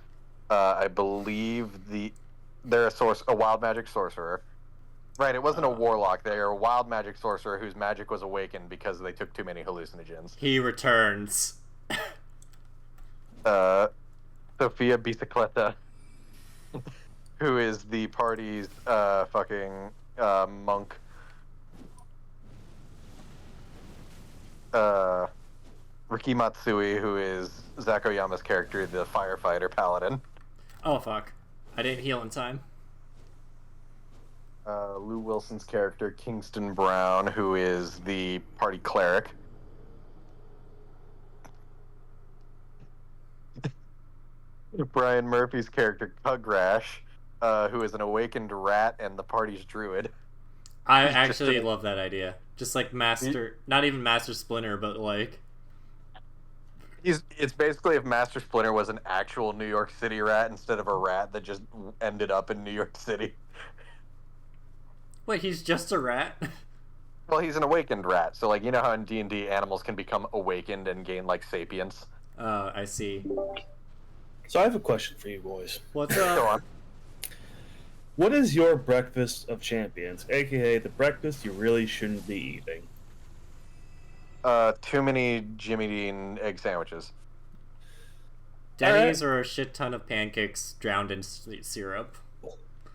Speaker 2: I believe they're a wild magic sorcerer. Right, it wasn't a warlock. They're a wild magic sorcerer whose magic was awakened because they took too many hallucinogens.
Speaker 1: He returns.
Speaker 2: Sophia Bicicleta, who is the party's monk. Riki Matsui, who is Zach Oyama's character, the firefighter paladin.
Speaker 1: Oh fuck. I didn't heal in time.
Speaker 2: Lou Wilson's character, Kingston Brown, who is the party cleric. Brian Murphy's character, Cugrash, who is an awakened rat and the party's druid.
Speaker 1: I actually love that idea. Just like not even Master Splinter, but like...
Speaker 2: It's basically if Master Splinter was an actual New York City rat instead of a rat that just ended up in New York City.
Speaker 1: Wait, he's just a rat?
Speaker 2: Well, he's an awakened rat, so like you know how in D&D animals can become awakened and gain like sapience.
Speaker 1: I see.
Speaker 3: So I have a question for you boys.
Speaker 1: What's
Speaker 2: Go
Speaker 1: up?
Speaker 2: on.
Speaker 3: What is your breakfast of champions, aka the breakfast you really shouldn't be eating?
Speaker 2: Too many Jimmy Dean egg sandwiches.
Speaker 1: Denny's or a shit ton of pancakes drowned in syrup.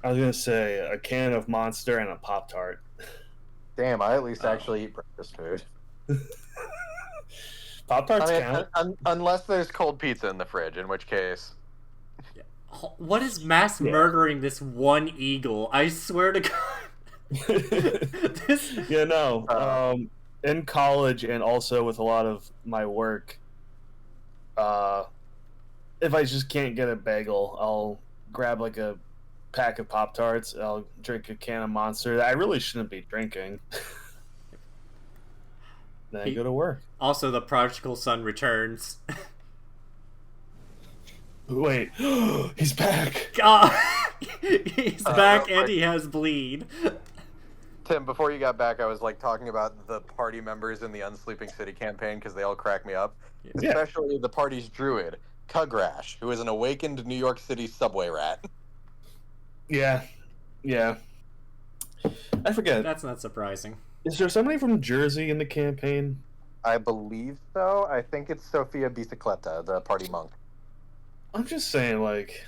Speaker 3: I was gonna say a can of Monster and a Pop-Tart.
Speaker 2: Damn, I at least actually eat breakfast food.
Speaker 3: Pop-Tarts count.
Speaker 2: Unless there's cold pizza in the fridge, in which case...
Speaker 1: What is mass murdering this one eagle? I swear to God.
Speaker 3: Yeah, no. In college and also with a lot of my work, if I just can't get a bagel, I'll grab like a pack of Pop-Tarts. I'll drink a can of Monster that I really shouldn't be drinking. Then I go to work.
Speaker 1: Also, the prodigal son returns.
Speaker 3: Wait, he's back!
Speaker 1: God, he's back and he has bleed.
Speaker 2: Tim, before you got back, I was like talking about the party members in the Unsleeping City campaign because they all crack me up.
Speaker 1: Yeah.
Speaker 2: Especially the party's druid, Cugrash, who is an awakened New York City subway rat.
Speaker 3: Yeah. I forget.
Speaker 1: That's not surprising.
Speaker 3: Is there somebody from Jersey in the campaign?
Speaker 2: I believe so. I think it's Sophia Bicicleta, the party monk.
Speaker 3: I'm just saying, like,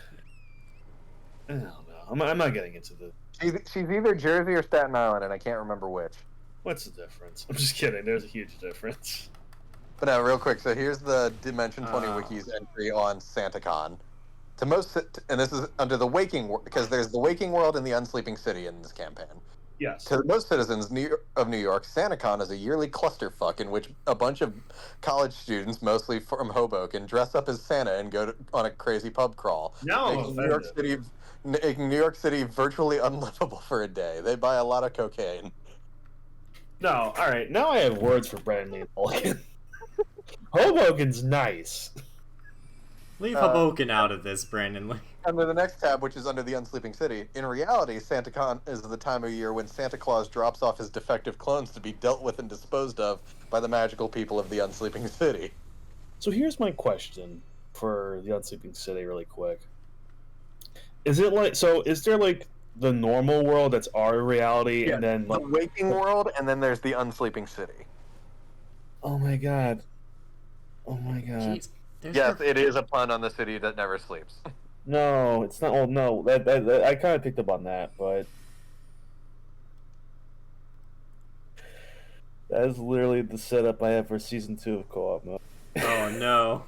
Speaker 3: I don't know. I'm not getting into the...
Speaker 2: She's either Jersey or Staten Island, and I can't remember which.
Speaker 3: What's the difference? I'm just kidding. There's a huge difference.
Speaker 2: But no, real quick. So here's the Dimension 20 Wiki's entry on SantaCon. And this is under the Waking World, because there's the Waking World and the Unsleeping City in this campaign.
Speaker 3: Yes.
Speaker 2: To most citizens of New York, SantaCon is a yearly clusterfuck in which a bunch of college students, mostly from Hoboken, dress up as Santa and go on a crazy pub crawl,
Speaker 3: Now I'm offended.
Speaker 2: making New York City virtually unlivable for a day. They buy a lot of cocaine.
Speaker 3: No, all right. Now I have words for Brandon Lee Mulligan. Hoboken's nice.
Speaker 1: Leave Hoboken out of this, Brandon Lee.
Speaker 2: Under the next tab, which is under the Unsleeping City, in reality, SantaCon is the time of year when Santa Claus drops off his defective clones to be dealt with and disposed of by the magical people of the Unsleeping City.
Speaker 3: So here's my question for the Unsleeping City, really quick. Is it like so? Is there like the normal world that's our reality, and then
Speaker 2: the
Speaker 3: like,
Speaker 2: waking world, and then there's the Unsleeping City.
Speaker 3: oh my god, oh my god.
Speaker 1: Jeez,
Speaker 2: Yes, it is a pun on the city that never sleeps.
Speaker 3: No, it's not. Oh no, that I kind of picked up on that, but that is literally the setup I have for season 2 of co-op mode.
Speaker 1: Oh no!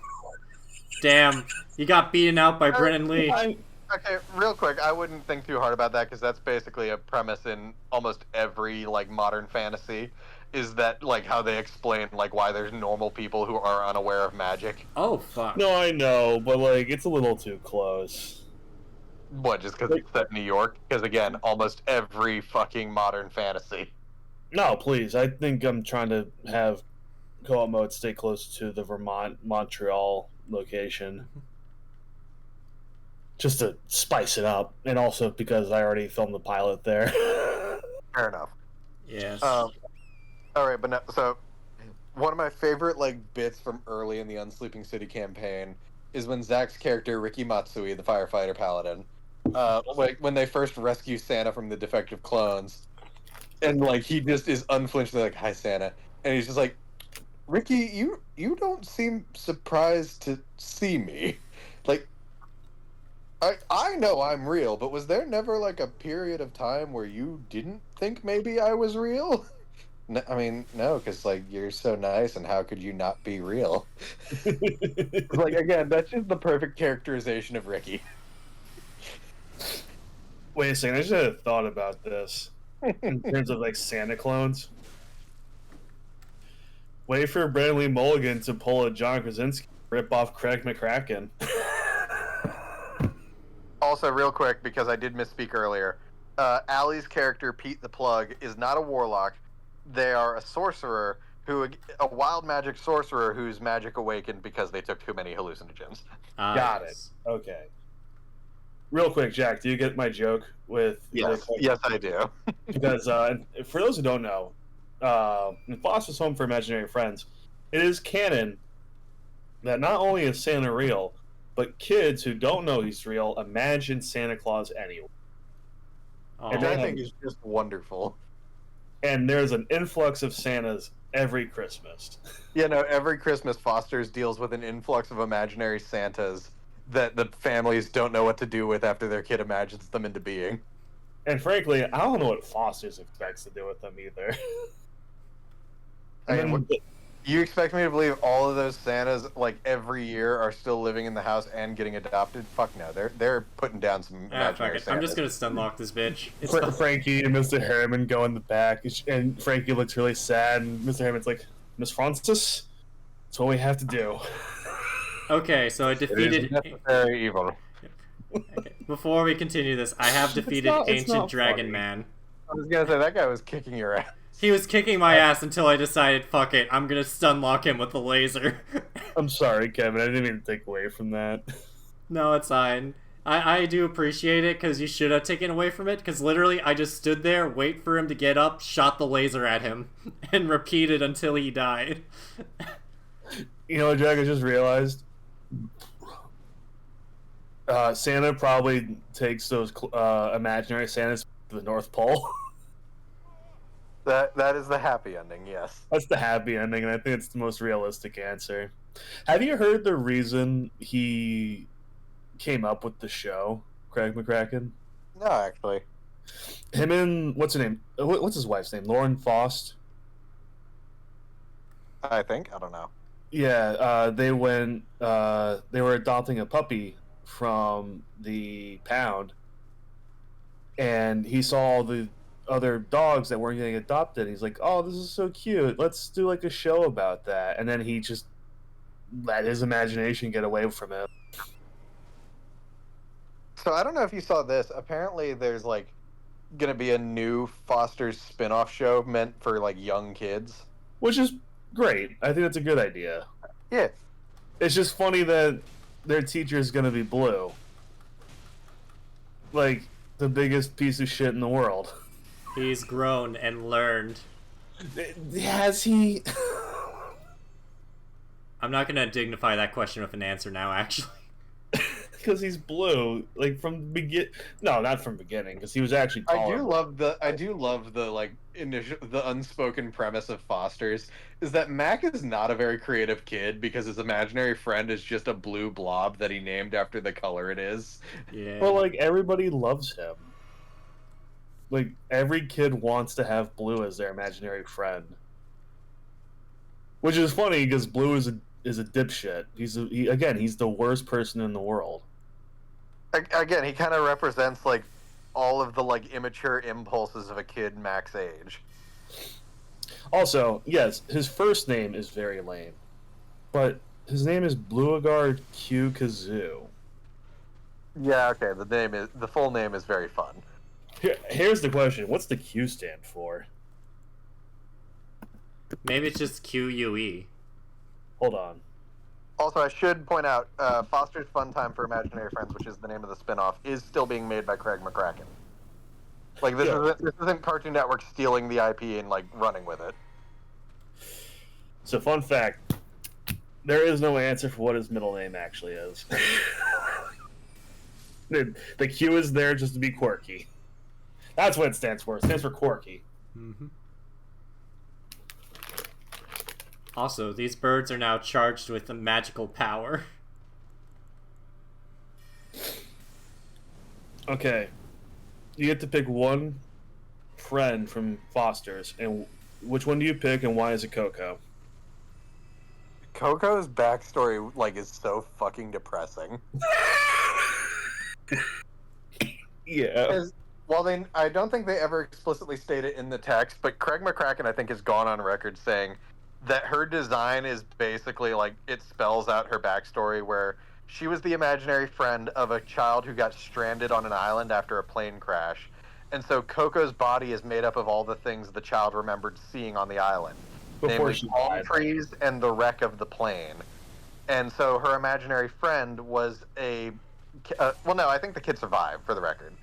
Speaker 1: Damn, you got beaten out by Brandon Lee.
Speaker 2: Okay, real quick, I wouldn't think too hard about that because that's basically a premise in almost every like modern fantasy. Is that like how they explain like why there's normal people who are unaware of magic?
Speaker 1: Oh fuck!
Speaker 3: No, I know, but like it's a little too close.
Speaker 2: What? Just because it's set in New York? Because again, almost every fucking modern fantasy.
Speaker 3: No, please. I think I'm trying to have co-op mode stay close to the Vermont, Montreal location. Just to spice it up, and also because I already filmed the pilot there.
Speaker 2: Fair enough.
Speaker 1: Yes.
Speaker 2: All right, but now, so one of my favorite like bits from early in the Unsleeping City campaign is when Zach's character Ricky Matsui, the firefighter paladin, like when they first rescue Santa from the defective clones, and like he just is unflinchingly like, "Hi, Santa," and he's just like, "Ricky, you don't seem surprised to see me, like." I know I'm real, but was there never like a period of time where you didn't think maybe I was real? No, I mean, no, because like you're so nice, and how could you not be real? Like again, that's just the perfect characterization of Ricky.
Speaker 3: Wait a second, I just had a thought about this in terms of like Santa clones. Wait for Brandon Lee Mulligan to pull a John Krasinski rip off Craig McCracken.
Speaker 2: Also, real quick, because I did misspeak earlier, Allie's character Pete the Plug is not a warlock. They are a sorcerer a wild magic sorcerer whose magic awakened because they took too many hallucinogens.
Speaker 3: Got it. Okay. Real quick, Jack, do you get my joke with?
Speaker 2: Yes, yes, I do.
Speaker 3: Because for those who don't know, in Foster's Home for Imaginary Friends, it is canon that not only is Santa real, but kids who don't know he's real imagine Santa Claus anyway.
Speaker 1: Oh.
Speaker 2: Which I think is just wonderful.
Speaker 3: And there's an influx of Santas every Christmas.
Speaker 2: You know, every Christmas Foster's deals with an influx of imaginary Santas that the families don't know what to do with after their kid imagines them into being.
Speaker 3: And frankly, I don't know what Foster's expects to do with them either.
Speaker 2: I mean, you expect me to believe all of those Santas, like every year, are still living in the house and getting adopted? Fuck no, they're putting down some imaginary Santas.
Speaker 1: I'm just gonna stunlock this bitch.
Speaker 3: Frankie and Mr. Harriman go in the back, and Frankie looks really sad, and Mr. Harriman's like, "Miss Francis, that's what we have to do."
Speaker 1: Okay, so I defeated.
Speaker 2: Necessary evil.
Speaker 1: Okay. Before we continue this, I have defeated Ancient Dragon
Speaker 3: funny.
Speaker 1: Man.
Speaker 2: I was gonna say that guy was kicking your ass.
Speaker 1: He was kicking my ass until I decided, fuck it, I'm gonna stunlock him with a laser.
Speaker 3: I'm sorry, Kevin. I didn't mean to take away from that.
Speaker 1: No, it's fine. I do appreciate it, because you should have taken away from it, because literally I just stood there, wait for him to get up, shot the laser at him, and repeated until he died.
Speaker 3: You know what, Jack? I just realized Santa probably takes those imaginary Santas to the North Pole.
Speaker 2: That is the happy ending, yes.
Speaker 3: That's the happy ending, and I think it's the most realistic answer. Have you heard the reason he came up with the show, Craig McCracken?
Speaker 2: No, actually.
Speaker 3: Him and what's her name? What's his wife's name? Lauren Faust.
Speaker 2: I think. I don't know.
Speaker 3: Yeah, they went. They were adopting a puppy from the pound, and he saw the other dogs that weren't getting adopted. He's like, "Oh, this is so cute. Let's do like a show about that." And then he just let his imagination get away from him.
Speaker 2: So I don't know if you saw this. Apparently, there's like gonna be a new Foster's spin-off show meant for like young kids.
Speaker 3: Which is great. I think that's a good idea.
Speaker 2: Yeah.
Speaker 3: It's just funny that their teacher is going to be Blue. Like, the biggest piece of shit in the world.
Speaker 1: He's grown and learned.
Speaker 3: Has he?
Speaker 1: I'm not gonna dignify that question with an answer now, actually.
Speaker 3: Because he's Blue, like from no, not from beginning, because he was actually taller.
Speaker 2: I do love the like the unspoken premise of Foster's is that Mac is not a very creative kid because his imaginary friend is just a blue blob that he named after the color it is.
Speaker 1: Yeah.
Speaker 3: Well, like everybody loves him. Like every kid wants to have Blue as their imaginary friend, which is funny because Blue is a dipshit. He's the worst person in the world.
Speaker 2: Again, he kind of represents like all of the like immature impulses of a kid Mac's age.
Speaker 3: Also, yes, his first name is very lame, but his name is Bluegar Q Kazoo.
Speaker 2: Yeah, okay. The full name is very fun.
Speaker 3: Here's the question: what's the Q stand for?
Speaker 1: Maybe it's just QUE.
Speaker 3: Hold on.
Speaker 2: Also, I should point out, Foster's Fun Time for Imaginary Friends, which is the name of the spinoff, is still being made by Craig McCracken. Like this isn't Cartoon Network stealing the IP and like running with it.
Speaker 3: So, fun fact: there is no answer for what his middle name actually is. The Q is there just to be quirky. That's what it stands for. It stands for quirky.
Speaker 1: Mm-hmm. Also, these birds are now charged with a magical power.
Speaker 3: Okay. You get to pick one friend from Foster's, and which one do you pick, and why is it Coco?
Speaker 2: Coco's backstory like is so fucking depressing.
Speaker 3: Yeah.
Speaker 2: Well, I don't think they ever explicitly state it in the text, but Craig McCracken, I think, has gone on record saying that her design is basically like it spells out her backstory, where she was the imaginary friend of a child who got stranded on an island after a plane crash. And so Coco's body is made up of all the things the child remembered seeing on the island, namely palm trees and the wreck of the plane. And so her imaginary friend was well, no, I think the kid survived, for the record.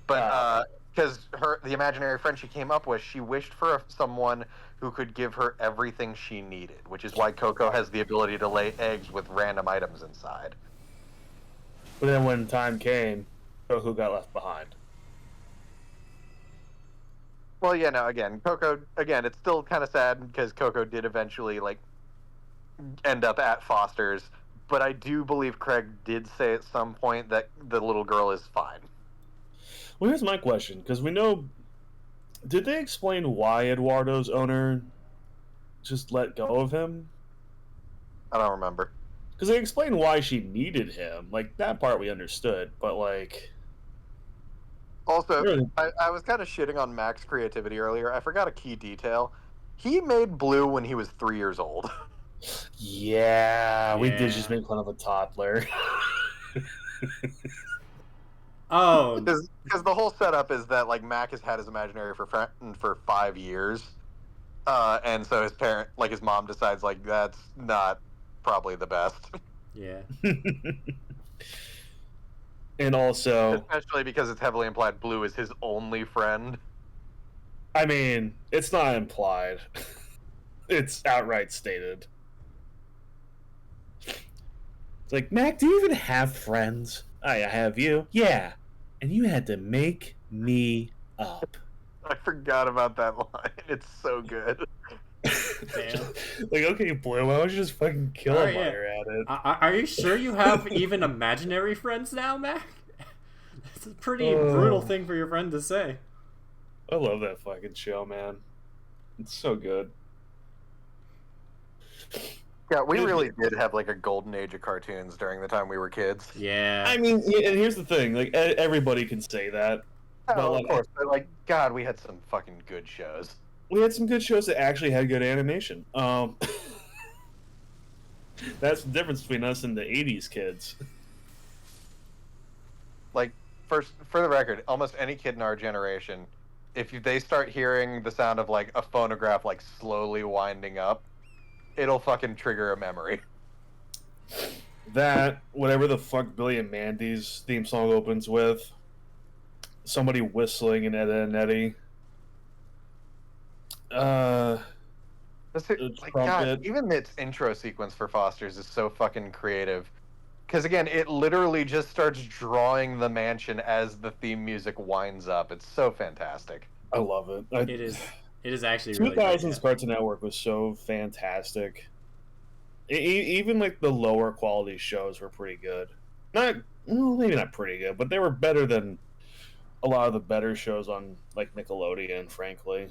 Speaker 2: But because the imaginary friend she came up with, she wished for someone who could give her everything she needed, which is why Coco has the ability to lay eggs with random items inside.
Speaker 3: But then when time came, Coco got left behind.
Speaker 2: Well, yeah, no, Coco, it's still kind of sad because Coco did eventually, like, end up at Foster's, but I do believe Craig did say at some point that the little girl is fine.
Speaker 3: Well, here's my question, because we know... Did they explain why Eduardo's owner just let go of him?
Speaker 2: I don't remember.
Speaker 3: Because they explained why she needed him. Like, that part we understood, but, like...
Speaker 2: Also, I was kind of shitting on Mac's creativity earlier. I forgot a key detail. He made Blue when he was 3 years old.
Speaker 3: Yeah, we did just make fun of a toddler.
Speaker 1: Oh,
Speaker 2: because the whole setup is that like Mac has had his imaginary friend for 5 years, and so his mom decides like that's not probably the best.
Speaker 1: Yeah.
Speaker 3: And also,
Speaker 2: especially because it's heavily implied Blue is his only friend.
Speaker 3: I mean, it's not implied; it's outright stated. It's like, Mac, do you even have friends? I have you. Yeah. And you had to make me up.
Speaker 2: I forgot about that line. It's so good.
Speaker 1: Damn.
Speaker 3: Like, okay, Blue, why don't you just fucking kill him while you're at it?
Speaker 1: Are you sure you have even imaginary friends now, Mac? That's a pretty brutal thing for your friend to say.
Speaker 3: I love that fucking show, man. It's so good.
Speaker 2: Yeah, we really did have like a golden age of cartoons during the time we were kids.
Speaker 1: Yeah.
Speaker 3: I mean, and here's the thing: like everybody can say that, But
Speaker 2: Oh, of
Speaker 3: like,
Speaker 2: course. But like, God, we had some fucking good shows.
Speaker 3: we had some good shows that actually had good animation. That's the difference between us and the '80s kids.
Speaker 2: Like, first, for the record, almost any kid in our generation, if they start hearing the sound of like a phonograph like slowly winding up, it'll fucking trigger a memory.
Speaker 3: That whatever the fuck Billy and Mandy's theme song opens with, somebody whistling in Ed, Edd and Eddie. The
Speaker 2: Like, God,
Speaker 3: trumpet.
Speaker 2: even its intro sequence for Foster's is so fucking creative. Because again, it literally just starts drawing the mansion as the theme music winds up. It's so fantastic.
Speaker 3: I love it.
Speaker 1: It is. It is actually really
Speaker 3: 2000s
Speaker 1: great.
Speaker 3: Cartoon Network was so fantastic. Even like the lower quality shows were pretty good. Not well, maybe not pretty good, but they were better than a lot of the better shows on like Nickelodeon, frankly.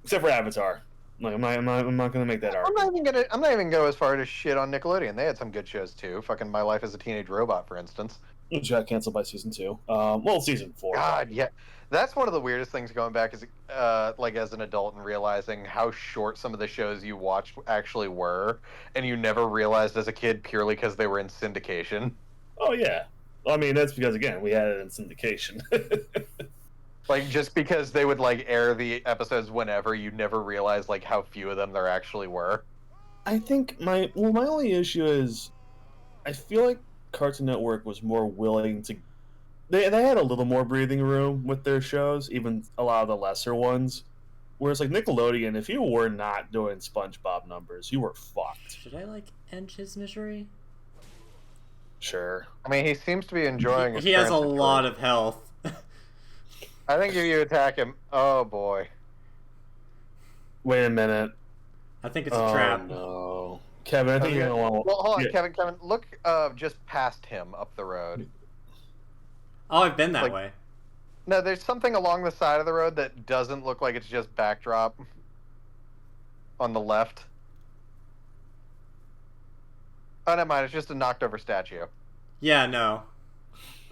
Speaker 3: Except for Avatar. Like I'm not gonna make that argument.
Speaker 2: I'm not even go as far to shit on Nickelodeon. They had some good shows too. Fucking My Life as a Teenage Robot, for instance.
Speaker 3: Which got canceled by season 2. Well, season 4.
Speaker 2: God, yeah. That's one of the weirdest things going back is like as an adult and realizing how short some of the shows you watched actually were, and you never realized as a kid purely because they were in syndication.
Speaker 3: Oh yeah. I mean that's because again we had it in syndication.
Speaker 2: Like just because they would like air the episodes whenever, you never realized like how few of them there actually were.
Speaker 3: I think my only issue is I feel like Cartoon Network was more willing to. They had a little more breathing room with their shows, even a lot of the lesser ones. Whereas like Nickelodeon, if you were not doing SpongeBob numbers, you were fucked.
Speaker 1: Should I like end his misery?
Speaker 3: Sure.
Speaker 2: I mean, he seems to be enjoying.
Speaker 1: He has a lot of health.
Speaker 2: I think if you attack him, oh boy.
Speaker 3: Wait a minute.
Speaker 1: I think it's a trap.
Speaker 3: No, Kevin. I think you're gonna want.
Speaker 2: Well, hold on,
Speaker 3: Yeah.
Speaker 2: Kevin. Look, just past him up the road.
Speaker 1: Oh, I've been that
Speaker 2: Like-
Speaker 1: way.
Speaker 2: No, there's something along the side of the road that doesn't look like it's just backdrop. On the left. Oh, never mind. It's just a knocked over statue.
Speaker 1: Yeah, no.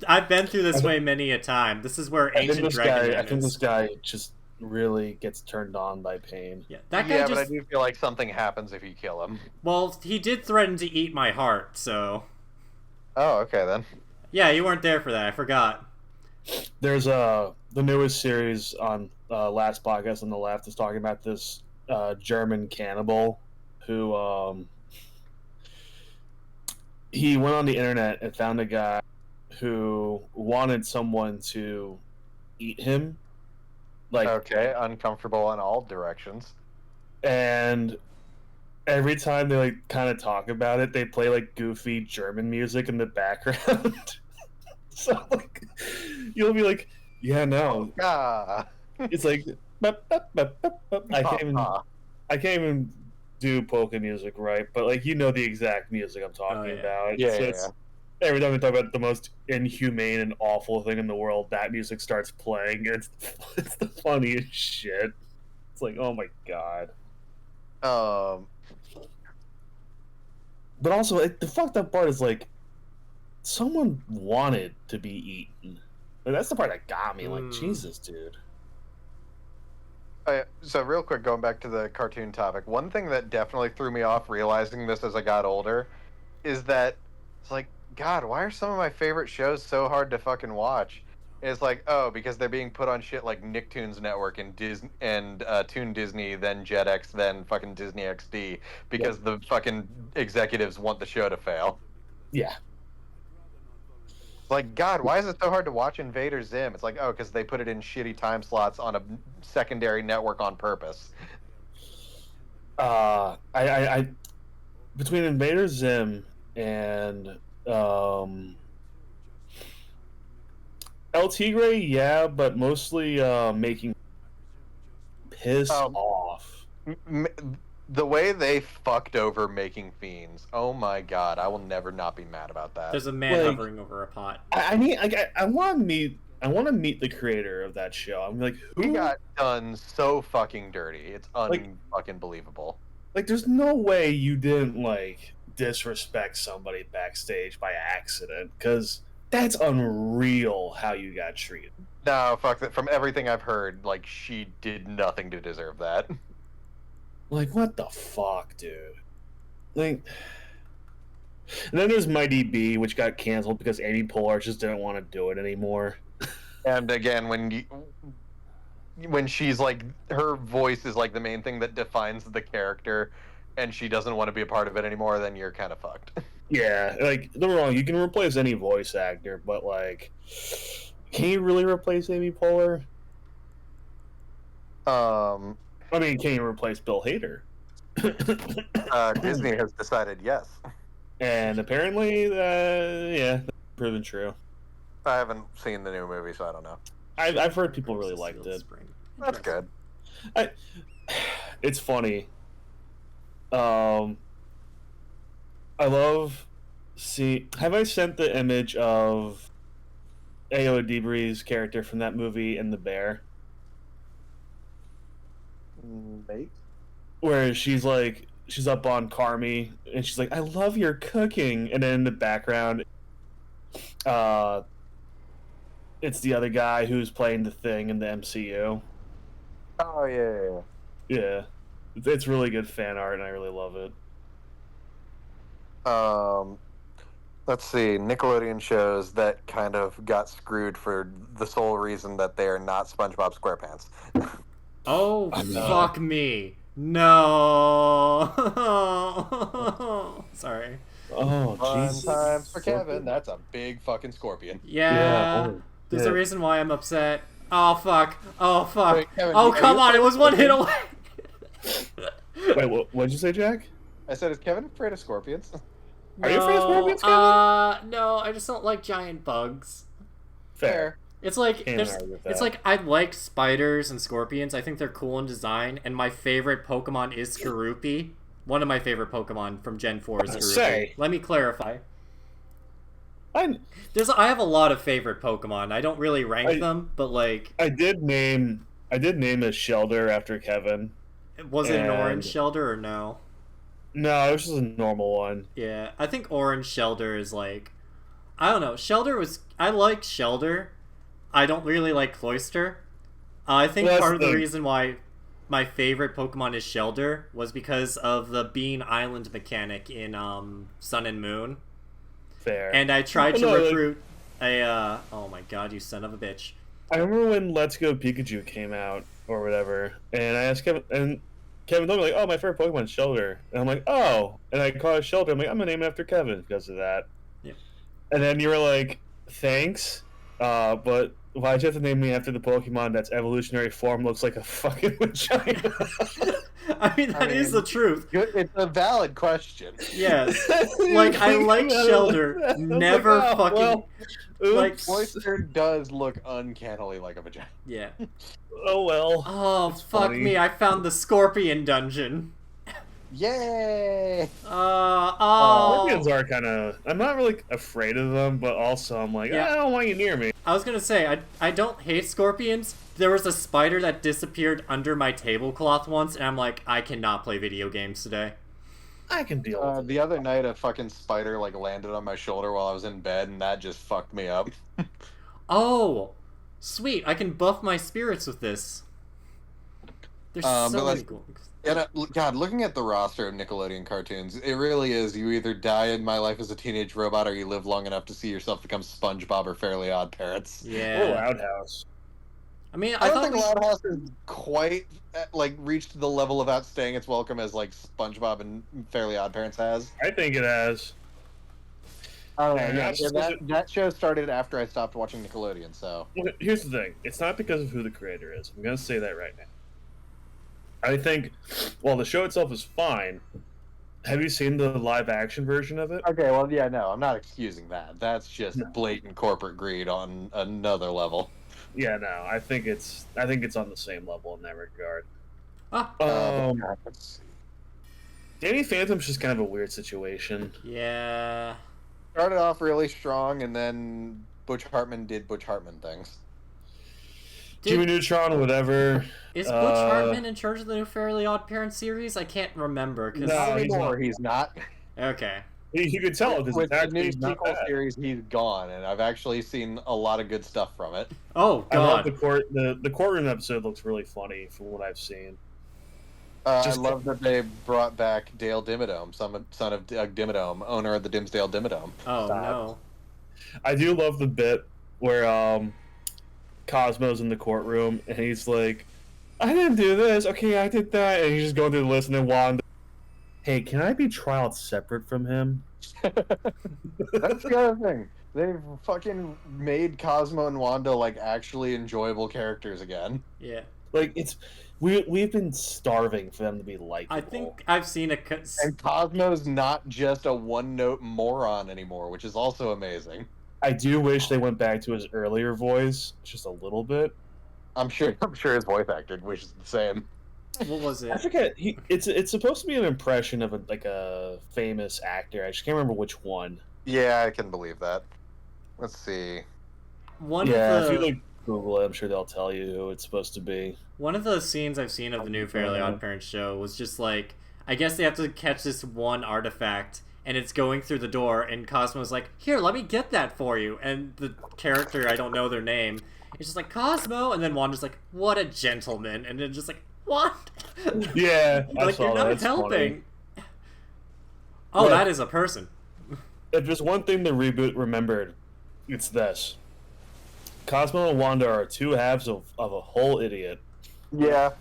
Speaker 1: I've been through this way many a time. This is where ancient dragon
Speaker 3: I think
Speaker 1: is.
Speaker 3: this guy just really gets turned on by pain.
Speaker 1: Yeah, that guy
Speaker 2: Yeah,
Speaker 1: just.
Speaker 2: but I do feel like something happens if you kill him.
Speaker 1: Well, he did threaten to eat my heart, so.
Speaker 2: Oh, okay then.
Speaker 1: Yeah, you weren't there for that. I forgot.
Speaker 3: There's the newest series on last podcast on the left is talking about this German cannibal who he went on the internet and found a guy who wanted someone to eat him, like,
Speaker 2: Okay, uncomfortable in all directions.
Speaker 3: and every time they like kind of talk about it, they play like goofy German music in the background. So like, you'll be like, yeah, no,
Speaker 2: Ah.
Speaker 3: it's like, bup, bup, bup, bup, bup. I can't even do polka music right, but like you know the exact music I'm talking
Speaker 1: yeah.
Speaker 3: about.
Speaker 2: Yeah,
Speaker 3: So
Speaker 2: yeah,
Speaker 3: it's, every time we talk about the most inhumane and awful thing in the world, that music starts playing. It's the funniest shit. It's like, oh my god. But also, like, the fucked up part is like, someone wanted to be eaten. Like, that's the part that got me. Like, Jesus, dude.
Speaker 2: So real quick, going back to the cartoon topic, one thing that definitely threw me off realizing this as I got older is that it's like, God, why are some of my favorite shows so hard to fucking watch? And it's like, oh, because they're being put on shit like Nicktoons Network and Disney and Toon Disney, then Jetix, then fucking Disney XD, because the fucking executives want the show to fail.
Speaker 3: Yeah.
Speaker 2: Like, God, why is it so hard to watch Invader Zim? It's like, oh, because they put it in shitty time slots on a secondary network on purpose.
Speaker 3: I between Invader Zim and El Tigre, yeah, but mostly making piss off.
Speaker 2: The way they fucked over Making Fiends, oh my God, I will never not be mad about that.
Speaker 1: There's a man hovering over a pot.
Speaker 3: I want to meet the creator of that show. I'm like, who?
Speaker 2: He got done so fucking dirty. It's unfucking believable.
Speaker 3: Like, there's no way you didn't like disrespect somebody backstage by accident, because That's unreal how you got treated.
Speaker 2: No, fuck that. From everything I've heard, like, she did nothing to deserve that.
Speaker 3: Like, what the fuck, dude? Like, and then there's Mighty B, which got canceled because Amy Poehler just didn't want to do it anymore.
Speaker 2: And again, when she's like, her voice is like the main thing that defines the character, and she doesn't want to be a part of it anymore, then you're kind of fucked.
Speaker 3: Yeah, like, don't get me wrong, you can replace any voice actor, but, like, can you really replace Amy Poehler? I mean, can you replace Bill Hader?
Speaker 2: Disney has decided yes.
Speaker 3: And apparently, yeah, that's proven true.
Speaker 2: I haven't seen the new movie, so I don't know.
Speaker 3: I've heard people really liked it.
Speaker 2: That's good.
Speaker 3: It's funny. I love have I sent the image of Ayo Edebiri's character from that movie and the bear?
Speaker 2: Mate?
Speaker 3: Where she's up on Carmi and she's like, I love your cooking, and then in the background it's the other guy who's playing the Thing in the MCU.
Speaker 2: Oh yeah.
Speaker 3: Yeah. It's really good fan art and I really love it.
Speaker 2: Let's see, Nickelodeon shows that kind of got screwed for the sole reason that they are not SpongeBob SquarePants.
Speaker 1: Oh, fuck me. No. Sorry.
Speaker 3: Oh,
Speaker 2: Fun
Speaker 3: Jesus.
Speaker 2: times for Kevin. That's a big fucking scorpion.
Speaker 1: Yeah.
Speaker 3: Oh,
Speaker 1: There's
Speaker 3: yeah.
Speaker 1: a reason why I'm upset. Oh, fuck. Oh, fuck.
Speaker 2: Wait, Kevin,
Speaker 1: Oh,
Speaker 2: are
Speaker 1: come
Speaker 2: you
Speaker 1: on. It was one hit away.
Speaker 3: Wait, what'd you say, Jack?
Speaker 2: I said, is Kevin afraid of scorpions?
Speaker 3: Are you afraid of scorpions, Kevin?
Speaker 1: No, I just don't like giant bugs.
Speaker 3: Fair.
Speaker 1: It's like
Speaker 3: Can't
Speaker 1: there's,
Speaker 3: argue with
Speaker 1: it's
Speaker 3: that.
Speaker 1: like I like spiders and scorpions. I think they're cool in design, and my favorite Pokemon is Skorupi. One of my favorite Pokemon from Gen 4 is Skorupi. Let me clarify. I have a lot of favorite Pokemon. I don't really rank them, but like
Speaker 3: I did name a Shelder after Kevin.
Speaker 1: Was it an orange Shelder or no?
Speaker 3: No, it was just a normal one.
Speaker 1: Yeah, I think orange Shelder is like, I don't know. I like Shelder. I don't really like Cloyster. I think part of the reason why my favorite Pokemon is Shelder was because of the Bean Island mechanic in Sun and Moon.
Speaker 3: Fair.
Speaker 1: And I tried to recruit a oh my god, you son of a bitch.
Speaker 3: I remember when Let's Go Pikachu came out or whatever, and I asked Kevin, and Kevin told me like, "Oh, my favorite Pokemon is Shelder," and I'm like, "Oh," and I called it Shelder. I'm like, "I'm gonna name it after Kevin because of that."
Speaker 1: Yeah.
Speaker 3: And then you were like, "Thanks, but why'd you have to name me after the Pokemon that's evolutionary form looks like a fucking vagina?"
Speaker 1: I mean, that is the truth.
Speaker 2: It's a valid question.
Speaker 1: Yes. Like, I like Shelder. Never fucking... like,
Speaker 2: Cloyster does look uncannily like a vagina.
Speaker 1: Yeah.
Speaker 3: Oh, well.
Speaker 1: Oh, fuck me. I found the Scorpion dungeon.
Speaker 2: Yay!
Speaker 3: Scorpions are kind of... I'm not really afraid of them, but also I'm like, I don't want you near me.
Speaker 1: I was gonna say, I don't hate scorpions. There was a spider that disappeared under my tablecloth once, and I'm like, I cannot play video games today.
Speaker 3: I can deal with it.
Speaker 2: The other night, a fucking spider like landed on my shoulder while I was in bed, and that just fucked me up.
Speaker 1: Oh, sweet! I can buff my spirits with this. There's so many cool.
Speaker 2: And God, looking at the roster of Nickelodeon cartoons, it really is. You either die in My Life as a Teenage Robot, or you live long enough to see yourself become SpongeBob or Fairly Odd Parents.
Speaker 1: Yeah.
Speaker 3: Or Loud House.
Speaker 1: I mean,
Speaker 2: I don't think Loud House has quite like reached the level of outstaying its welcome as like SpongeBob and Fairly Odd Parents has.
Speaker 3: I think it has.
Speaker 2: Oh, yeah, that show started after I stopped watching Nickelodeon. So
Speaker 3: here's the thing: it's not because of who the creator is. I'm gonna say that right now. I think, while the show itself is fine, have you seen the live action version of it?
Speaker 2: Okay, well, yeah, no, I'm not excusing that. That's just blatant corporate greed on another level.
Speaker 3: Yeah, no, I think it's on the same level in that regard.
Speaker 2: Let's see.
Speaker 3: Danny Phantom's just kind of a weird situation.
Speaker 1: Yeah.
Speaker 2: Started off really strong, and then Butch Hartman did Butch Hartman things.
Speaker 3: Jimmy Neutron, whatever.
Speaker 1: Is Butch Hartman in charge of the new Fairly Odd Parents series? I can't remember.
Speaker 2: Not anymore, he's not.
Speaker 1: Okay.
Speaker 3: You could tell because
Speaker 2: With
Speaker 3: his
Speaker 2: the new
Speaker 3: acting's not
Speaker 2: sequel
Speaker 3: bad.
Speaker 2: series, he's gone, and I've actually seen a lot of good stuff from it.
Speaker 1: Oh
Speaker 3: I love
Speaker 1: God.
Speaker 3: the courtroom episode looks really funny from what I've seen.
Speaker 2: I
Speaker 3: Just-
Speaker 2: love that they brought back Dale Dimmadome, son of Doug Dimmadome, owner of the Dimsdale Dimmadome.
Speaker 1: Oh
Speaker 3: Stop.
Speaker 1: no.
Speaker 3: I do love the bit where Cosmo's in the courtroom and he's like, I didn't do this. Okay, I did that. And he's just going through the list and then Wanda, hey, can I be trialed separate from him?
Speaker 2: That's the other thing. They've fucking made Cosmo and Wanda like actually enjoyable characters again.
Speaker 1: Yeah.
Speaker 3: Like we've been starving for them to be likable.
Speaker 1: I think I've seen
Speaker 2: And Cosmo's not just a one-note moron anymore, which is also amazing.
Speaker 3: I do wish they went back to his earlier voice just a little bit.
Speaker 2: I'm sure his voice actor wishes the same.
Speaker 1: What was
Speaker 3: I
Speaker 1: it?
Speaker 3: forget. It's supposed to be an impression of a famous actor. I just can't remember which one.
Speaker 2: Yeah, I can believe that. Let's see.
Speaker 1: One
Speaker 3: Yeah,
Speaker 1: of
Speaker 3: if you
Speaker 1: the
Speaker 3: like Google it, I'm sure they'll tell you who it's supposed to be.
Speaker 1: one of the scenes I've seen of the new Fairly Odd Parents show was just like, I guess they have to catch this one artifact and it's going through the door and Cosmo's like, here, let me get that for you. And the character, I don't know their name, is just like, Cosmo, and then Wanda's like, what a gentleman, and then just like, what?
Speaker 3: Yeah, I
Speaker 1: Like,
Speaker 3: saw
Speaker 1: you're
Speaker 3: that.
Speaker 1: not
Speaker 3: It's
Speaker 1: helping. Oh,
Speaker 3: Yeah.
Speaker 1: that is a person.
Speaker 3: If there's one thing the reboot remembered, it's this. Cosmo and Wanda are two halves of a whole idiot.
Speaker 2: Yeah.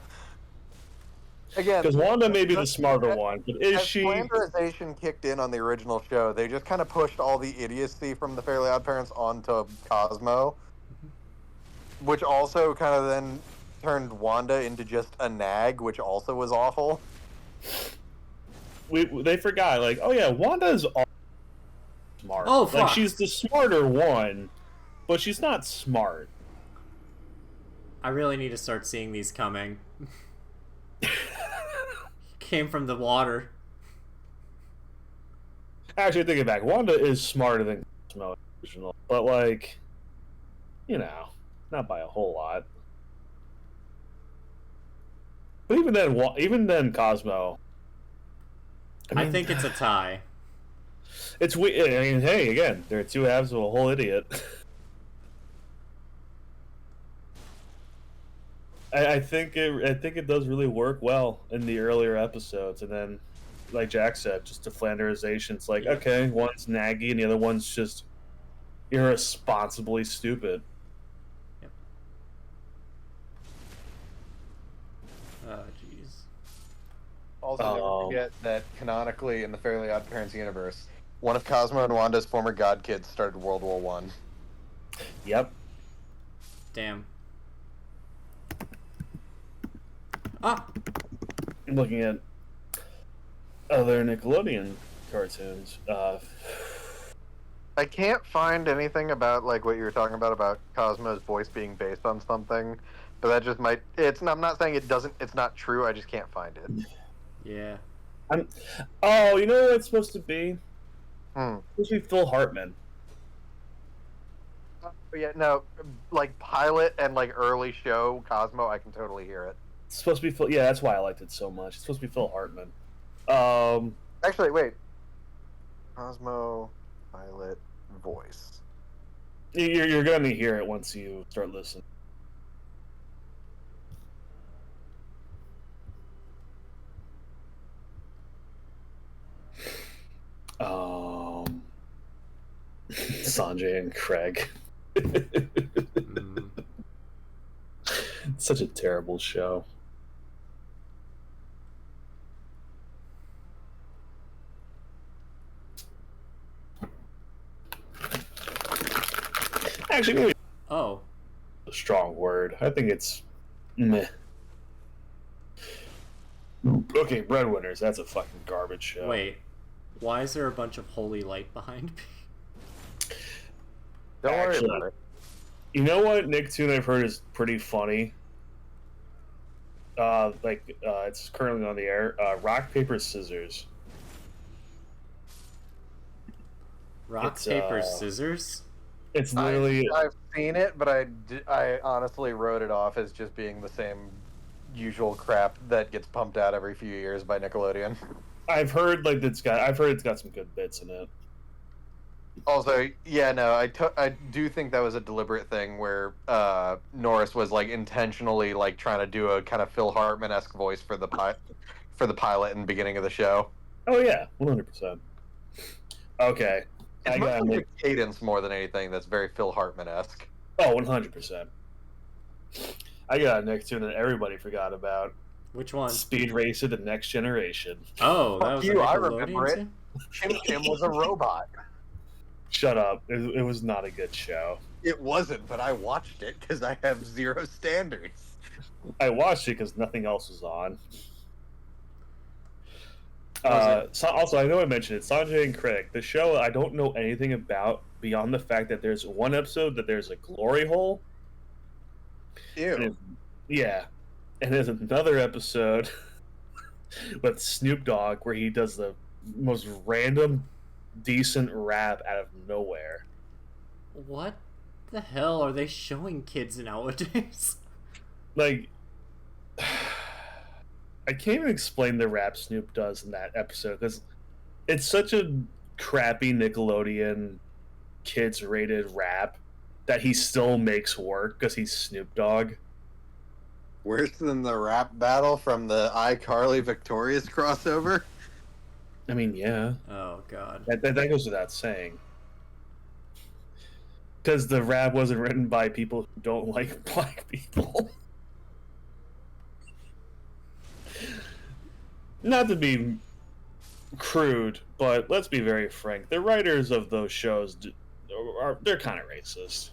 Speaker 2: Again,
Speaker 3: Because Wanda may be the smarter one, but is
Speaker 2: as
Speaker 3: she?
Speaker 2: Flanderization kicked in on the original show, they just kind of pushed all the idiocy from the Fairly Odd Parents onto Cosmo, which also kind of then turned Wanda into just a nag, which also was awful.
Speaker 3: They forgot, like, oh yeah, Wanda's all smart.
Speaker 1: Oh,
Speaker 3: like
Speaker 1: fuck.
Speaker 3: she's the smarter one, but she's not smart.
Speaker 1: I really need to start seeing these coming. Came from the water.
Speaker 3: Actually, thinking back, Wanda is smarter than Cosmo original, but like, you know, not by a whole lot. But even then, Cosmo.
Speaker 1: I think it's a tie.
Speaker 3: It's weird. I mean, hey, again, there are two halves of a whole idiot. I think it does really work well in the earlier episodes, and then, like Jack said, just the Flanderization. It's like,
Speaker 1: Yeah.
Speaker 3: okay, one's naggy and the other one's just irresponsibly stupid.
Speaker 1: Oh, jeez.
Speaker 2: Also, don't forget that canonically in the Fairly Odd Parents universe, one of Cosmo and Wanda's former god kids started World War One.
Speaker 3: Yep.
Speaker 1: Damn. Ah!
Speaker 3: I'm looking at other Nickelodeon cartoons.
Speaker 2: I can't find anything about like what you were talking about Cosmo's voice being based on something, but that just might. I'm not saying it doesn't. It's not true. I just can't find it.
Speaker 1: Yeah.
Speaker 3: Oh, you know what it's supposed to be?
Speaker 2: Hmm.
Speaker 3: It's supposed to be Phil Hartman.
Speaker 2: But yeah, no, like pilot and like early show Cosmo, I can totally hear it.
Speaker 3: It's supposed to be Phil. Yeah, that's why I liked it so much. It's supposed to be Phil Hartman.
Speaker 2: Actually, wait. Cosmo pilot voice.
Speaker 3: You're gonna hear it once you start listening. Sanjay and Craig.
Speaker 1: Mm.
Speaker 3: Such a terrible show. Actually, maybe
Speaker 1: Oh.
Speaker 3: a strong word. I think it's meh. Okay, Breadwinners. That's a fucking garbage show.
Speaker 1: Wait. Why is there a bunch of holy light behind me?
Speaker 2: Don't worry
Speaker 3: Actually,
Speaker 2: about it.
Speaker 3: You know what Nicktoon I've heard is pretty funny? It's currently on the air. Rock, paper, scissors.
Speaker 1: Rock,
Speaker 3: It's,
Speaker 1: paper, scissors?
Speaker 3: It's literally
Speaker 2: I've seen it, but I honestly wrote it off as just being the same usual crap that gets pumped out every few years by Nickelodeon.
Speaker 3: I've heard it's got some good bits in it.
Speaker 2: Also, yeah, no, I do think that was a deliberate thing where Norris was like intentionally like trying to do a kind of Phil Hartman-esque voice for the pilot and beginning of the show.
Speaker 3: Oh yeah, 100%. Okay,
Speaker 2: It's
Speaker 3: I gotta
Speaker 2: mostly
Speaker 3: make
Speaker 2: the cadence more than anything that's very Phil Hartman-esque.
Speaker 3: 100%. I got a next tune that everybody forgot about.
Speaker 1: Which one?
Speaker 3: Speed Racer: The Next Generation.
Speaker 1: Oh, that
Speaker 2: Fuck
Speaker 1: was
Speaker 2: you,
Speaker 1: a
Speaker 2: I remember
Speaker 1: Nickelodeon
Speaker 2: it.
Speaker 1: too?
Speaker 2: Tim Tim was a robot.
Speaker 3: Shut up! It was not a good show.
Speaker 2: It wasn't, but I watched it because I have zero standards.
Speaker 3: I watched it because nothing else was on. Also, I know I mentioned it. Sanjay and Craig. The show I don't know anything about beyond the fact that there's one episode that there's a glory hole.
Speaker 2: Ew.
Speaker 3: Yeah, and there's another episode with Snoop Dogg where he does the most random, decent rap out of nowhere.
Speaker 1: What the hell are they showing kids nowadays?
Speaker 3: Like, I can't even explain the rap Snoop does in that episode because it's such a crappy Nickelodeon kids rated rap that he still makes work because he's Snoop Dogg.
Speaker 2: Worse than the rap battle from the iCarly Victorious crossover?
Speaker 3: I mean, yeah.
Speaker 1: Oh god.
Speaker 3: That goes without saying. Because the rap wasn't written by people who don't like black people. Not to be crude, but let's be very frank. The writers of those shows they're kind of racist.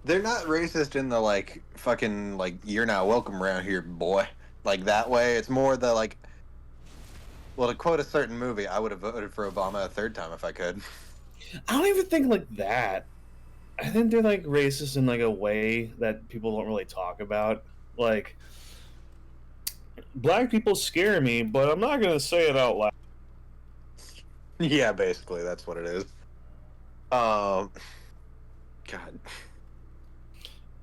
Speaker 2: They're not racist in the like fucking like you're not welcome around here, boy. Like that way. It's more the like. Well, to quote a certain movie, I would have voted for Obama a third time if I could.
Speaker 3: I don't even think like that. I think they're like racist in like a way that people don't really talk about. Like, black people scare me, but I'm not gonna say it out loud.
Speaker 2: Yeah, basically, that's what it is. God.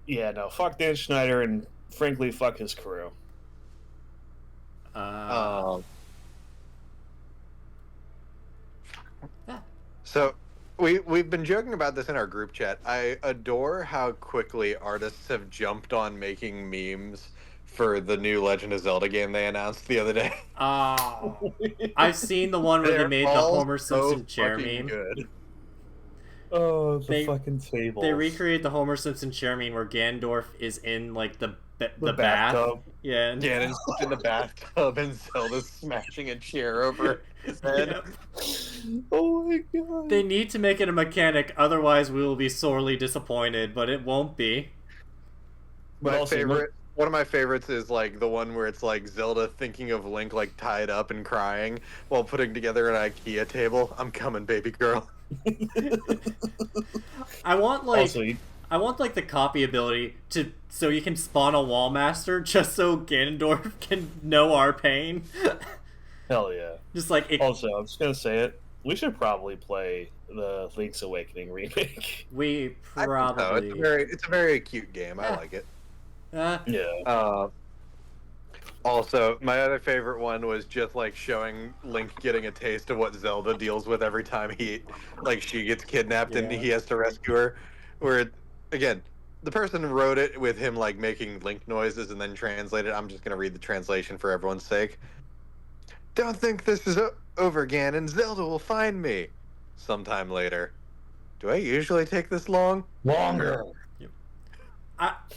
Speaker 3: Yeah, no, fuck Dan Schneider and frankly, fuck his crew.
Speaker 2: So we've been joking about this in our group chat. I adore how quickly artists have jumped on making memes for the new Legend of Zelda game they announced the other day.
Speaker 1: I've seen the one where they
Speaker 2: They're
Speaker 1: made the
Speaker 2: all
Speaker 1: Homer Simpson
Speaker 2: so
Speaker 1: chair
Speaker 2: fucking
Speaker 1: meme.
Speaker 2: good.
Speaker 3: Oh, the fucking table.
Speaker 1: They recreate the Homer Simpson chair meme where Gandorf is in like the bath.
Speaker 3: bathtub.
Speaker 1: Yeah.
Speaker 2: Ganon's in the bathtub and Zelda's smashing a chair over his head.
Speaker 1: Yeah.
Speaker 3: Oh my god.
Speaker 1: They need to make it a mechanic, otherwise we will be sorely disappointed, but it won't be.
Speaker 3: But
Speaker 2: My
Speaker 3: also,
Speaker 2: favorite, one of my favorites is like the one where it's like Zelda thinking of Link like tied up and crying while putting together an IKEA table. I'm coming, baby girl.
Speaker 1: I want like
Speaker 3: Also,
Speaker 1: I want like the copy ability to so you can spawn a wall master just so Ganondorf can know our pain.
Speaker 3: hell yeah.
Speaker 1: Just like it,
Speaker 3: Also, I'm just gonna say it. We should probably play the Link's Awakening remake.
Speaker 1: we
Speaker 2: I think so.
Speaker 1: probably
Speaker 2: It's a very cute game. I like it.
Speaker 3: Yeah.
Speaker 2: Also, my other favorite one was just like showing Link getting a taste of what Zelda deals with every time she gets kidnapped and
Speaker 1: Yeah.
Speaker 2: he has to rescue her. Where, again, the person wrote it with him like making Link noises and then translated. I'm just gonna read the translation for everyone's sake. Don't think this is over, Ganon. Zelda will find me sometime later. Do I usually take this long?
Speaker 3: Longer.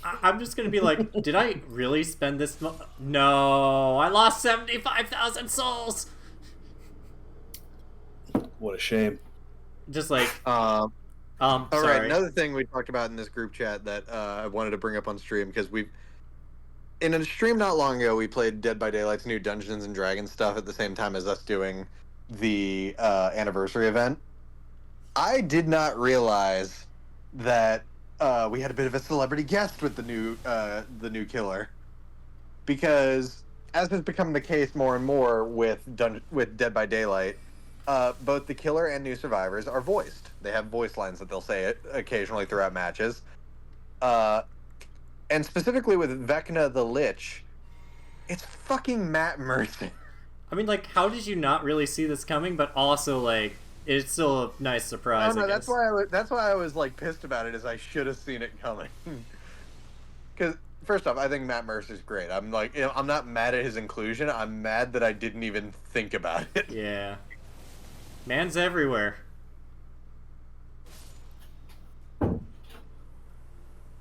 Speaker 1: I'm just gonna be like, did I really spend this? No, I lost 75,000 souls.
Speaker 3: What a shame.
Speaker 1: Just like,
Speaker 2: All right,
Speaker 1: sorry.
Speaker 2: another thing we talked about in this group chat that I wanted to bring up on stream because in a stream not long ago we played Dead by Daylight's new Dungeons and Dragons stuff at the same time as us doing the anniversary event. I did not realize that we had a bit of a celebrity guest with the new killer, because as has become the case more and more with Dead by Daylight, both the killer and new survivors are voiced. They have voice lines that they'll say it occasionally throughout matches. And specifically with Vecna the Lich, It's fucking Matt Mercer.
Speaker 1: I mean, like, how did you not really see this coming? But also, like, it's still a nice surprise, I
Speaker 2: That's
Speaker 1: guess.
Speaker 2: why that's why I was like pissed about it. Is I should have seen it coming. Because first off, I think Matt Mercer's great. I'm like, I'm not mad at his inclusion. I'm mad that I didn't even think about it.
Speaker 1: Yeah. Man's everywhere.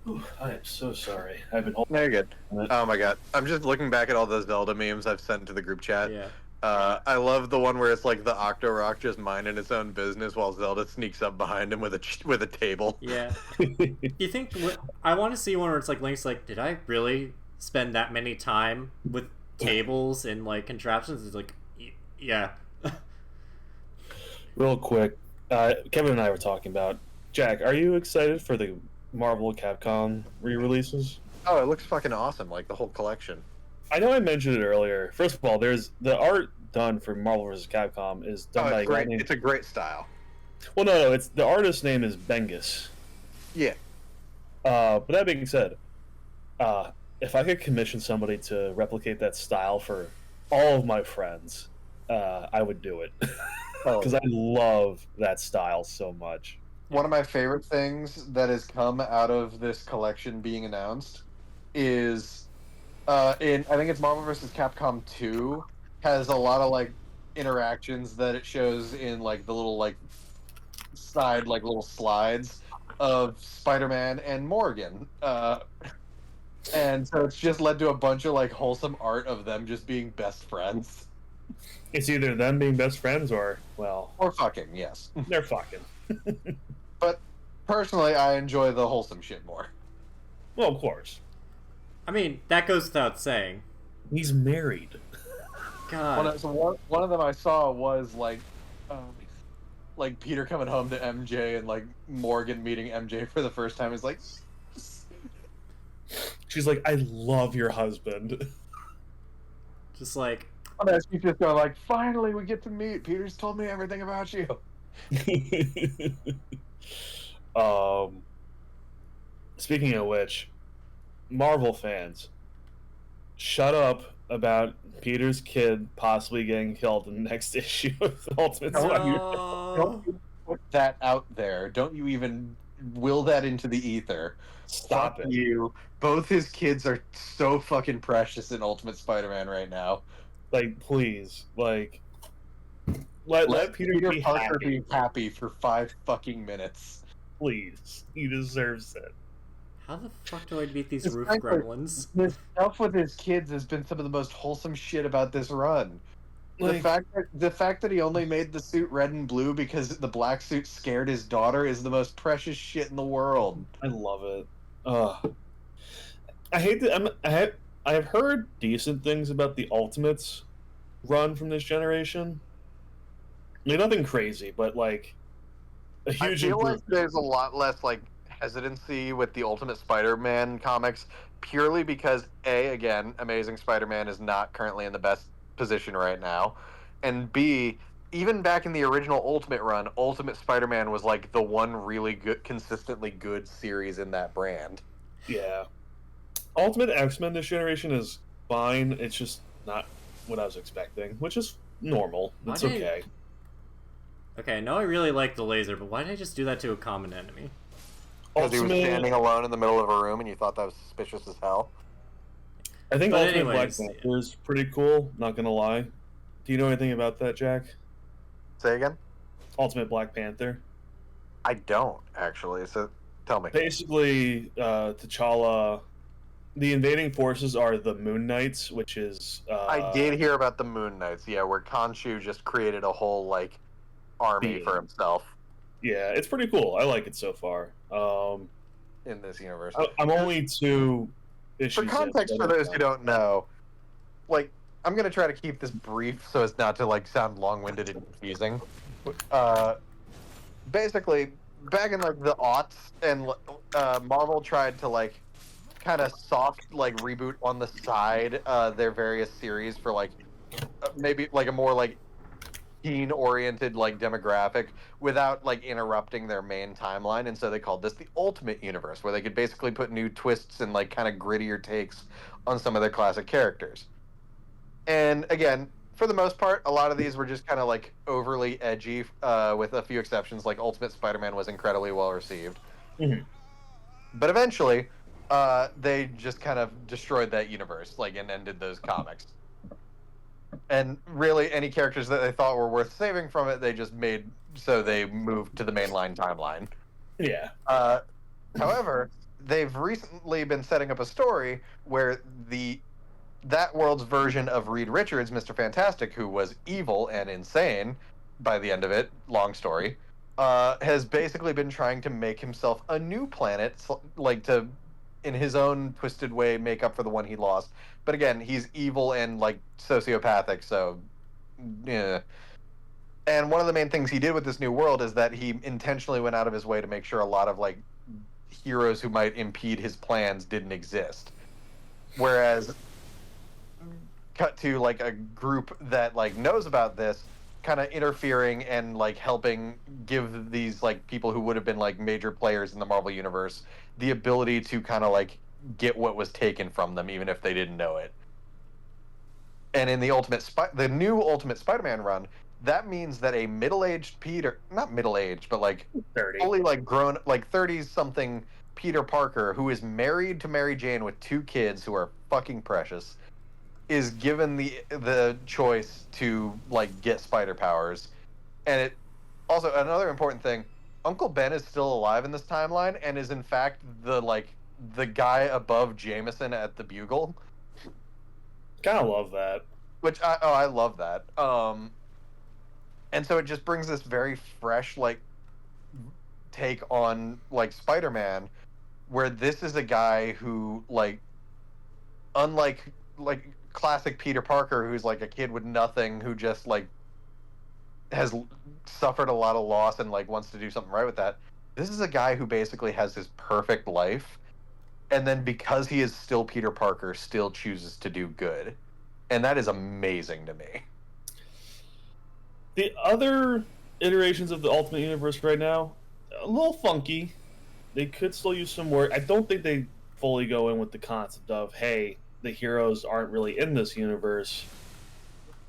Speaker 3: Ooh, I am so sorry. I've been holding.
Speaker 2: No, you're good.
Speaker 3: it.
Speaker 2: Oh my god, I'm just looking back at all those Zelda memes I've sent to the group chat.
Speaker 1: Yeah.
Speaker 2: I love the one where it's like the Octorok just minding his own business while Zelda sneaks up behind him with a table.
Speaker 1: Yeah. You think I want to see one where it's like Link's like, did I really spend that many time with tables and like contraptions? It's like, yeah.
Speaker 3: Real quick, Kevin and I were talking about Jack. Are you excited for the Marvel Capcom re-releases?
Speaker 2: Oh, it looks fucking awesome! Like the whole collection.
Speaker 3: I know I mentioned it earlier. First of all, there's the art done for Marvel vs. Capcom is done by
Speaker 2: it's great. It's a great style.
Speaker 3: Well, no, it's the artist's name is Bengus.
Speaker 2: Yeah.
Speaker 3: But that being said, if I could commission somebody to replicate that style for all of my friends, I would do it because I love that style so much.
Speaker 2: One of my favorite things that has come out of this collection being announced is in I think it's Marvel vs. Capcom 2 has a lot of like interactions that it shows in like the little like side like little slides of Spider-Man and Morgan. And so it's just led to a bunch of like wholesome art of them just being best friends.
Speaker 3: It's either them being best friends or, well,
Speaker 2: Or fucking, yes.
Speaker 3: they're fucking.
Speaker 2: But personally, I enjoy the wholesome shit more.
Speaker 3: Well, of course.
Speaker 1: I mean, that goes without saying.
Speaker 3: He's married.
Speaker 1: God.
Speaker 2: One of them I saw was like Peter coming home to MJ and like Morgan meeting MJ for the first time. Is like,
Speaker 3: She's like, I love your husband.
Speaker 1: Just like,
Speaker 2: and she's just going like, finally we get to meet. Peter's told me everything about you.
Speaker 3: Speaking of which, Marvel fans, shut up about Peter's kid possibly getting killed in the next issue of Ultimate Spider-Man.
Speaker 1: no.
Speaker 2: Don't you put that out there. Don't you even will that into the ether.
Speaker 3: Stop
Speaker 2: Fuck
Speaker 3: it.
Speaker 2: you. Both his kids are so fucking precious in Ultimate Spider-Man right now.
Speaker 3: Like, please, like, let Peter be
Speaker 2: Parker
Speaker 3: happy.
Speaker 2: be happy for 5 fucking minutes.
Speaker 3: Please, he deserves it.
Speaker 1: How the fuck do I beat these
Speaker 2: It's
Speaker 1: roof
Speaker 2: frankly-
Speaker 1: gremlins?
Speaker 2: The stuff with his kids has been some of the most wholesome shit about this run.
Speaker 3: Like,
Speaker 2: The fact that he only made the suit red and blue because the black suit scared his daughter is the most precious shit in the world.
Speaker 3: I love it. I hate that. I've heard decent things about the Ultimates run from this generation. Like, nothing crazy, but like a huge
Speaker 2: I feel like
Speaker 3: improvement.
Speaker 2: there's a lot less like hesitancy with the Ultimate Spider-Man comics purely because again, Amazing Spider-Man is not currently in the best position right now, and B, even back in the original Ultimate run, Ultimate Spider-Man was like the one really good, consistently good series in that brand.
Speaker 3: Yeah. Ultimate X-Men this generation is fine. It's just not what I was expecting, which is normal. It's
Speaker 1: Why did-
Speaker 3: okay.
Speaker 1: Okay, I know I really like the laser, but why did I just do that to a common enemy?
Speaker 2: Because he was
Speaker 3: Ultimate,
Speaker 2: standing alone in the middle of a room and you thought that was suspicious as hell.
Speaker 3: I think
Speaker 1: But
Speaker 3: Ultimate
Speaker 1: anyways,
Speaker 3: Black Panther is pretty cool, not gonna lie. Do you know anything about that, Jack?
Speaker 2: Say again?
Speaker 3: Ultimate Black Panther?
Speaker 2: I don't, actually, so tell me.
Speaker 3: Basically, T'Challa, the invading forces are the Moon Knights, which is
Speaker 2: I did hear about the Moon Knights, yeah, where Khonshu just created a whole, like, army
Speaker 3: Being.
Speaker 2: for himself
Speaker 3: Yeah, it's pretty cool. I like it so far.
Speaker 2: in this universe.
Speaker 3: I'm only 2 issues.
Speaker 2: For
Speaker 3: in,
Speaker 2: context,
Speaker 3: but
Speaker 2: for those who don't know, like, I'm going to try to keep this brief so as not to, like, sound long-winded and confusing. Basically, back in, like, the aughts, and Marvel tried to, like, kind of soft, like, reboot on the side their various series for, like, maybe, like, a more, like, teen-oriented, like, demographic without, like, interrupting their main timeline, and so they called this the Ultimate Universe, where they could basically put new twists and, like, kind of grittier takes on some of their classic characters. And again, for the most part, a lot of these were just kind of like overly edgy, with a few exceptions. Like Ultimate Spider-Man was incredibly well received,
Speaker 3: Mhm.
Speaker 2: but eventually, they just kind of destroyed that universe, like, and ended those comics. And really, any characters that they thought were worth saving from it, they just made so they moved to the mainline timeline.
Speaker 3: Yeah.
Speaker 2: However, they've recently been setting up a story where that world's version of Reed Richards, Mr. Fantastic, who was evil and insane by the end of it, long story, has basically been trying to make himself a new planet, like to, in his own twisted way, make up for the one he lost. But again, he's evil and like sociopathic, so yeah. And one of the main things he did with this new world is that he intentionally went out of his way to make sure a lot of like heroes who might impede his plans didn't exist. Whereas cut to like a group that like knows about this kind of interfering and like helping give these like people who would have been like major players in the Marvel universe the ability to kind of like get what was taken from them even if they didn't know it. And in the new Ultimate Spider-Man run, that means that a middle-aged Peter, not middle-aged, but like
Speaker 3: 30.
Speaker 2: fully like grown, like 30s something Peter Parker, who is married to Mary Jane with 2 kids who are fucking precious, is given the choice to like get spider powers. And it also, another important thing, Uncle Ben is still alive in this timeline and is in fact the guy above Jameson at the Bugle,
Speaker 3: Kind of love that.
Speaker 2: which I love that. And so it just brings this very fresh like take on like Spider-Man, where this is a guy who like, unlike like classic Peter Parker, who's like a kid with nothing, who just like has suffered a lot of loss and like wants to do something right with that. This is a guy who basically has his perfect life, and then because he is still Peter Parker, still chooses to do good, and that is amazing to me.
Speaker 3: The other iterations of the Ultimate Universe right now, a little funky. They could still use some work. I don't think they fully go in with the concept of, hey, the heroes aren't really in this universe.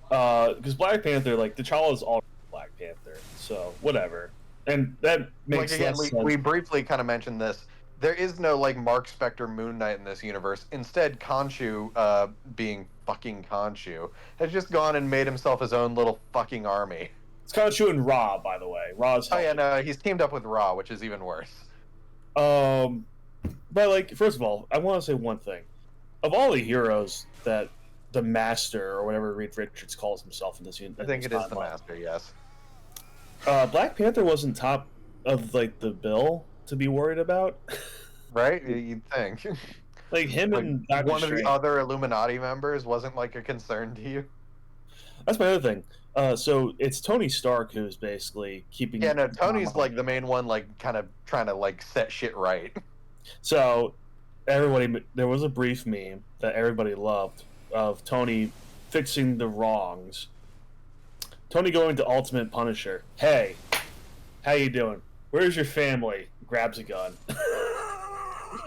Speaker 3: Because Black Panther, like, T'Challa's already Black Panther, so whatever. And that makes
Speaker 2: Like again,
Speaker 3: less sense.
Speaker 2: we briefly kind of mentioned this. There is no like Mark Spector Moon Knight in this universe. Instead, Khonshu, being fucking Khonshu, has just gone and made himself his own little fucking army.
Speaker 3: It's kind of true in Ra, by the way. Ra's
Speaker 2: Oh yeah,
Speaker 3: helping.
Speaker 2: no, he's teamed up with Ra, which is even worse.
Speaker 3: But like, first of all, I want to say one thing. Of all the heroes that the Master or whatever Reed Richards calls himself in this
Speaker 2: I think it is the Master, yes.
Speaker 3: Black Panther wasn't top of like the bill to be worried about.
Speaker 2: Right? You'd think.
Speaker 3: Like him
Speaker 2: Like,
Speaker 3: and Doctor
Speaker 2: one of
Speaker 3: Strange.
Speaker 2: the other Illuminati members wasn't like a concern to you.
Speaker 3: That's my other thing. So it's Tony Stark who's basically keeping.
Speaker 2: Yeah, no, Tony's like the main one, like kind of trying to like set shit right.
Speaker 3: So everybody, there was a brief meme that everybody loved of Tony fixing the wrongs. Tony going to Ultimate Punisher. Hey, how you doing? Where's your family? Grabs a gun.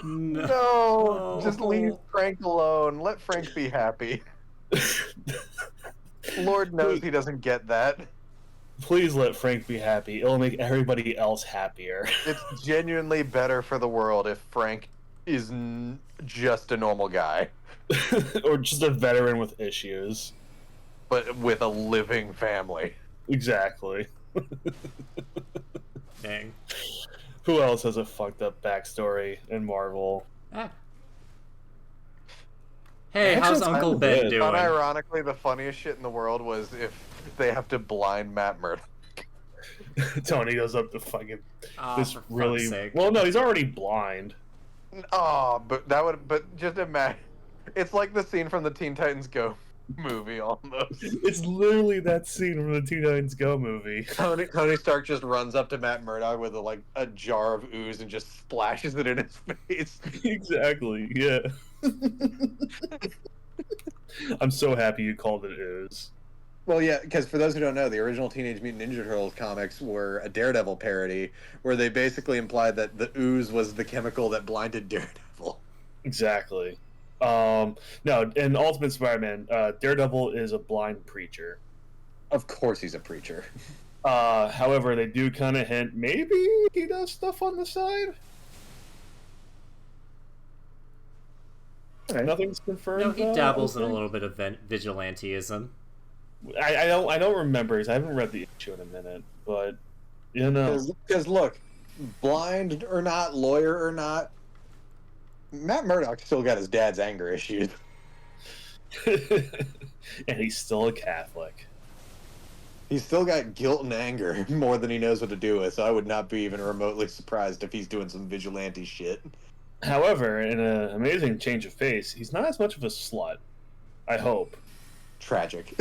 Speaker 2: No, just leave Frank alone. Let Frank be happy. Lord knows he doesn't get that.
Speaker 3: Please let Frank be happy. It'll make everybody else happier.
Speaker 2: It's genuinely better for the world if Frank is just a normal guy,
Speaker 3: Or just a veteran with issues.
Speaker 2: but with a living family.
Speaker 3: Exactly.
Speaker 1: Dang.
Speaker 3: Who else has a fucked up backstory in Marvel?
Speaker 1: Ah. Hey,
Speaker 3: Actually,
Speaker 1: how's
Speaker 3: it's
Speaker 1: Uncle
Speaker 3: kinda
Speaker 1: Ben
Speaker 3: good.
Speaker 1: doing?
Speaker 2: Unironically, the funniest shit in the world was if they have to blind Matt Murdock.
Speaker 3: Tony goes up to fucking
Speaker 1: Oh,
Speaker 3: this
Speaker 1: for fuck's
Speaker 3: really.
Speaker 1: sake.
Speaker 3: Well, no, he's already blind.
Speaker 2: Oh, but that would. But just imagine, it's like the scene from the Teen Titans Go movie almost.
Speaker 3: It's literally that scene from the Teen Titans Go movie.
Speaker 2: Tony Stark just runs up to Matt Murdock with a jar of ooze and just splashes it in his face.
Speaker 3: Exactly. Yeah. I'm so happy you called it ooze.
Speaker 2: Well, yeah, because for those who don't know, the original Teenage Mutant Ninja Turtles comics were a Daredevil parody, where they basically implied that the ooze was the chemical that blinded Daredevil.
Speaker 3: Exactly. No, in Ultimate Spider-Man, Daredevil is a blind preacher.
Speaker 2: Of course, he's a preacher.
Speaker 3: However, they do kind of hint maybe he does stuff on the side.
Speaker 2: Okay.
Speaker 3: Nothing's confirmed.
Speaker 1: No, he
Speaker 3: though,
Speaker 1: dabbles
Speaker 3: I
Speaker 1: in a
Speaker 3: think.
Speaker 1: little bit of vigilanteism.
Speaker 3: I don't remember because I haven't read the issue in a minute, but you know,
Speaker 2: Because look, blind or not, lawyer or not, Matt Murdock still got his dad's anger issues.
Speaker 3: and he's still a Catholic.
Speaker 2: He's still got guilt and anger more than he knows what to do with, so I would not be even remotely surprised if he's doing some vigilante shit.
Speaker 3: However, in an amazing change of pace, he's not as much of a slut. I hope.
Speaker 2: Tragic.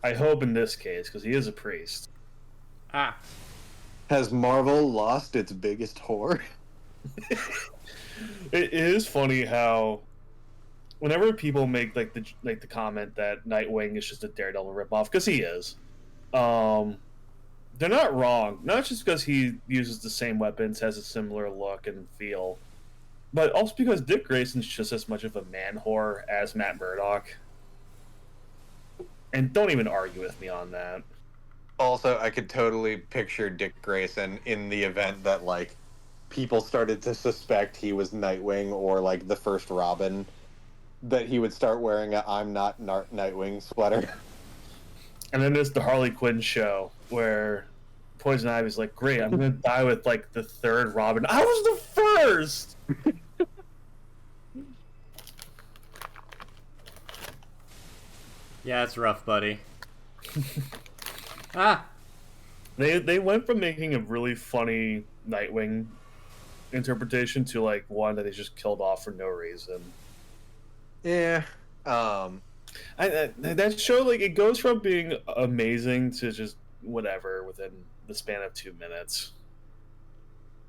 Speaker 3: I hope in this case, because he is a priest.
Speaker 1: Ah,
Speaker 2: Has Marvel lost its biggest whore?
Speaker 3: It is funny how whenever people make the comment that Nightwing is just a Daredevil ripoff, because he is, they're not wrong. Not just because he uses the same weapons, has a similar look and feel, but also because Dick Grayson's just as much of a man whore as Matt Murdock. And don't even argue with me on that.
Speaker 2: Also, I could totally picture Dick Grayson in the event that, like, people started to suspect he was Nightwing or, like, the first Robin, that he would start wearing a I'm not Nightwing sweater.
Speaker 3: And then there's the Harley Quinn show where Poison Ivy's like, "Great, I'm gonna die with like the third Robin. I was the first."
Speaker 1: yeah, it's rough, buddy. Ah,
Speaker 3: They went from making a really funny Nightwing interpretation to like one that they just killed off for no reason.
Speaker 2: Yeah.
Speaker 3: That show, like, it goes from being amazing to just whatever within the span of 2 minutes.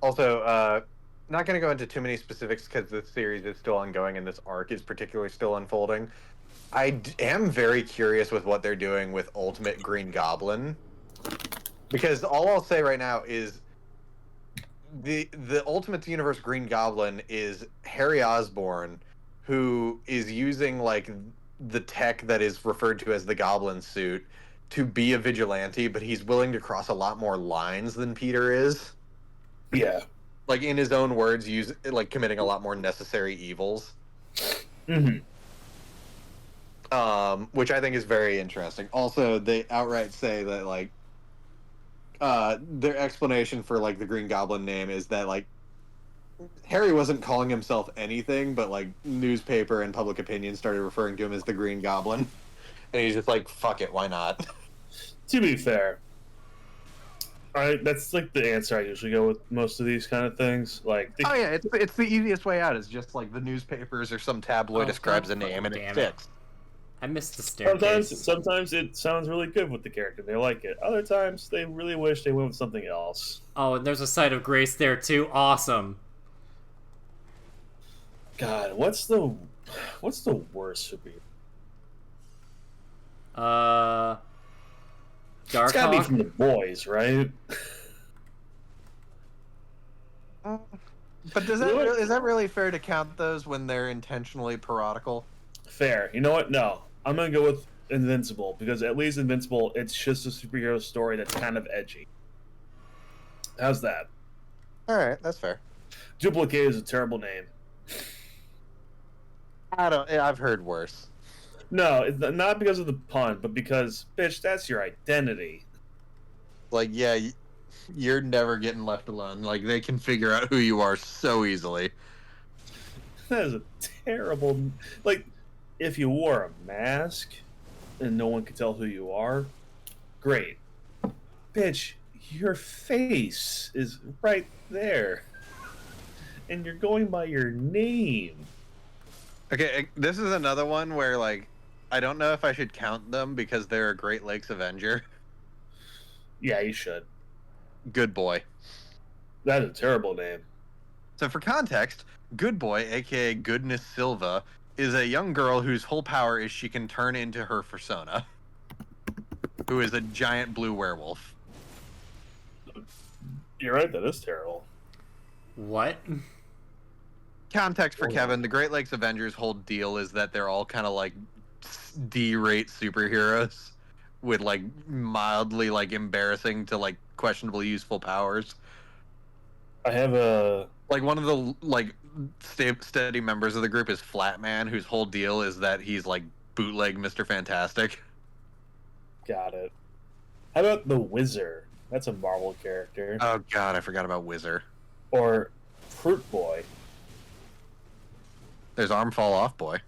Speaker 2: Also, not going to go into too many specifics because this series is still ongoing and this arc is particularly still unfolding. I am very curious with what they're doing with Ultimate Green Goblin, because all I'll say right now is the Ultimate Universe Green Goblin is Harry Osborn, who is using like the tech that is referred to as the Goblin suit to be a vigilante, but he's willing to cross a lot more lines than Peter is.
Speaker 3: Yeah.
Speaker 2: Like, in his own words, committing a lot more necessary evils.
Speaker 3: Mm-hmm.
Speaker 2: Which I think is very interesting. Also, they outright say that, like, their explanation for, like, the Green Goblin name is that, like, Harry wasn't calling himself anything, but, like, newspaper and public opinion started referring to him as the Green Goblin. And he's just like, fuck it, why not?
Speaker 3: To be fair, that's like the answer I usually go with most of these kind of things. Like,
Speaker 2: Oh yeah, it's the easiest way out. It's just like the newspapers or some tabloid describes a
Speaker 1: God
Speaker 2: name and it
Speaker 1: damn
Speaker 2: sticks.
Speaker 1: I missed the staircase.
Speaker 3: sometimes it sounds really good with the character. They like it. Other times they really wish they went with something else.
Speaker 1: Oh, and there's a site of grace there too. Awesome.
Speaker 3: God, what's the worst superhero? It's gotta be
Speaker 1: Darkhawk.
Speaker 3: from the boys, right?
Speaker 2: But is that really fair to count those when they're intentionally parodical?
Speaker 3: Fair. You know what? No, I'm gonna go with Invincible because at least Invincible, it's just a superhero story that's kind of edgy. How's that?
Speaker 2: All right, that's fair.
Speaker 3: Duplicate is a terrible name.
Speaker 2: I've heard worse.
Speaker 3: No, it's not because of the pun, but because, bitch, that's your identity.
Speaker 2: Like, yeah, you're never getting left alone. Like, they can figure out who you are so easily.
Speaker 3: That is a terrible. Like, if you wore a mask and no one could tell who you are, great. Bitch, your face is right there. And you're going by your name.
Speaker 2: Okay, this is another one where, like, I don't know if I should count them because they're a Great Lakes Avenger.
Speaker 3: Yeah, you should.
Speaker 2: Good Boy.
Speaker 3: That is a terrible name.
Speaker 2: So for context, Good Boy, aka Goodness Silva, is a young girl whose whole power is she can turn into her persona, who is a giant blue werewolf.
Speaker 3: You're right, that is terrible.
Speaker 1: What?
Speaker 2: Context for Kevin: the Great Lakes Avengers' whole deal is that they're all kind of like D-rate superheroes with like mildly like embarrassing to like questionable useful powers.
Speaker 3: I have a
Speaker 2: Like one of the like steady members of the group is Flatman, whose whole deal is that he's like bootleg Mr. Fantastic.
Speaker 3: got it. How about the Wizard? That's a Marvel character.
Speaker 2: Oh god, I forgot about Whizzer.
Speaker 3: Or Fruit Boy.
Speaker 2: There's Arm Fall Off Boy.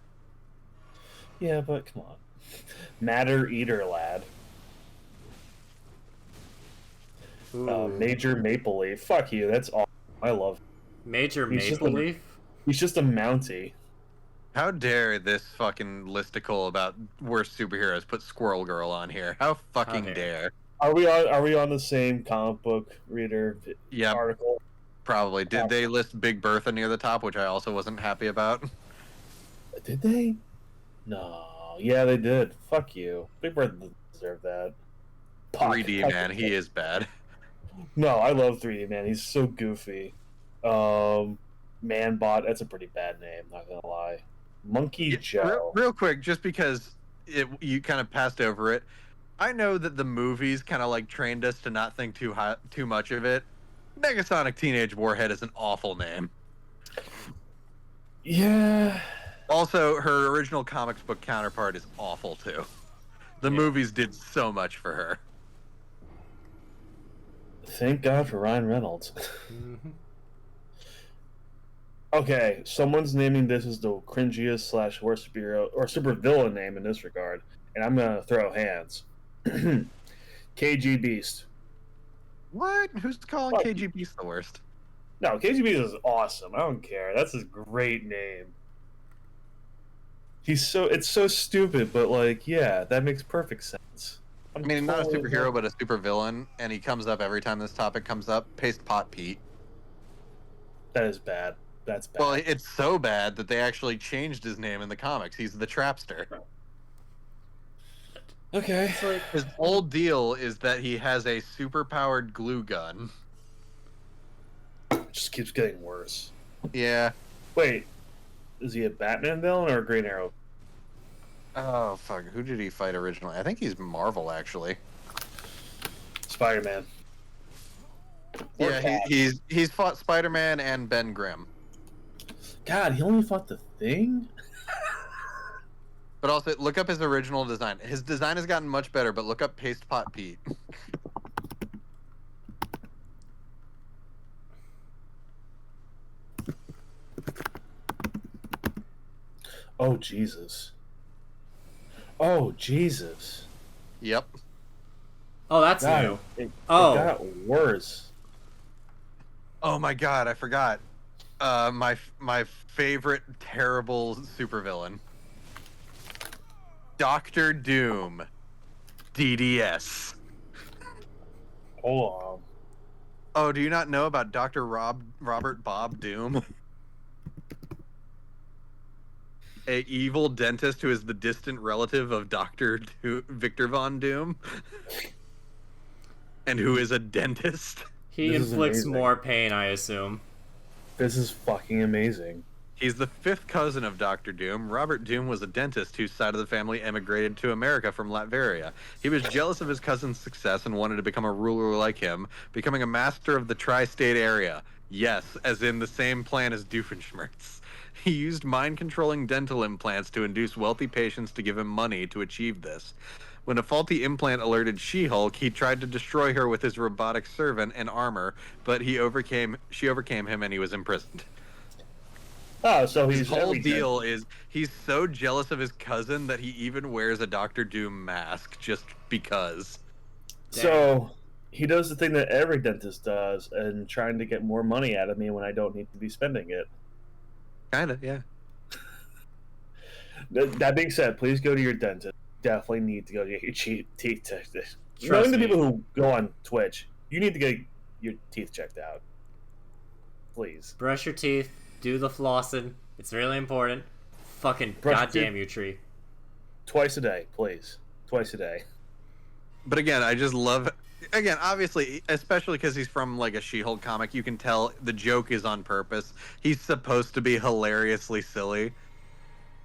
Speaker 3: Yeah, but come on. Matter Eater Lad. Major Maple Leaf. Fuck you. That's awesome. I love him.
Speaker 1: Major Maple Leaf?
Speaker 3: He's just a Mountie.
Speaker 2: How dare this fucking listicle about worst superheroes put Squirrel Girl on here? How fucking dare.
Speaker 3: Are we on the same comic book reader article?
Speaker 2: Probably. Did they list Big Bertha near the top, which I also wasn't happy about?
Speaker 3: Did they? No. Yeah, they did. Fuck you. Big Bertha doesn't deserve that.
Speaker 2: 3D man, he is bad.
Speaker 3: No, I love 3D man. He's so goofy. Manbot, that's a pretty bad name, not gonna lie. Monkey Joe.
Speaker 2: Real quick, just because you kind of passed over it, I know that the movies kind of like trained us to not think too much of it. Negasonic Teenage Warhead is an awful name.
Speaker 3: Yeah.
Speaker 2: Also, her original comics book counterpart is awful too. The movies did so much for her.
Speaker 3: Thank God for Ryan Reynolds. Okay, someone's naming this as the cringiest / worst superhero or supervillain name in this regard, and I'm gonna throw hands. KG Beast.
Speaker 2: What? Who's calling KG Beast the worst?
Speaker 3: No, KG Beast is awesome. I don't care. That's a great name. It's so stupid, but like, yeah, that makes perfect sense.
Speaker 2: I mean, not a superhero, but a supervillain, and he comes up every time this topic comes up. Paste Pot Pete.
Speaker 3: That is bad. That's bad.
Speaker 2: Well, it's so bad that they actually changed his name in the comics. He's the Trapster.
Speaker 3: Okay.
Speaker 2: His whole deal is that he has a super-powered glue gun.
Speaker 3: It just keeps getting worse.
Speaker 2: Yeah.
Speaker 3: Wait, is he a Batman villain or a Green Arrow?
Speaker 2: Oh, fuck. Who did he fight originally? I think he's Marvel, actually.
Speaker 3: Spider-Man.
Speaker 2: Yeah, he's fought Spider-Man and Ben Grimm.
Speaker 3: God, he only fought the Thing?
Speaker 2: But also, look up his original design. His design has gotten much better, but look up Paste Pot Pete.
Speaker 3: Oh, Jesus. Oh, Jesus.
Speaker 2: Yep.
Speaker 1: Oh, that's
Speaker 3: God,
Speaker 1: new.
Speaker 3: It got worse.
Speaker 2: Oh my god, I forgot. My favorite terrible supervillain. Doctor Doom. DDS.
Speaker 3: Hold on.
Speaker 2: Oh, do you not know about Dr. Robert Bob Doom? A evil dentist who is the distant relative of Dr. Victor Von Doom. And who is a dentist.
Speaker 1: He inflicts more pain, I assume.
Speaker 3: This is fucking amazing.
Speaker 2: He's the fifth cousin of Dr. Doom. Robert Doom was a dentist whose side of the family emigrated to America from Latveria. He was jealous of his cousin's success and wanted to become a ruler like him, becoming a master of the tri-state area. Yes, as in the same plan as Doofenshmirtz. He used mind-controlling dental implants to induce wealthy patients to give him money to achieve this. When a faulty implant alerted She-Hulk, he tried to destroy her with his robotic servant and armor, but she overcame him and he was imprisoned.
Speaker 3: Oh, so
Speaker 2: his whole deal is he's so jealous of his cousin that he even wears a Doctor Doom mask just because.
Speaker 3: So he does the thing that every dentist does and trying to get more money out of me when I don't need to be spending it.
Speaker 2: Kinda, yeah.
Speaker 3: That being said, please go to your dentist. Definitely need to go get your teeth checked.
Speaker 1: Trust
Speaker 3: Knowing the
Speaker 1: me.
Speaker 3: people who go on Twitch, you need to get your teeth checked out. Please.
Speaker 1: Brush your teeth. Do the flossing. It's really important. Fucking
Speaker 3: Brush
Speaker 1: goddamn you, Tree.
Speaker 3: Twice a day, please. Twice a day.
Speaker 2: But again, I just love again, obviously, especially because he's from like a She-Hulk comic, you can tell the joke is on purpose. He's supposed to be hilariously silly.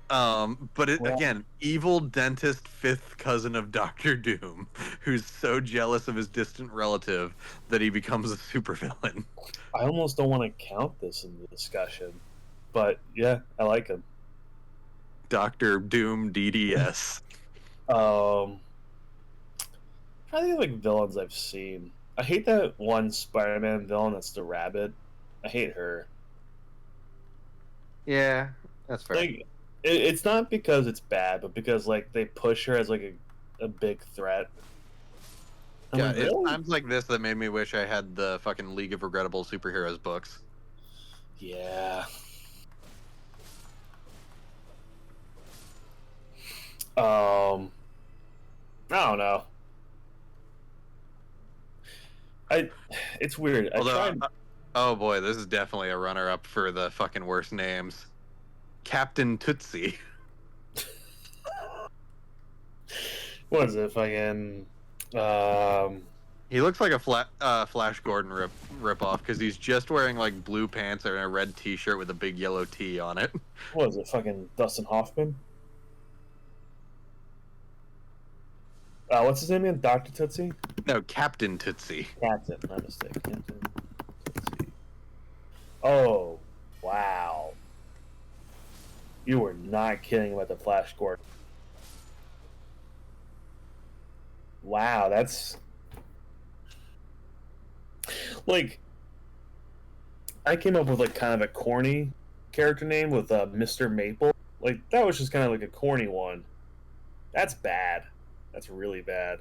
Speaker 2: But
Speaker 3: Well,
Speaker 2: again, evil dentist, fifth cousin of Doctor Doom, who's so jealous of his distant relative that he becomes a supervillain.
Speaker 3: I almost don't want to count this in the discussion, but yeah, I like him.
Speaker 2: Doctor Doom DDS.
Speaker 3: I think like villains I've seen. I hate that one Spider-Man villain that's the rabbit. I hate her.
Speaker 2: Yeah, that's fair.
Speaker 3: Like, it's not because it's bad, but because like they push her as like a big threat. I'm
Speaker 2: Yeah,
Speaker 3: like,
Speaker 2: it's
Speaker 3: really?
Speaker 2: times like this that made me wish I had the fucking League of Regrettable Superheroes books.
Speaker 3: Yeah. I don't know. I it's weird. I
Speaker 2: Although,
Speaker 3: tried.
Speaker 2: oh boy, this is definitely a runner-up for the fucking worst names. Captain Tootsie.
Speaker 3: What is it? Fucking.
Speaker 2: He looks like a Flash Gordon rip off because he's just wearing like blue pants and a red T-shirt with a big yellow T on it.
Speaker 3: What is it? Fucking Dustin Hoffman. What's his name again? Dr. Tootsie?
Speaker 2: No, Captain Tootsie.
Speaker 3: Captain, my mistake. Captain Tootsie. Oh, wow. You were not kidding about the Flash Gordon. Wow, that's like I came up with like kind of a corny character name with Mr. Maple. Like that was just kind of like a corny one. That's bad. That's really bad.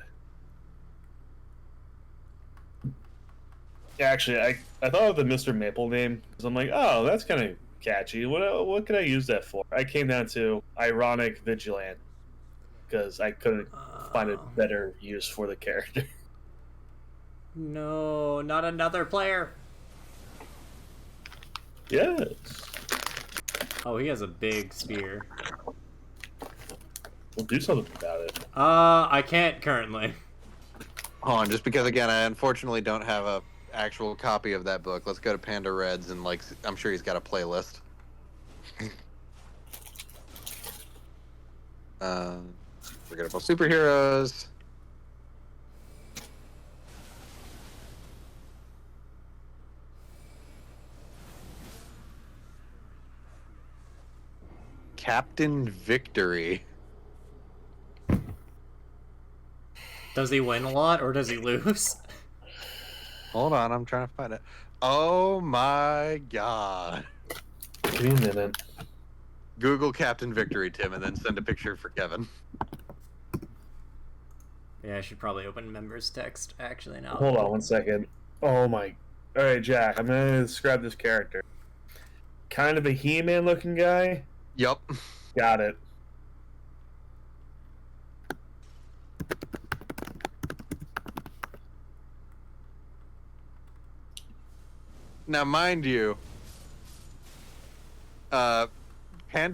Speaker 3: Actually, I thought of the Mr. Maple name because I'm like, oh, that's kind of catchy. What could I use that for? I came down to ironic vigilante because I couldn't find a better use for the character.
Speaker 1: No, not another player.
Speaker 3: Yes.
Speaker 1: Oh, he has a big spear.
Speaker 3: We'll do something about it.
Speaker 1: I can't currently.
Speaker 2: Hold on, just because again, I unfortunately don't have a actual copy of that book. Let's go to Panda Reds and like I'm sure he's got a playlist. Forgettable superheroes. Captain Victory.
Speaker 1: Does he win a lot or does he lose?
Speaker 2: Hold on, I'm trying to find it. Oh my god.
Speaker 3: Give me a minute.
Speaker 2: Google Captain Victory, Tim, and then send a picture for Kevin.
Speaker 1: Yeah, I should probably open members text actually now.
Speaker 3: Hold on one second. Oh my. Alright, Jack, I'm going to describe this character. Kind of a He-Man looking guy.
Speaker 2: Yup.
Speaker 3: Got it.
Speaker 2: Now, mind you, Panda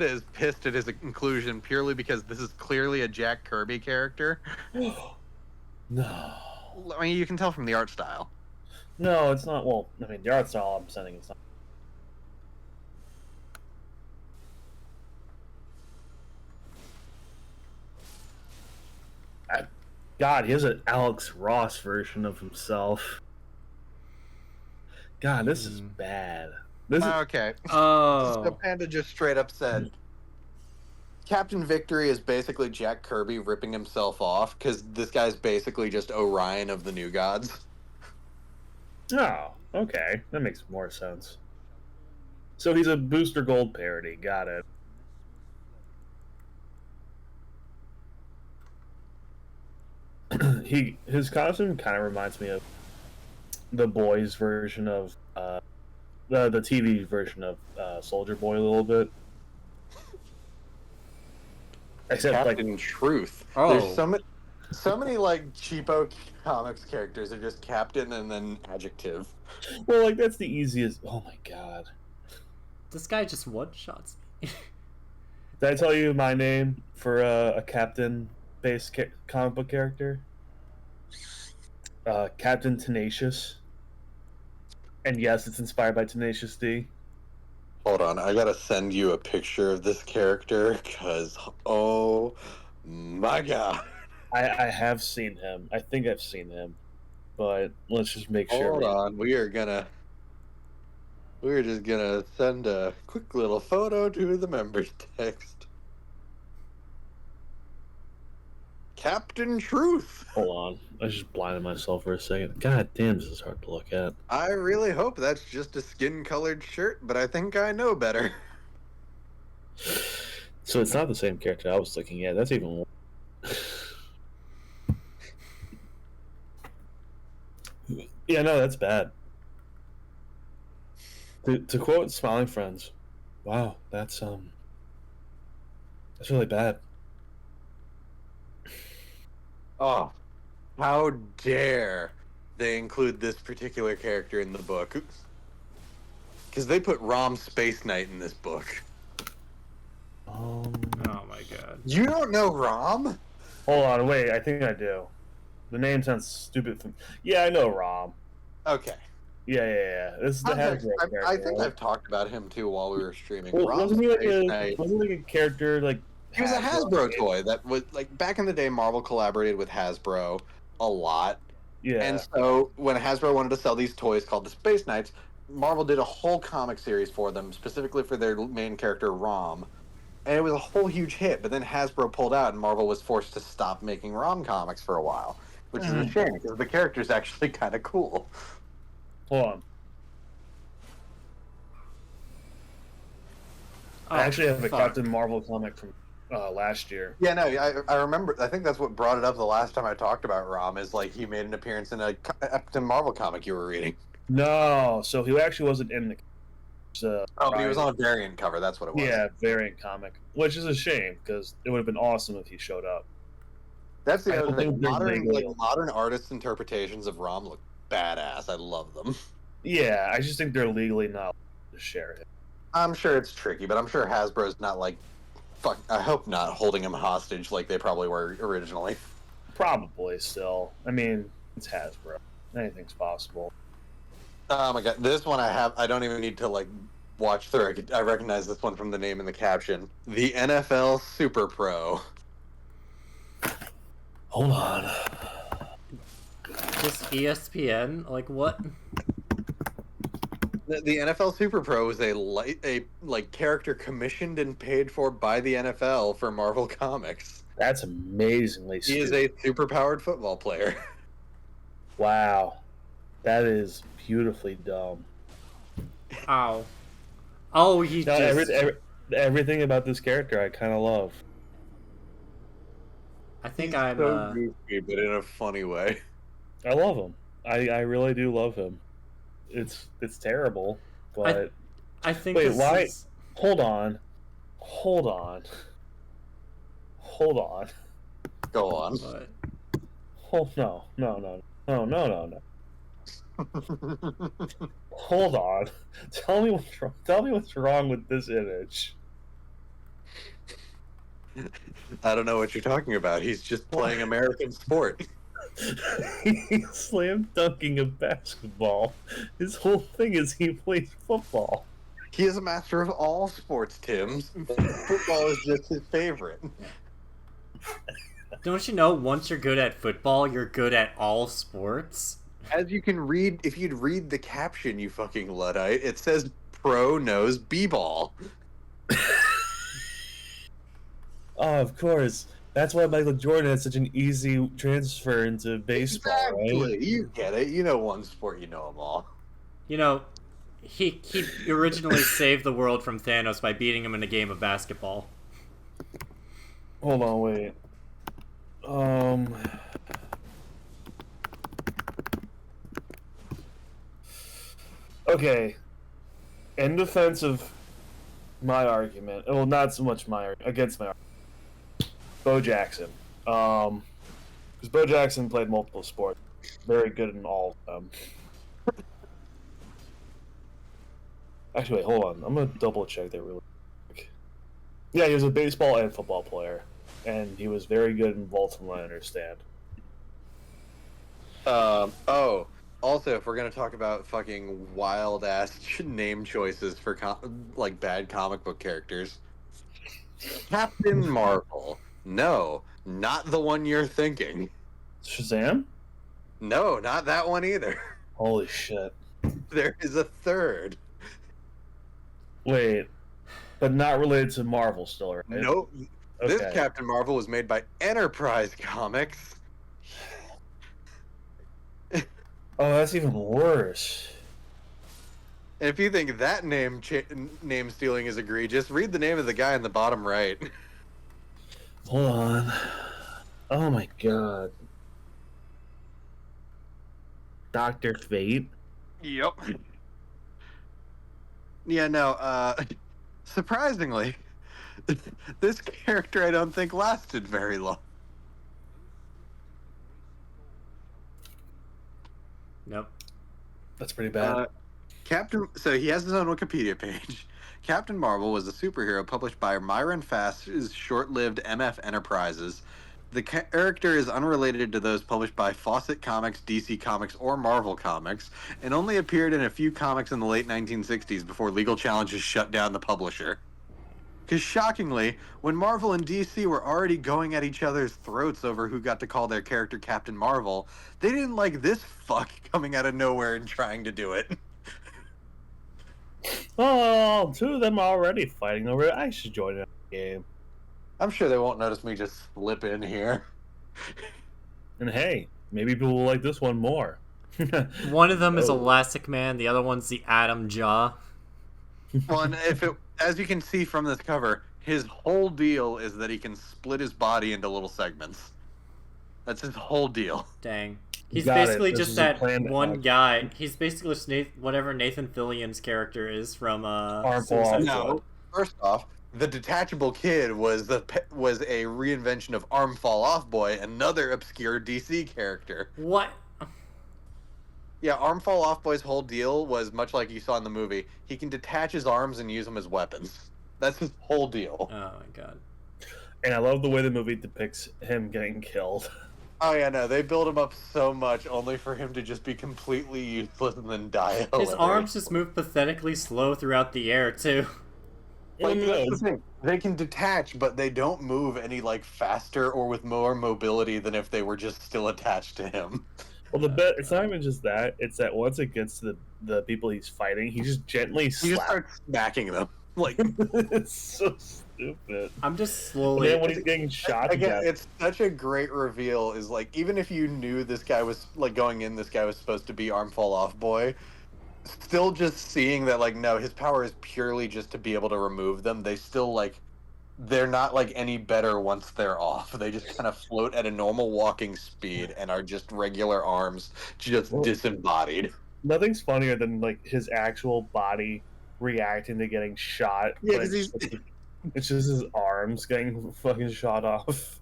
Speaker 2: is pissed at his inclusion purely because this is clearly a Jack Kirby character.
Speaker 3: No.
Speaker 2: I mean, you can tell from the art style.
Speaker 3: No, it's not. Well, I mean, the art style I'm sending is not. God, he has an Alex Ross version of himself. God, this is bad. This is
Speaker 2: Okay.
Speaker 1: Oh.
Speaker 2: So Panda just straight up said, Captain Victory is basically Jack Kirby ripping himself off because this guy's basically just Orion of the New Gods.
Speaker 3: oh, okay, that makes more sense. So he's a Booster Gold parody. Got it. His costume kind of reminds me of the boys version of the TV version of Soldier Boy a little bit. Except
Speaker 2: Captain
Speaker 3: like
Speaker 2: Truth.
Speaker 1: Oh.
Speaker 2: There's so many like cheapo comics characters are just Captain and then adjective.
Speaker 3: well, like that's the easiest. Oh my god!
Speaker 1: This guy just one-shots me.
Speaker 3: Did I tell you my name for a captain-based comic book character? Captain Tenacious. And yes, it's inspired by Tenacious D.
Speaker 2: Hold on, I gotta send you a picture of this character, because, oh my god.
Speaker 3: I have seen him. I think I've seen him. But let's just make sure.
Speaker 2: Hold on, we're just gonna send a quick little photo to the members text. Captain Truth.
Speaker 3: Hold on. I just blinded myself for a second. God damn, this is hard to look at.
Speaker 2: I really hope that's just a skin-colored shirt, but I think I know better.
Speaker 3: So it's not the same character I was looking at. That's even worse. Yeah, no, that's bad. To quote Smiling Friends, wow, that's really bad.
Speaker 2: Oh, how dare they include this particular character in the book? Because they put Rom Space Knight in this book.
Speaker 1: Oh my god.
Speaker 2: You don't know Rom?
Speaker 3: Hold on, wait. I think I do. The name sounds stupid. Yeah, I know Rom.
Speaker 2: Okay.
Speaker 3: Yeah. This is the Hasbro character.
Speaker 2: I think
Speaker 3: right?
Speaker 2: I've talked about him too while we were streaming.
Speaker 3: Well,
Speaker 2: Rom
Speaker 3: wasn't he
Speaker 2: Space Knight.
Speaker 3: like a character like?
Speaker 2: He was a Hasbro toy that was like back in the day. Marvel collaborated with Hasbro a lot,
Speaker 3: Yeah.
Speaker 2: and so when Hasbro wanted to sell these toys called the Space Knights, Marvel did a whole comic series for them specifically for their main character Rom, and it was a whole huge hit. But then Hasbro pulled out, and Marvel was forced to stop making Rom comics for a while, which is a shame because the character's actually kind of cool.
Speaker 3: Hold on.
Speaker 1: Oh,
Speaker 3: I actually have a
Speaker 1: fuck.
Speaker 3: Captain Marvel comic from last year.
Speaker 2: Yeah, no, I remember. I think that's what brought it up the last time I talked about Rom. Is like he made an appearance in a Captain Marvel comic you were reading.
Speaker 3: No, so he actually wasn't in the.
Speaker 2: But he was on a variant cover. That's what it was.
Speaker 3: Yeah, variant comic, which is a shame because it would have been awesome if he showed up.
Speaker 2: That's the
Speaker 3: I
Speaker 2: other
Speaker 3: don't
Speaker 2: thing.
Speaker 3: think they're legal.
Speaker 2: Modern artists' interpretations of Rom look badass. I love them.
Speaker 3: Yeah, I just think they're legally not allowed to share it.
Speaker 2: I'm sure it's tricky, but I'm sure Hasbro's not like, fuck. I hope not holding him hostage like they probably were originally.
Speaker 3: Probably still. I mean, it's Hasbro. Anything's possible.
Speaker 2: Oh my god, this one I don't even need to like watch through. I recognize this one from the name in the caption. The NFL Super Pro.
Speaker 3: Hold on.
Speaker 1: Just ESPN? Like what?
Speaker 2: The NFL Super Pro is a character commissioned and paid for by the NFL for Marvel Comics.
Speaker 3: That's amazingly
Speaker 2: He
Speaker 3: stupid.
Speaker 2: is a superpowered football player.
Speaker 3: Wow. That is beautifully dumb.
Speaker 1: Ow. Oh, he
Speaker 3: No,
Speaker 1: just...
Speaker 3: everything about this character I kind of love.
Speaker 1: I think
Speaker 2: He's
Speaker 1: I'm...
Speaker 2: so goofy, but in a funny way.
Speaker 3: I love him. I really do love him. It's terrible, but
Speaker 1: I think
Speaker 3: wait,
Speaker 1: this
Speaker 3: why?
Speaker 1: is...
Speaker 3: Hold on.
Speaker 2: Go on.
Speaker 1: What?
Speaker 3: Oh no. Hold on. Tell me what's wrong. Tell me what's wrong with this image.
Speaker 2: I don't know what you're talking about. He's just playing American sport.
Speaker 3: He's slam dunking a basketball. His whole thing is he plays football.
Speaker 2: He is a master of all sports, Tim. Football is just his favorite.
Speaker 1: Don't you know, once you're good at football, you're good at all sports?
Speaker 2: As you can read, if you'd read the caption, you fucking Luddite, it says pro knows b-ball.
Speaker 3: Oh, of course. That's why Michael Jordan had such an easy transfer into baseball,
Speaker 2: Exactly.
Speaker 3: right?
Speaker 2: You get it. You know one sport, you know them all.
Speaker 1: You know, he originally saved the world from Thanos by beating him in a game of basketball.
Speaker 3: Hold on, wait. Okay. In defense of my argument, well, not so much against my argument. Bo Jackson. Because Bo Jackson played multiple sports. Very good in all of them. Actually, wait, hold on. I'm going to double check that really quick. Yeah, he was a baseball and football player. And he was very good in both from what I understand.
Speaker 2: Oh, also, if we're gonna talk about fucking wild ass name choices for like bad comic book characters, Captain Marvel. No, not the one you're thinking.
Speaker 3: Shazam?
Speaker 2: No, not that one either.
Speaker 3: Holy shit.
Speaker 2: There is a third.
Speaker 3: Wait, but not related to Marvel still, right?
Speaker 2: Nope. This
Speaker 3: Okay.
Speaker 2: Captain Marvel was made by Enterprise Comics.
Speaker 3: Oh, that's even worse.
Speaker 2: And if you think that name stealing is egregious, read the name of the guy in the bottom right.
Speaker 3: Hold on. Oh my god. Dr. Fate?
Speaker 2: Yep. Yeah, no, surprisingly, this character I don't think lasted very long.
Speaker 1: Nope.
Speaker 3: That's pretty bad.
Speaker 2: So he has his own Wikipedia page. Captain Marvel was a superhero published by Myron Fast's short-lived MF Enterprises. The character is unrelated to those published by Fawcett Comics, DC Comics, or Marvel Comics, and only appeared in a few comics in the late 1960s before legal challenges shut down the publisher. Because shockingly, when Marvel and DC were already going at each other's throats over who got to call their character Captain Marvel, they didn't like this fuck coming out of nowhere and trying to do it.
Speaker 3: Oh, two of them are already fighting over it. I should join the game.
Speaker 2: I'm sure they won't notice me just slip in here.
Speaker 3: And hey, maybe people will like this one more.
Speaker 1: One of them is
Speaker 3: Oh.
Speaker 1: Elastic Man, the other one's the Atom Jaw.
Speaker 2: Well, and as you can see from this cover, his whole deal is that he can split his body into little segments. That's his whole deal.
Speaker 1: Dang. He's
Speaker 3: Got it.
Speaker 1: basically
Speaker 3: This
Speaker 1: just
Speaker 3: is a
Speaker 1: that
Speaker 3: planned
Speaker 1: one
Speaker 3: act.
Speaker 1: guy. He's basically just whatever Nathan Fillion's character is from
Speaker 3: Armful
Speaker 1: Suicide
Speaker 3: Off.
Speaker 1: Squad.
Speaker 2: No, first off, the detachable kid was a reinvention of Arm Fall Off Boy, another obscure DC character.
Speaker 1: What?
Speaker 2: Yeah, Arm Fall Off Boy's whole deal was much like you saw in the movie. He can detach his arms and use them as weapons. That's his whole deal.
Speaker 1: Oh my god.
Speaker 3: And I love the way the movie depicts him getting killed.
Speaker 2: Oh yeah, no, they build him up so much only for him to just be completely useless and then die.
Speaker 1: His arms just move pathetically slow throughout the air too.
Speaker 2: Like,
Speaker 3: Well,
Speaker 2: that's
Speaker 3: no,
Speaker 2: the thing. They can detach, but they don't move any like faster or with more mobility than if they were just still attached to him.
Speaker 3: well, it's not even just that. It's that once it gets to the people he's fighting, he just gently
Speaker 2: He just
Speaker 3: slaps.
Speaker 2: starts smacking them. Like
Speaker 3: It's so stupid.
Speaker 1: I'm just
Speaker 3: And
Speaker 1: slowly.
Speaker 3: then when he's getting shot to
Speaker 2: again,
Speaker 3: death,
Speaker 2: it's such a great reveal. Is like even if you knew this guy was like going in, this guy was supposed to be Arm Fall Off Boy. Still, just seeing that like no, his power is purely just to be able to remove them. They still like they're not like any better once they're off. They just kind of float at a normal walking speed and are just regular arms, just
Speaker 3: Well,
Speaker 2: disembodied.
Speaker 3: nothing's funnier than like his actual body reacting to getting shot.
Speaker 2: Yeah,
Speaker 3: but
Speaker 2: 'cause he's-
Speaker 3: it's just his arms getting fucking shot off.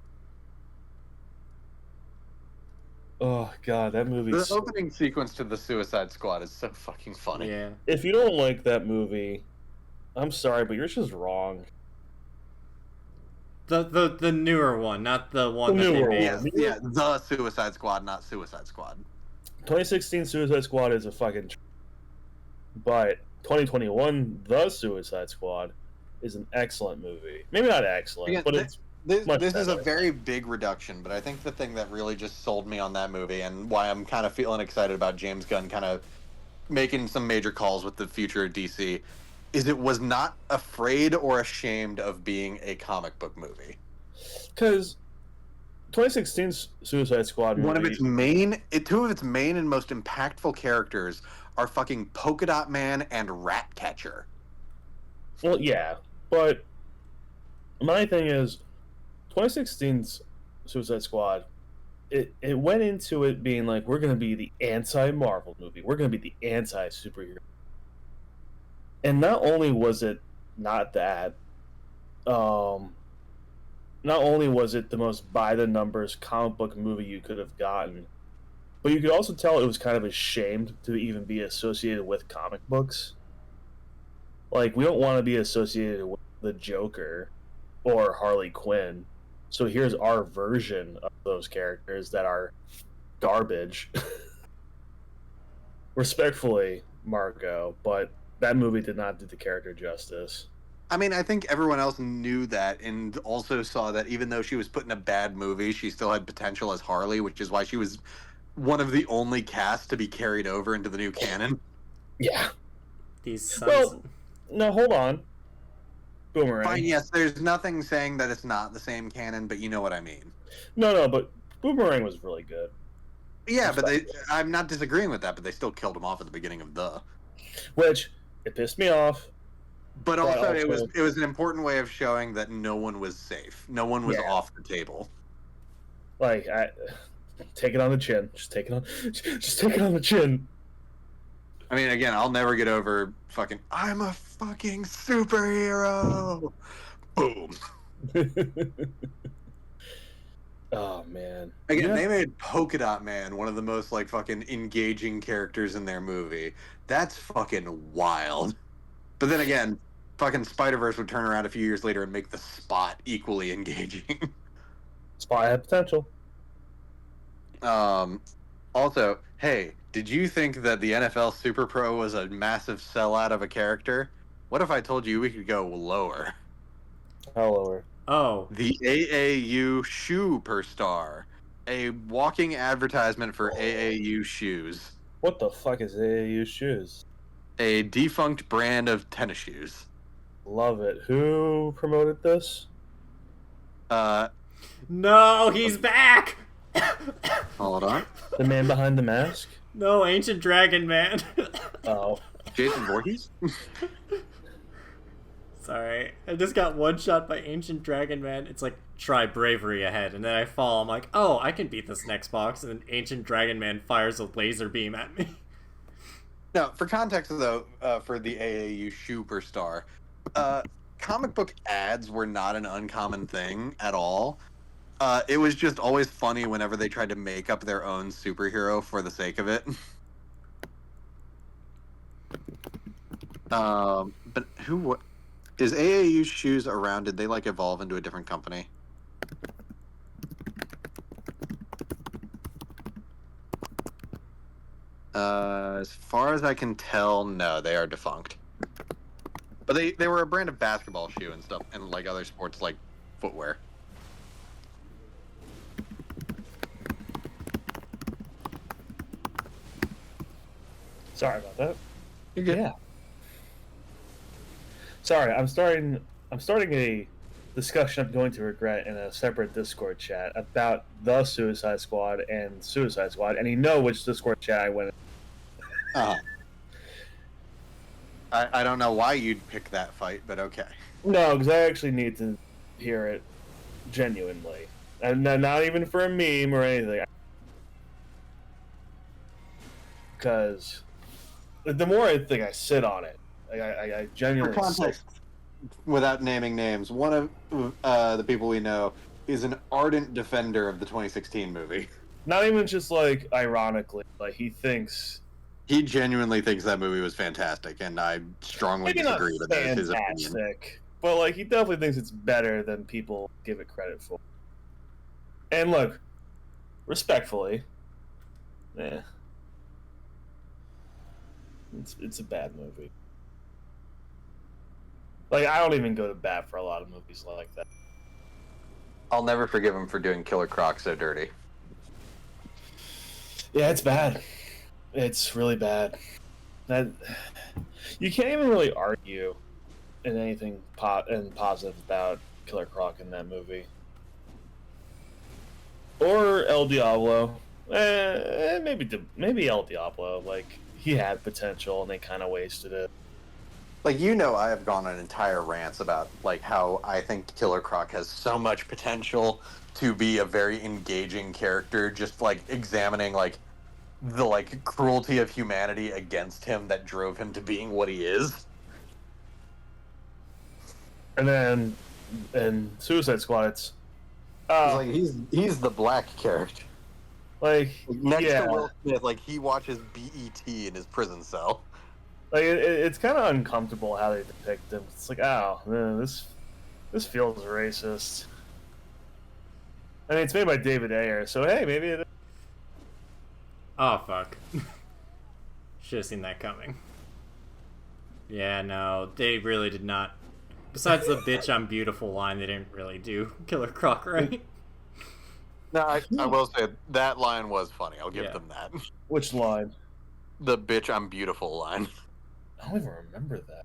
Speaker 3: Oh god, that movie.
Speaker 2: The opening sequence to the Suicide Squad is so fucking funny.
Speaker 1: Yeah.
Speaker 3: If you don't like that movie, I'm sorry, but you're just wrong.
Speaker 1: The newer one, not the one
Speaker 3: The
Speaker 1: that they
Speaker 3: newer
Speaker 1: made.
Speaker 2: Yeah, yeah, the Suicide Squad, not Suicide Squad.
Speaker 3: 2016 Suicide Squad is a fucking. But 2021 The Suicide Squad is an excellent movie. Maybe not excellent,
Speaker 2: Again,
Speaker 3: but it's
Speaker 2: This
Speaker 3: much
Speaker 2: is a
Speaker 3: better.
Speaker 2: very big reduction, but I think the thing that really just sold me on that movie and why I'm kind of feeling excited about James Gunn kind of making some major calls with the future of DC is it was not afraid or ashamed of being a comic book movie.
Speaker 3: because 2016's Suicide Squad movie.
Speaker 2: One of its two of its main and most impactful characters are fucking Polka Dot Man and Ratcatcher.
Speaker 3: Well, yeah, but my thing is 2016's Suicide Squad. It went into it being like we're gonna be the anti-Marvel movie. We're gonna be the anti-superhero. And not only was it not that, not only was it the most by the numbers comic book movie you could have gotten, but you could also tell it was kind of ashamed to even be associated with comic books. Like, we don't want to be associated with the Joker or Harley Quinn. So here's our version of those characters that are garbage. Respectfully, Margot, but that movie did not do the character justice.
Speaker 2: I mean, I think everyone else knew that and also saw that even though she was put in a bad movie, she still had potential as Harley, which is why she was one of the only casts to be carried over into the new canon.
Speaker 3: Yeah.
Speaker 1: These sons.
Speaker 3: Well, no, hold on. Boomerang.
Speaker 2: Fine, yes, there's nothing saying that it's not the same canon, but you know what I mean.
Speaker 3: No, but Boomerang was really good.
Speaker 2: Yeah, but I'm not disagreeing with that, but they still killed him off at the beginning of the.
Speaker 3: Which, it pissed me off.
Speaker 2: But also, it was an important way of showing that no one was safe. No one was off the table.
Speaker 3: Like, take it on the chin. Just take it on the chin.
Speaker 2: I mean, again, I'll never get over fucking. I'm a fucking superhero. Boom.
Speaker 3: Oh man.
Speaker 2: Again, they made Polka Dot Man one of the most like fucking engaging characters in their movie. That's fucking wild. But then again, fucking Spider-Verse would turn around a few years later and make the Spot equally engaging.
Speaker 3: Spot had potential.
Speaker 2: Also, hey, did you think that the NFL Super Pro was a massive sellout of a character? What if I told you we could go lower?
Speaker 3: How lower?
Speaker 1: Oh.
Speaker 2: The AAU shoe per star. A walking advertisement for AAU shoes.
Speaker 3: What the fuck is AAU shoes?
Speaker 2: A defunct brand of tennis shoes.
Speaker 3: Love it. Who promoted this?
Speaker 1: No, he's back!
Speaker 2: Hold on.
Speaker 3: The man behind the mask?
Speaker 1: No, Ancient Dragon Man.
Speaker 3: Oh.
Speaker 2: Jason Voorhees?
Speaker 1: Sorry. I just got one shot by Ancient Dragon Man. It's like, try bravery ahead. And then I fall. I'm like, oh, I can beat this next box. And then Ancient Dragon Man fires a laser beam at me.
Speaker 2: No, for context, though, for the AAU shoe per star, comic book ads were not an uncommon thing at all. It was just always funny whenever they tried to make up their own superhero for the sake of it. But is AAU shoes around? Did they like evolve into a different company? As far as I can tell, no, they are defunct. But they were a brand of basketball shoe and stuff, and like other sports like footwear.
Speaker 3: Sorry about that.
Speaker 2: You're good.
Speaker 3: Yeah. Sorry, I'm starting a discussion I'm going to regret in a separate Discord chat about the Suicide Squad and Suicide Squad, and you know which Discord chat I went in.
Speaker 2: I don't know why you'd pick that fight, but okay.
Speaker 3: No, because I actually need to hear it genuinely. And not even for a meme or anything. Because the more I think I sit on it, I genuinely
Speaker 2: For context, without naming names, one of the people we know is an ardent defender of the 2016 movie.
Speaker 3: Not even just like ironically, like
Speaker 2: he genuinely thinks that movie was fantastic, and I strongly disagree with that is his opinion.
Speaker 3: But like he definitely thinks it's better than people give it credit for. And look, respectfully, it's a bad movie. Like I don't even go to bat for a lot of movies like that.
Speaker 2: I'll never forgive him for doing Killer Croc so dirty.
Speaker 3: Yeah, it's bad. It's really bad. That you can't even really argue in anything positive about Killer Croc in that movie. Or El Diablo. Maybe El Diablo. Like he had potential and they kind of wasted it.
Speaker 2: Like, you know, I have gone on entire rants about like how I think Killer Croc has so much potential to be a very engaging character, just like examining like the like cruelty of humanity against him that drove him to being what he is.
Speaker 3: And then in Suicide Squad, it's
Speaker 2: like he's the black character.
Speaker 3: Like
Speaker 2: Next to Will Smith, like he watches BET in his prison cell.
Speaker 3: Like it's kind of uncomfortable how they depict him. It's like, oh, man, this feels racist. I mean, it's made by David Ayer, so hey, maybe it.
Speaker 1: Oh, fuck. Should have seen that coming. Yeah, no, they really did not. Besides the bitch I'm beautiful line, they didn't really do Killer Croc right.
Speaker 2: No, I will say that line was funny. I'll give
Speaker 1: Yeah.
Speaker 2: them that.
Speaker 3: Which line?
Speaker 2: The bitch I'm beautiful line.
Speaker 3: I don't even remember that.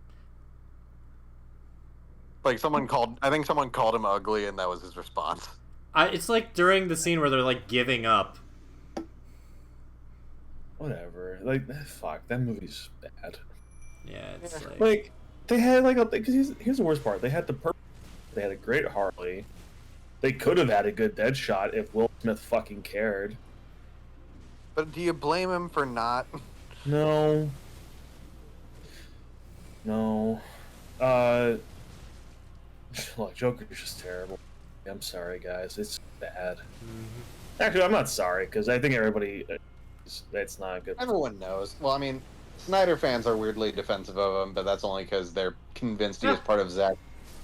Speaker 2: Like I think someone called him ugly, and that was his response.
Speaker 1: It's like during the scene where they're like giving up.
Speaker 3: Whatever. Like, fuck, that movie's bad.
Speaker 1: Yeah, it's
Speaker 2: Yeah.
Speaker 3: Like, they had like because here's the worst part. They had they had a great Harley. They could have had a good Deadshot if Will Smith fucking cared.
Speaker 2: But do you blame him for not?
Speaker 3: No. No. Look, Joker's just terrible. I'm sorry, guys. It's bad. Actually, I'm not sorry because I think everybody. It's not good.
Speaker 2: Everyone knows. Well, I mean, Snyder fans are weirdly defensive of him, but that's only because they're convinced he is part of Zack's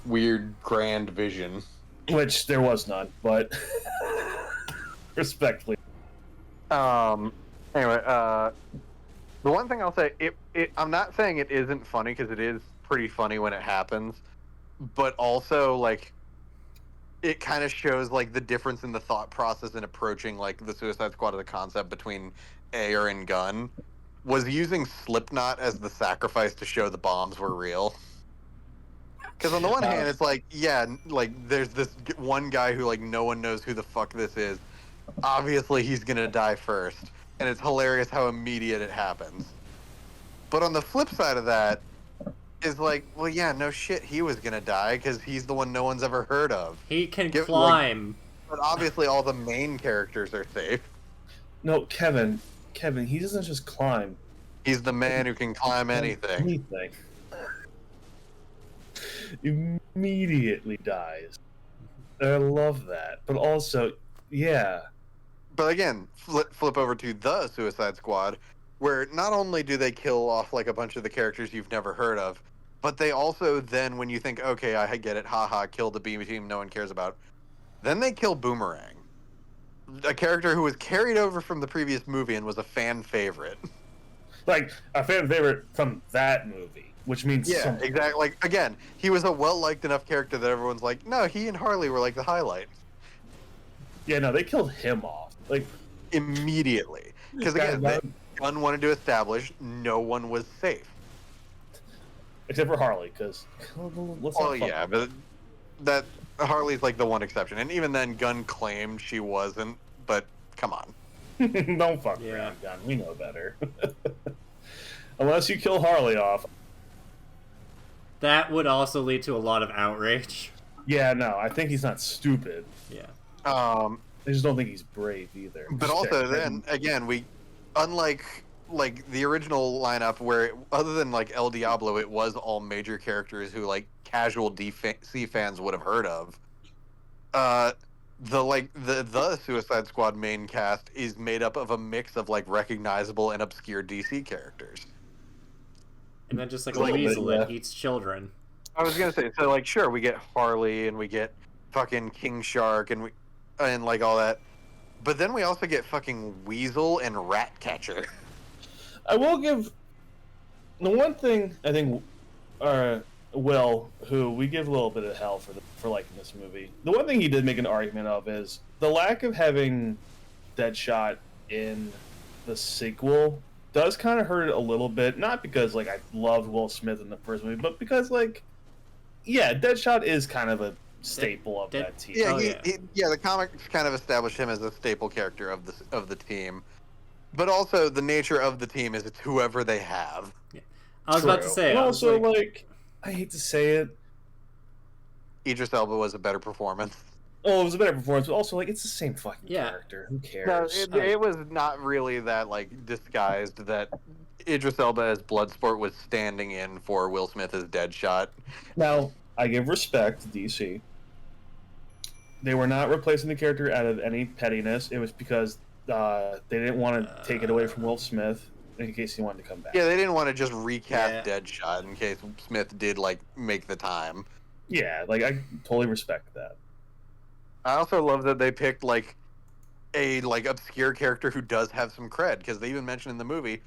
Speaker 2: weird grand vision.
Speaker 3: Which there was none, but respectfully.
Speaker 2: Anyway, the one thing I'll say, I'm not saying it isn't funny because it is pretty funny when it happens, but also like it kind of shows like the difference in the thought process in approaching like the Suicide Squad as a concept between Ayer and Gunn was using Slipknot as the sacrifice to show the bombs were real. Because on the one hand, it's like, yeah, like there's this one guy who like no one knows who the fuck this is. Obviously, he's gonna die first, and it's hilarious how immediate it happens. But on the flip side of that is like, well, yeah, no shit, he was gonna die because he's the one no one's ever heard of.
Speaker 1: He can climb.
Speaker 2: But obviously, all the main characters are safe.
Speaker 3: No, Kevin, he doesn't just climb.
Speaker 2: He's the man who can climb anything.
Speaker 3: Immediately dies. I love that. But also, yeah.
Speaker 2: But again, flip over to the Suicide Squad, where not only do they kill off like a bunch of the characters you've never heard of, but they also then, when you think, okay, I get it, haha, kill the B team no one cares about, then they kill Boomerang, a character who was carried over from the previous movie and was a fan favorite.
Speaker 3: Like a fan favorite from that movie, which means
Speaker 2: yeah, exactly. Like again, he was a well-liked enough character that everyone's like, no, he and Harley were like the highlight.
Speaker 3: Yeah, no, they killed him off like
Speaker 2: immediately because again, Gunn wanted to establish no one was safe
Speaker 3: except for Harley. Because
Speaker 2: yeah, but that Harley's like the one exception, and even then, Gunn claimed she wasn't. But come on,
Speaker 3: don't fuck around, Gunn. We know better. Unless you kill Harley off.
Speaker 1: That would also lead to a lot of outrage.
Speaker 3: Yeah, no, I think he's not stupid.
Speaker 1: Yeah.
Speaker 3: I just don't think he's brave either.
Speaker 2: But also, then again, we, unlike like the original lineup, where other than like El Diablo, it was all major characters who like casual DC fans would have heard of. The Suicide Squad main cast is made up of a mix of like recognizable and obscure DC characters.
Speaker 1: And then just like a weasel that eats children.
Speaker 2: I was gonna say, so like, sure, we get Harley and we get fucking King Shark and like all that, but then we also get fucking Weasel and Ratcatcher.
Speaker 3: I will give the one thing I think, Will, who we give a little bit of hell for liking this movie. The one thing he did make an argument of is the lack of having Deadshot in the sequel does kind of hurt it a little bit. Not because like I loved Will Smith in the first movie, but because like, yeah, Deadshot is kind of a staple of that team.
Speaker 2: Yeah, the comics kind of established him as a staple character of the team, but also the nature of the team is it's whoever they have.
Speaker 1: Yeah. I was about to say.
Speaker 3: And also, like, I hate to say it,
Speaker 2: Idris Elba was a better performance.
Speaker 3: Oh, it was a better performance, but also like it's the same fucking character. Who cares?
Speaker 2: No, it was not really that like disguised that Idris Elba as Bloodsport was standing in for Will Smith as Deadshot.
Speaker 3: Now, I give respect to DC. They were not replacing the character out of any pettiness. It was because they didn't want to take it away from Will Smith in case he wanted to come back.
Speaker 2: Yeah, they didn't want to just recast Deadshot in case Smith did like make the time.
Speaker 3: Yeah, like I totally respect that.
Speaker 2: I also love that they picked like a like obscure character who does have some cred, because they even mention in the movie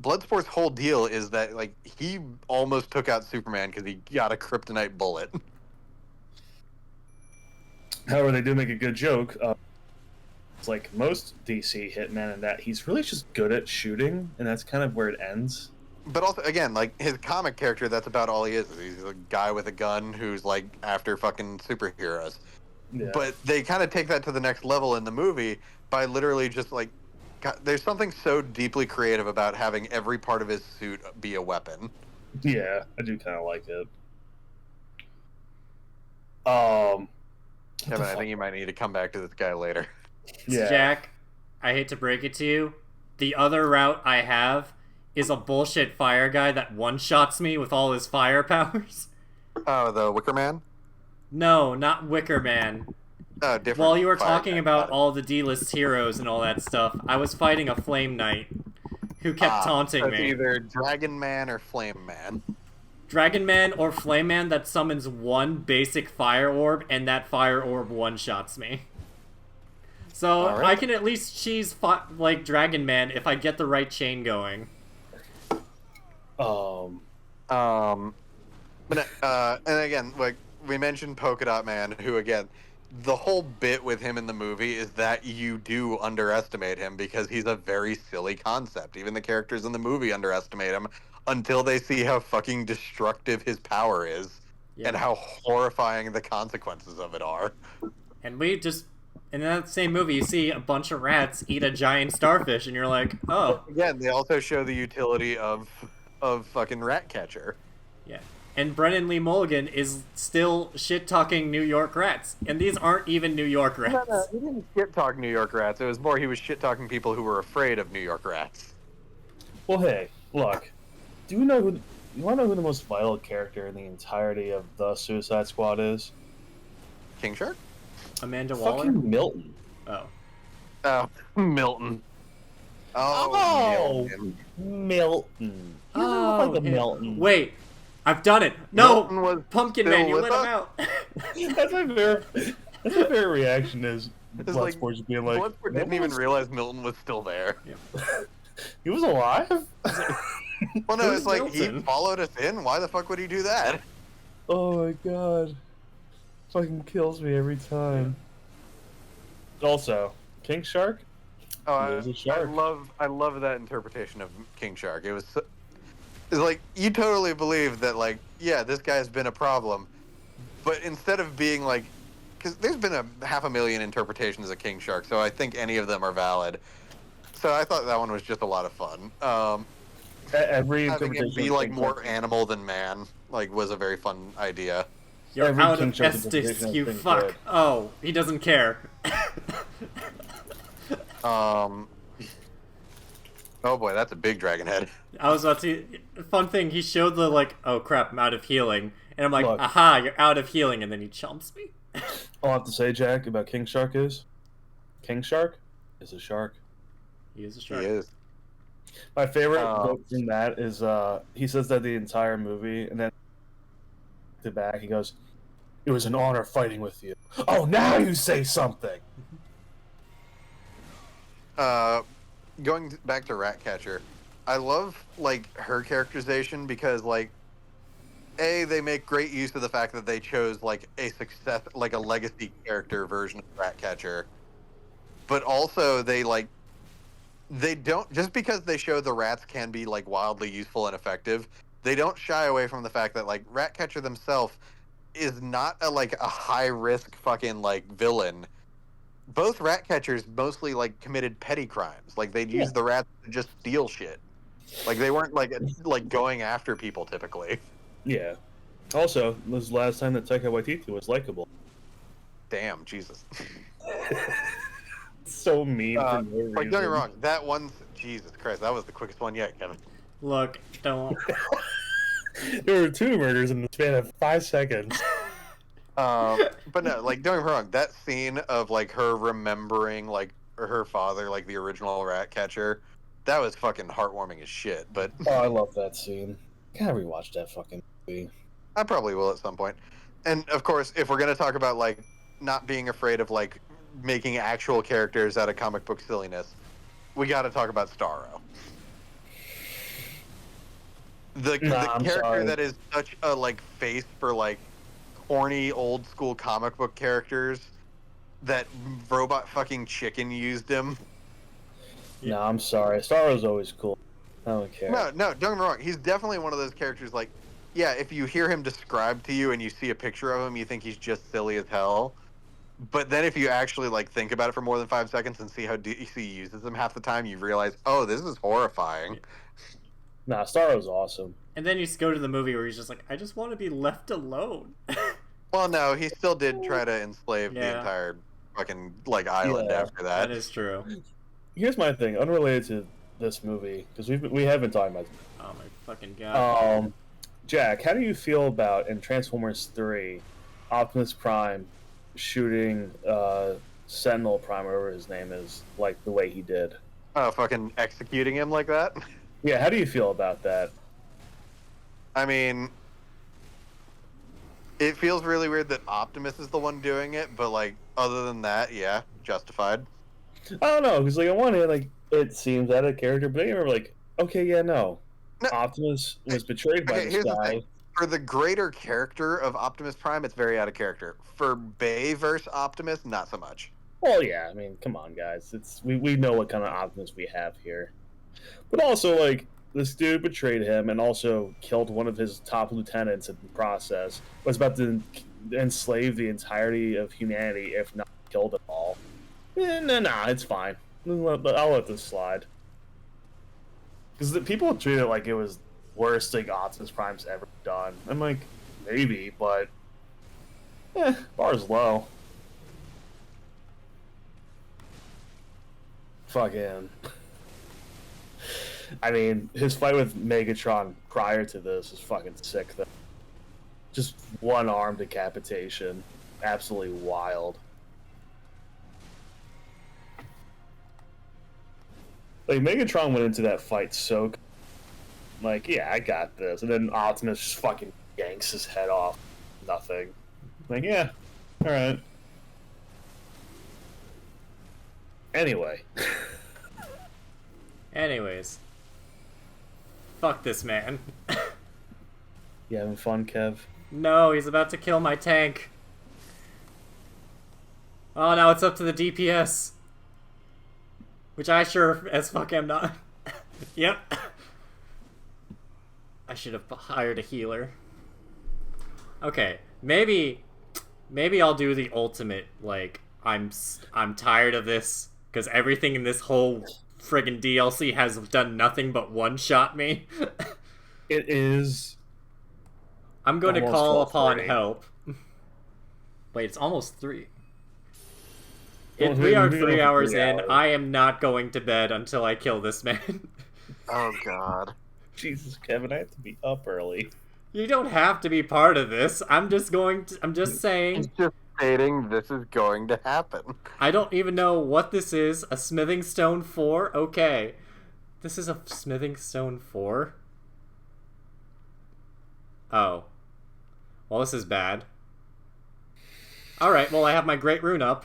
Speaker 2: Bloodsport's whole deal is that like he almost took out Superman because he got a kryptonite bullet.
Speaker 3: However, they do make a good joke. It's like most DC hitmen in that he's really just good at shooting, and that's kind of where it ends.
Speaker 2: But also, again, like his comic character, that's about all he is. He's a guy with a gun who's like after fucking superheroes.
Speaker 3: Yeah.
Speaker 2: But they kind of take that to the next level in the movie by literally just like, God, there's something so deeply creative about having every part of his suit be a weapon.
Speaker 3: Yeah, I do kind of like it.
Speaker 2: Kevin, I think you might need to come back to this guy later.
Speaker 3: Yeah.
Speaker 1: Jack, I hate to break it to you. The other route I have is a bullshit fire guy that one-shots me with all his fire powers.
Speaker 2: Oh, the Wicker Man?
Speaker 1: No, not Wicker Man.
Speaker 2: Oh, different.
Speaker 1: While you were
Speaker 2: fire
Speaker 1: talking
Speaker 2: guy.
Speaker 1: about
Speaker 2: Got it.
Speaker 1: all the D-list heroes and all that stuff, I was fighting a Flame Knight who kept taunting
Speaker 2: so it's
Speaker 1: me.
Speaker 2: either Dragon Man or Flame Man.
Speaker 1: Dragon Man or Flame Man that summons one basic fire orb, and that fire orb one-shots me. So
Speaker 2: All right.
Speaker 1: I can at least cheese like Dragon Man if I get the right chain going.
Speaker 2: But and again, like we mentioned Polka Dot Man, who again, the whole bit with him in the movie is that you do underestimate him because he's a very silly concept. Even the characters in the movie underestimate him until they see how fucking destructive his power is
Speaker 1: Yep.
Speaker 2: and how horrifying the consequences of it are.
Speaker 1: And we just, in that same movie, you see a bunch of rats eat a giant starfish, and you're like, oh.
Speaker 2: Again, they also show the utility of fucking Ratcatcher.
Speaker 1: Yeah. And Brennan Lee Mulligan is still shit-talking New York rats. And these aren't even New York rats.
Speaker 2: No, he didn't shit talk New York rats. It was more he was shit talking people who were afraid of New York rats.
Speaker 3: Well, hey, look. Do you know who? You want to know who the most vital character in the entirety of the Suicide Squad is?
Speaker 2: King Shark?
Speaker 1: Amanda Waller?
Speaker 3: Fucking Milton.
Speaker 1: Oh.
Speaker 2: Oh, Milton.
Speaker 3: Oh,
Speaker 2: Milton.
Speaker 3: Milton. You look like a
Speaker 1: him.
Speaker 3: Milton.
Speaker 1: Wait. I've done it. No!
Speaker 2: Milton was
Speaker 1: Pumpkin
Speaker 2: still
Speaker 1: Man, you
Speaker 2: with
Speaker 1: let him
Speaker 2: us?
Speaker 1: out.
Speaker 3: That's my favorite reaction is
Speaker 2: It's like,
Speaker 3: Bloodsport just being like,
Speaker 2: Bloodsport didn't even realize Milton was still there.
Speaker 3: he was alive?
Speaker 2: Well, no,
Speaker 1: Who's
Speaker 2: it's like, he
Speaker 1: Milton?
Speaker 2: followed us in. Why the fuck would he do that?
Speaker 3: Oh my god. Fucking kills me every time. Also, King Shark?
Speaker 2: Oh,
Speaker 3: He was a shark.
Speaker 2: I love that interpretation of King Shark. It was it's like, you totally believe that, like, yeah, this guy's been a problem, but instead of being like, because there's been a 500,000 interpretations of King Shark, so I think any of them are valid. So I thought that one was just a lot of fun.
Speaker 3: Every
Speaker 2: Having him
Speaker 3: interpretation
Speaker 2: be
Speaker 3: of
Speaker 2: like
Speaker 3: King
Speaker 2: more
Speaker 3: Shark-
Speaker 2: animal than man, like, was a very fun idea.
Speaker 1: You're
Speaker 3: Every
Speaker 1: out
Speaker 3: King
Speaker 1: of
Speaker 3: Shark
Speaker 1: Estes,
Speaker 3: interpretation
Speaker 1: you
Speaker 3: has been
Speaker 1: fuck.
Speaker 3: good.
Speaker 1: Oh, he doesn't care.
Speaker 2: Oh boy, that's a big dragon head.
Speaker 1: I was about to. Fun thing, he showed the like, oh crap, I'm out of healing, and I'm like,
Speaker 3: Look.
Speaker 1: aha, you're out of healing, and then he chumps me.
Speaker 3: All I have to say, Jack, about King Shark is King Shark is a shark.
Speaker 1: He is a
Speaker 2: He
Speaker 1: shark.
Speaker 2: is.
Speaker 3: My favorite quote from that is he says that the entire movie, and then the back he goes, "It was an honor fighting with you." Oh, now you say something.
Speaker 2: Going back to Ratcatcher, I love like her characterization because like, they make great use of the fact that they chose like a success, like a legacy character version of Ratcatcher, but also they don't, just because they show the rats can be like wildly useful and effective, they don't shy away from the fact that like Ratcatcher themselves is not a high risk fucking like villain. Both Ratcatchers mostly like committed petty crimes. Like they'd use the rats to just steal shit. Like they weren't like going after people typically.
Speaker 3: Yeah. Also, this was the last time that Taika Waititi was likable.
Speaker 2: Damn, Jesus.
Speaker 3: So mean for no reason.
Speaker 2: Like, don't get me wrong, that one's Jesus Christ, that was the quickest one yet, Kevin.
Speaker 1: Look, don't.
Speaker 3: There were 2 murders in the span of 5 seconds.
Speaker 2: But no, like, don't get me wrong, that scene of like her remembering like her father, like the original Ratcatcher, that was fucking heartwarming as shit. But
Speaker 3: Oh, I love that scene. Gotta rewatch that fucking movie.
Speaker 2: I probably will at some point. And of course, if we're gonna talk about like not being afraid of like making actual characters out of comic book silliness, we got to talk about Starro. The
Speaker 3: I'm
Speaker 2: character
Speaker 3: sorry.
Speaker 2: that is such a like face for like corny old school comic book characters that robot fucking chicken used him.
Speaker 3: No, I'm sorry. Starro's always cool. I don't care.
Speaker 2: No, don't get me wrong. He's definitely one of those characters. Like, yeah, if you hear him described to you and you see a picture of him, you think he's just silly as hell. But then if you actually like think about it for more than 5 seconds and see how DC uses them half the time, you realize, oh, this is horrifying.
Speaker 3: Nah, Starro's awesome.
Speaker 1: And then you just go to the movie where he's just like, I just want to be left alone.
Speaker 2: Well, no, he still did try to enslave the
Speaker 1: Yeah.
Speaker 2: entire fucking like island
Speaker 3: Yeah.
Speaker 2: after that.
Speaker 1: That is true.
Speaker 3: Here's my thing, unrelated to this movie, because we have been talking about it.
Speaker 1: Oh my fucking god.
Speaker 3: Jack, how do you feel about in Transformers 3, Optimus Prime shooting Sentinel Prime, whatever his name is, like the way he did?
Speaker 2: Oh, fucking executing him like that?
Speaker 3: Yeah, how do you feel about that?
Speaker 2: I mean, it feels really weird that Optimus is the one doing it, but like, other than that, yeah, justified.
Speaker 3: I don't know, because like on one hand, like it seems out of character, but then you're like, okay, yeah, no.
Speaker 2: No.
Speaker 3: Optimus was betrayed by this
Speaker 2: Here's the
Speaker 3: guy.
Speaker 2: thing. For the greater character of Optimus Prime, it's very out of character. For Bayverse Optimus, not so much.
Speaker 3: Well, yeah, I mean, come on, guys. We know what kind of Optimus we have here. But also, like, this dude betrayed him and also killed one of his top lieutenants in the process. Was about to enslave the entirety of humanity, if not kill them all. Nah, it's fine. I'll let this slide. Because the people treat it like it was the worst thing Optimus Prime's ever done. I'm like, maybe, but bar's low. Fucking. I mean, his fight with Megatron prior to this is fucking sick, though. Just one arm decapitation. Absolutely wild. Like, Megatron went into that fight so... Like, yeah, I got this. And then Optimus just fucking yanks his head off. Nothing. Like, yeah, alright. Anyway.
Speaker 1: Anyways. Fuck this man.
Speaker 3: You having fun, Kev?
Speaker 1: No, he's about to kill my tank. Oh, now it's up to the DPS. Which I sure as fuck am not. Yep. I should have hired a healer. Okay, maybe I'll do the ultimate, like, I'm tired of this, because everything in this whole friggin' DLC has done nothing but one-shot me.
Speaker 3: It is...
Speaker 1: I'm going to
Speaker 3: almost
Speaker 1: call upon
Speaker 3: 12:30.
Speaker 1: help. Wait, it's almost 3.
Speaker 3: Well,
Speaker 1: We are
Speaker 3: we've been
Speaker 1: 3
Speaker 3: going for
Speaker 1: hours
Speaker 3: 3
Speaker 1: in.
Speaker 3: hours.
Speaker 1: I am not going to bed until I kill this man.
Speaker 2: Oh, God.
Speaker 3: Jesus, Kevin, I have to be up early.
Speaker 1: You don't have to be part of this. I'm just
Speaker 2: He's
Speaker 1: saying.
Speaker 2: just stating this is going to happen.
Speaker 1: I don't even know what this is. A smithing stone 4? Okay. This is a smithing stone 4? Oh. Well, this is bad. Alright, well, I have my great rune up.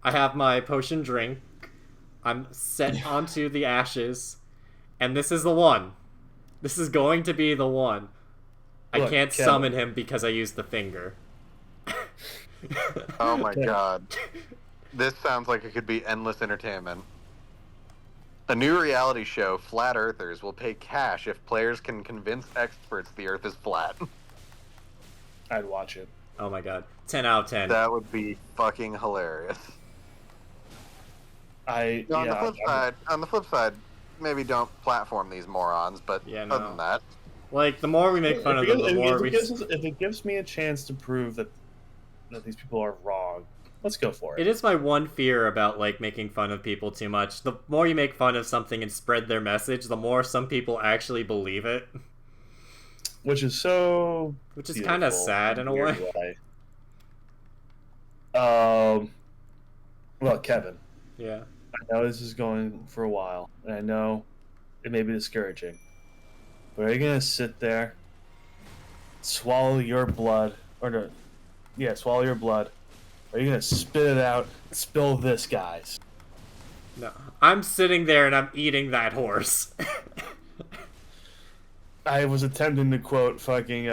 Speaker 1: I have my potion drink. I'm set onto the ashes. And this is the one. This is going to be the one. I
Speaker 3: Look,
Speaker 1: can't
Speaker 3: Kevin.
Speaker 1: summon him because I used the finger.
Speaker 2: Oh, my God. This sounds like it could be endless entertainment. A new reality show, Flat Earthers, will pay cash if players can convince experts the Earth is flat.
Speaker 3: I'd watch it.
Speaker 1: Oh my god. 10 out of 10.
Speaker 2: That would be fucking hilarious.
Speaker 3: On
Speaker 2: On the flip side, maybe don't platform these morons. But
Speaker 1: Yeah,
Speaker 2: other
Speaker 1: no.
Speaker 2: than that,
Speaker 1: Like, the more we make fun of them, the more we...
Speaker 3: if it gives me a chance to prove that these people are wrong, let's go for it.
Speaker 1: It is my one fear about, like, making fun of people too much. The more you make fun of something and spread their message, the more some people actually believe it.
Speaker 3: Which is so
Speaker 1: Which is kind of
Speaker 3: beautiful
Speaker 1: sad in a
Speaker 3: weird
Speaker 1: way.
Speaker 3: Well, Kevin,
Speaker 1: Yeah.
Speaker 3: I know this is going for a while, and I know it may be discouraging, but are you gonna sit there, swallow your blood, swallow your blood, Are you gonna spit it out and spill this, guys?
Speaker 1: No, I'm sitting there and I'm eating that horse.
Speaker 3: I was attempting to quote fucking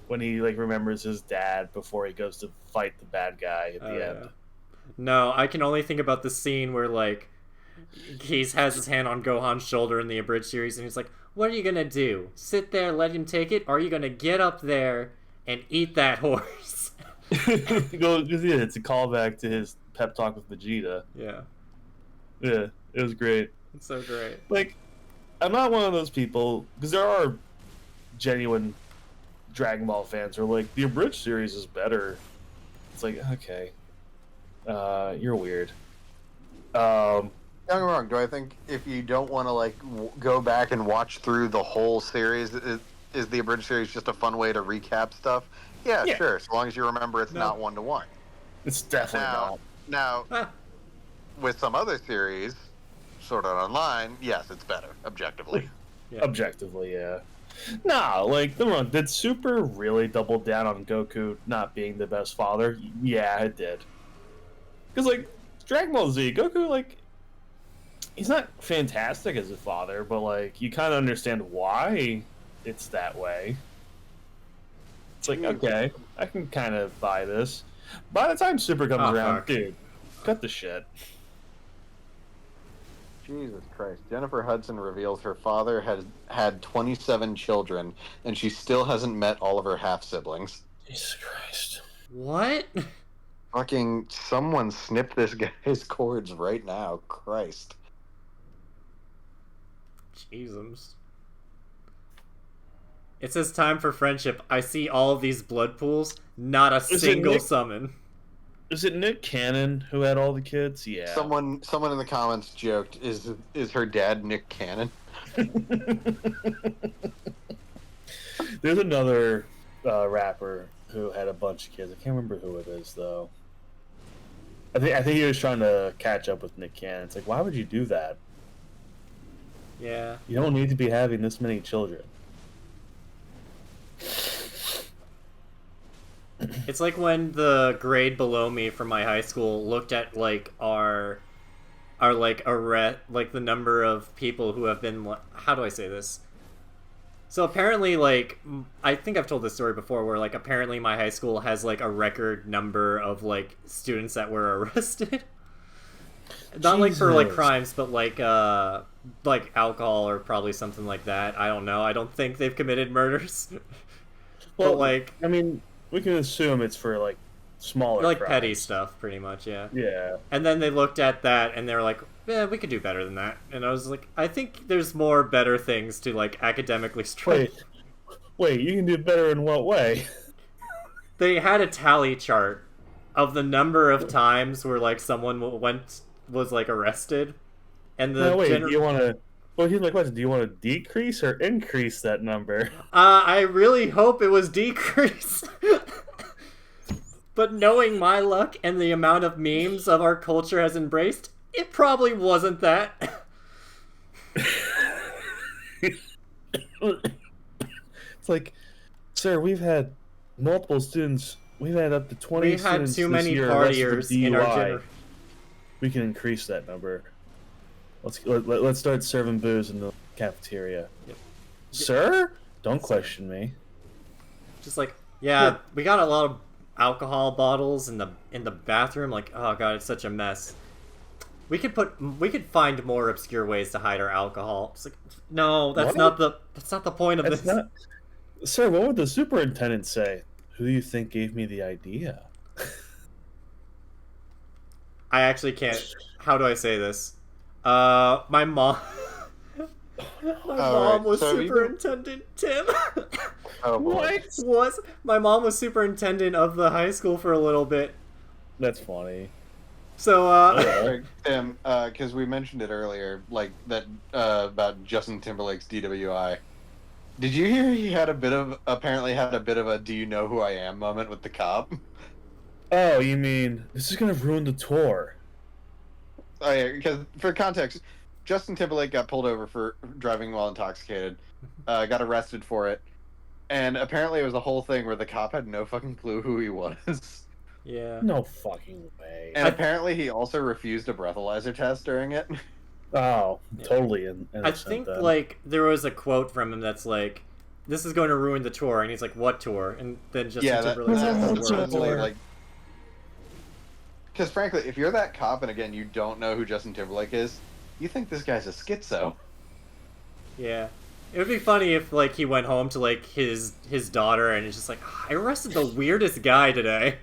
Speaker 3: when he like remembers his dad before he goes to fight the bad guy at the end.
Speaker 1: Yeah. No, I can only think about the scene where like he has his hand on Gohan's shoulder in the abridged series, and he's like, "What are you gonna do? Sit there, let him take it, or are you gonna get up there and eat that horse?"
Speaker 3: It's a callback to his pep talk with Vegeta.
Speaker 1: Yeah,
Speaker 3: Yeah, it was great.
Speaker 1: it's so great.
Speaker 3: Like, I'm not one of those people because there are genuine Dragon Ball fans who are like, the abridged series is better. It's like, okay, you're weird.
Speaker 2: Don't get me wrong. Do I think if you don't want to like go back and watch through the whole series, is the abridged series just a fun way to recap stuff? Yeah,
Speaker 3: Yeah.
Speaker 2: sure. As long as you remember it's not 1-to-1.
Speaker 3: It's definitely not.
Speaker 2: Now, with some other series, Sword Art Online, yes, it's better objectively.
Speaker 1: Yeah.
Speaker 3: Objectively, yeah. Nah, like, come on, did Super really double down on Goku not being the best father? Yeah, it did. Because, like, Dragon Ball Z, Goku, like, he's not fantastic as a father, but, like, you kind of understand why it's that way. It's like, okay, I can kind of buy this. By the time Super comes around,
Speaker 1: fuck.
Speaker 3: dude, cut the shit.
Speaker 2: Jesus Christ. Jennifer Hudson reveals her father has had 27 children, and she still hasn't met all of her half-siblings.
Speaker 3: Jesus Christ.
Speaker 1: What?
Speaker 2: Fucking someone snip this guy's cords right now. Christ.
Speaker 1: Jesus. It says time for friendship. I see all of these blood pools, not a
Speaker 3: it
Speaker 1: single
Speaker 3: Nick?
Speaker 1: summon.
Speaker 3: Is it Nick Cannon who had all the kids? Yeah.
Speaker 2: Someone in the comments joked, is her dad Nick Cannon?
Speaker 3: There's another rapper who had a bunch of kids. I can't remember who it is though. I think he was trying to catch up with Nick Cannon. It's like, why would you do that?
Speaker 1: Yeah.
Speaker 3: You don't need to be having this many children.
Speaker 1: It's like when the grade below me from my high school looked at like our like like the number of people who have been, how do I say this? So apparently, like, I think I've told this story before, where like apparently my high school has like a record number of like students that were arrested. Not like for like
Speaker 3: Jesus.
Speaker 1: crimes, but like alcohol or probably something like that. I don't know. I don't think they've committed murders. But like,
Speaker 3: I mean, we can assume it's for like smaller,
Speaker 1: like
Speaker 3: crimes.
Speaker 1: petty stuff, pretty much, yeah.
Speaker 3: Yeah.
Speaker 1: And then they looked at that and they were like, "Yeah, we could do better than that." And I was like, "I think there's more better things to like academically strive."
Speaker 3: Wait, you can do better in what way?
Speaker 1: They had a tally chart of the number of times where like someone was like arrested, and the
Speaker 3: No, wait. Do you want to? Well, here's my question: do you want to decrease or increase that number?
Speaker 1: I really hope it was decrease. But knowing my luck and the amount of memes of our culture has embraced, it probably wasn't that.
Speaker 3: It's like, sir, we've had multiple students. We've had up to 20
Speaker 1: We've had
Speaker 3: students
Speaker 1: too
Speaker 3: this
Speaker 1: many
Speaker 3: year arrested for
Speaker 1: partiers in our
Speaker 3: DUI.
Speaker 1: generation.
Speaker 3: We can increase that number. Let's start serving booze in the cafeteria.
Speaker 1: Yep.
Speaker 3: Sir, don't question me.
Speaker 1: Just like, yeah, we got a lot of alcohol bottles in the bathroom. Like, oh god, it's such a mess. We could find more obscure ways to hide our alcohol. It's like, no, that's
Speaker 3: What?
Speaker 1: not the point of
Speaker 3: That's
Speaker 1: this.
Speaker 3: not, sir. What would the superintendent say? Who do you think gave me the idea?
Speaker 1: I actually can't. How do I say this? My mom. My mom was
Speaker 2: so you-
Speaker 1: Superintendent Tim.
Speaker 2: Oh, boy.
Speaker 1: My mom was superintendent of the high school for a little bit.
Speaker 3: That's funny.
Speaker 1: So
Speaker 2: Alright, Tim, because we mentioned it earlier, like that about Justin Timberlake's DWI. Did you hear he had apparently had a bit of a "Do you know who I am" moment with the cop?
Speaker 3: Oh, you mean this is gonna ruin the tour?
Speaker 2: Oh yeah, because for context, Justin Timberlake got pulled over for driving while intoxicated, got arrested for it, and apparently it was a whole thing where the cop had no fucking clue who he was.
Speaker 1: Yeah.
Speaker 3: No fucking way.
Speaker 2: And apparently he also refused a breathalyzer test during it.
Speaker 3: Oh,
Speaker 1: Yeah.
Speaker 3: totally
Speaker 1: I
Speaker 3: innocent
Speaker 1: think
Speaker 3: then.
Speaker 1: like there was a quote from him that's like, "This is going to ruin the tour," and he's like, "What tour?" And then Justin
Speaker 2: Yeah,
Speaker 1: Timberlake's
Speaker 2: that's
Speaker 1: like, "The
Speaker 2: essentially
Speaker 1: world."
Speaker 2: like. Because frankly, if you're that cop and again you don't know who Justin Timberlake is, you think this guy's a schizo.
Speaker 1: Yeah. It would be funny if like he went home to like his daughter and it's just like, I arrested the weirdest guy today.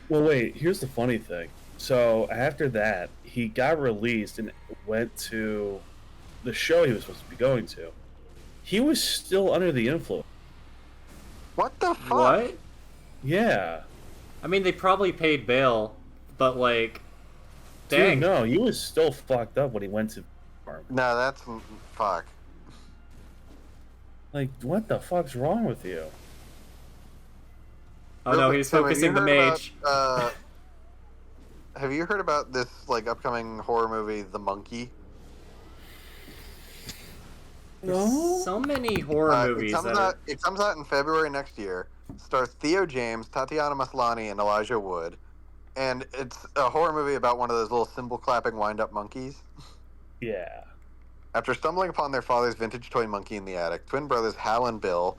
Speaker 3: Well, wait, here's the funny thing. So after that, he got released and went to the show he was supposed to be going to. He was still under the influence.
Speaker 2: What the fuck?
Speaker 1: What?
Speaker 3: Yeah.
Speaker 1: I mean, they probably paid bail, but like,
Speaker 3: Dude,
Speaker 1: dang.
Speaker 3: no, he was still fucked up when he went to farm.
Speaker 2: No, that's fuck.
Speaker 3: Like, what the fuck's wrong with you?
Speaker 1: Oh no, he's focusing the mage.
Speaker 2: Have you heard about this like upcoming horror movie, The Monkey?
Speaker 3: No.
Speaker 1: So many horror movies
Speaker 2: It comes out in February next year. Stars Theo James, Tatiana Maslany, and Elijah Wood. And it's a horror movie about one of those little cymbal clapping wind up monkeys.
Speaker 3: Yeah.
Speaker 2: After stumbling upon their father's vintage toy monkey in the attic, twin brothers Hal and Bill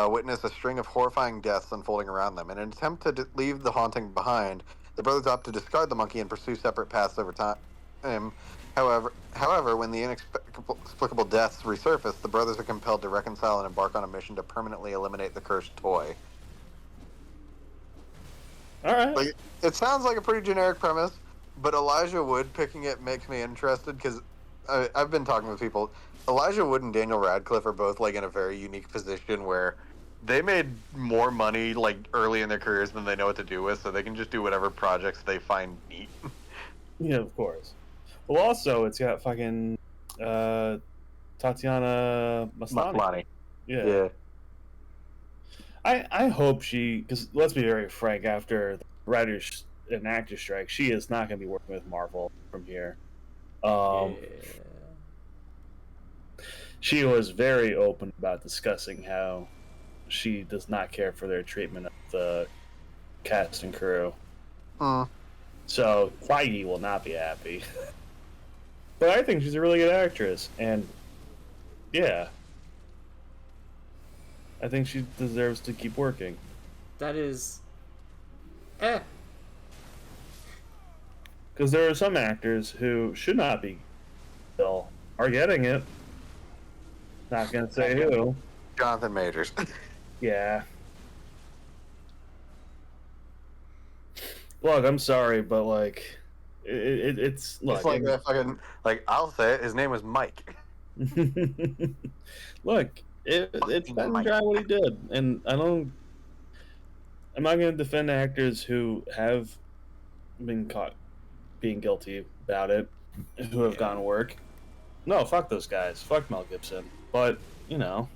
Speaker 2: witness a string of horrifying deaths unfolding around them. In an attempt to leave the haunting behind, the brothers opt to discard the monkey and pursue separate paths over time. However, when the inexplicable deaths resurface, the brothers are compelled to reconcile and embark on a mission to permanently eliminate the cursed toy.
Speaker 3: All right.
Speaker 2: Like, it sounds like a pretty generic premise, but Elijah Wood picking it makes me interested because I've been talking with people. Elijah Wood and Daniel Radcliffe are both like in a very unique position where they made more money like early in their careers than they know what to do with, so they can just do whatever projects they find neat.
Speaker 3: Yeah, of course. Well, also, it's got fucking Tatiana Maslany. Yeah. I hope she, because let's be very frank, after the writers and actors strike, she is not going to be working with Marvel from here.
Speaker 1: Yeah.
Speaker 3: She was very open about discussing how she does not care for their treatment of the cast and crew. So Feige will not be happy. But I think she's a really good actress, and yeah, I think she deserves to keep working.
Speaker 1: That is,
Speaker 3: Because there are some actors who should not be still are getting it. Not gonna say who.
Speaker 2: Jonathan Majors.
Speaker 3: Yeah. Look, I'm sorry, but like, it's look.
Speaker 2: It's like that fucking like I'll say it. His name was Mike.
Speaker 3: Look, it's Ben
Speaker 2: Mike.
Speaker 3: Dry what he did, and I'm not going to defend actors who have been caught being guilty about it, who have gone to work. No, fuck those guys. Fuck Mel Gibson. But you know,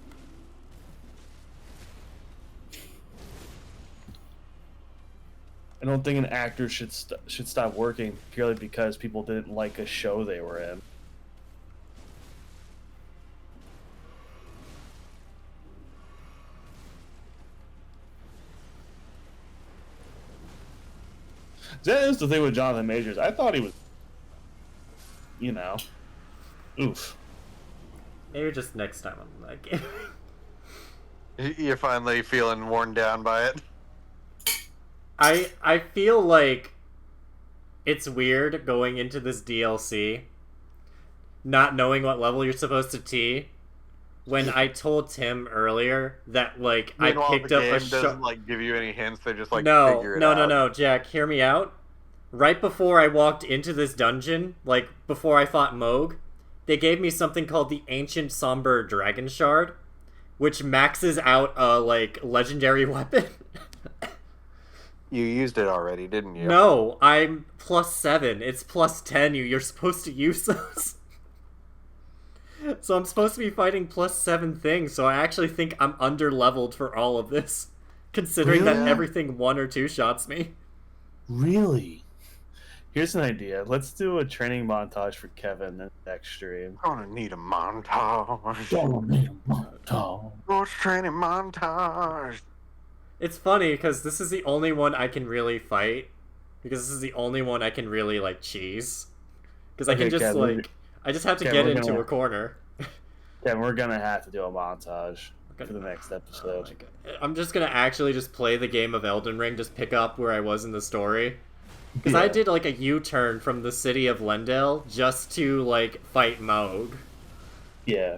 Speaker 3: I don't think an actor should stop working purely because people didn't like a show they were in. That is the thing with Jonathan Majors. I thought he was, you know, oof.
Speaker 1: maybe just next time on that game.
Speaker 2: You're finally feeling worn down by it.
Speaker 1: I feel like it's weird going into this DLC, not knowing what level you're supposed to T. When I told Tim earlier that like I picked up a
Speaker 2: doesn't like give you any hints. They just like
Speaker 1: no,
Speaker 2: figure it out.
Speaker 1: no, Jack, hear me out. Right before I walked into this dungeon, like before I fought Moog, they gave me something called the Ancient Somber Dragon Shard, which maxes out a like legendary weapon.
Speaker 2: You used it already, didn't you?
Speaker 1: No, I'm +7. It's +10. You're supposed to use those. So I'm supposed to be fighting +7 things, so I actually think I'm under-leveled for all of this, considering that
Speaker 2: Really?
Speaker 1: everything 1 or 2 shots me.
Speaker 3: Really? Here's an idea. Let's do a training montage for Kevin in the next stream.
Speaker 2: I'm gonna need a montage.
Speaker 3: Don't need a montage.
Speaker 2: Sports training montage.
Speaker 1: It's funny because this is the only one I can really fight. Because this is the only one I can really, like, cheese. Because I can just, like... I just have to get into a corner.
Speaker 3: Kevin, we're gonna have to do a montage for the next episode.
Speaker 1: I'm just gonna actually just play the game of Elden Ring, just pick up where I was in the story. Because I did, like, a U-turn from the city of Lendale just to, like, fight Moog.
Speaker 3: Yeah.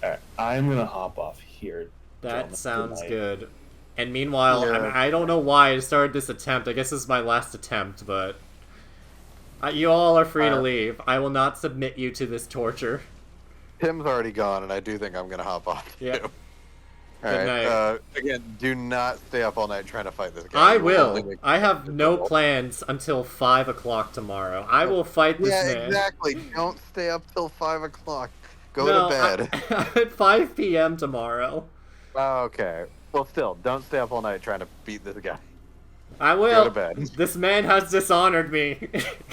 Speaker 3: Alright, I'm gonna hop off here.
Speaker 1: That sounds good. And meanwhile, I don't know why I started this attempt. I guess this is my last attempt, but... you all are free to leave. I will not submit you to this torture.
Speaker 2: Tim's already gone, and I do think I'm going to hop off, too.
Speaker 1: Yep.
Speaker 2: Alright, again, do not stay up all night trying to fight this guy.
Speaker 1: I will. I have no plans until 5 o'clock tomorrow. I will fight this man.
Speaker 2: Yeah, exactly. Don't stay up till 5 o'clock. Go to bed.
Speaker 1: At 5 p.m. tomorrow.
Speaker 2: Okay. Well, still, don't stay up all night trying to beat this guy.
Speaker 1: I will.
Speaker 2: Go to bed.
Speaker 1: This man has dishonored me.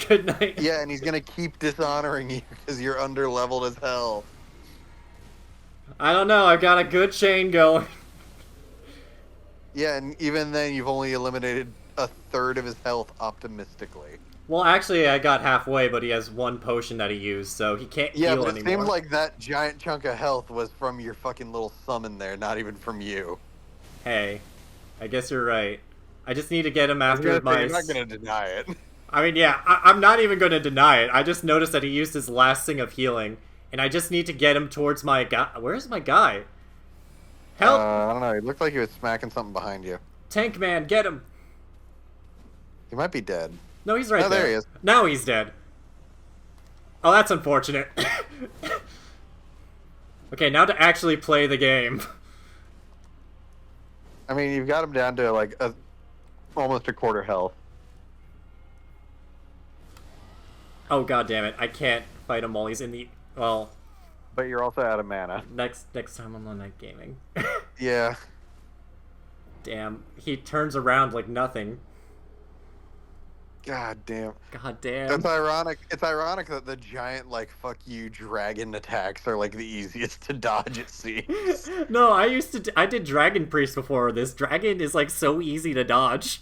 Speaker 1: Good night.
Speaker 2: Yeah, and he's gonna keep dishonoring you because you're under-leveled as hell.
Speaker 1: I don't know. I've got a good chain going.
Speaker 2: Yeah, and even then, you've only eliminated a third of his health optimistically.
Speaker 1: Well, actually, I got halfway, but he has one potion that he used, so he can't heal anymore.
Speaker 2: Yeah, but it seemed like that giant chunk of health was from your fucking little summon there, not even from you.
Speaker 1: Hey, I guess you're right. I just need to get him after my...
Speaker 2: You're not going to deny it.
Speaker 1: I mean, yeah, I'm not even going to deny it. I just noticed that he used his last thing of healing, and I just need to get him towards my guy. Where's my guy? Help!
Speaker 2: I don't know. It looked like he was smacking something behind you.
Speaker 1: Tank man, get him!
Speaker 2: He might be dead.
Speaker 1: No, he's right there.
Speaker 2: There he is.
Speaker 1: Now he's dead. Oh, that's unfortunate. Okay, now to actually play the game.
Speaker 2: I mean, you've got him down to, like, almost a quarter health.
Speaker 1: Oh, god damn it. I can't fight him while he's in the... Well...
Speaker 2: But you're also out of mana.
Speaker 1: Next time I'm on Night Gaming.
Speaker 2: Yeah.
Speaker 1: Damn. He turns around like nothing.
Speaker 2: God damn.
Speaker 1: God damn.
Speaker 2: It's ironic. It's ironic that the giant, like, fuck you dragon attacks are, like, the easiest to dodge, it seems.
Speaker 1: No, I did Dragon Priest before this. Dragon is, like, so easy to dodge.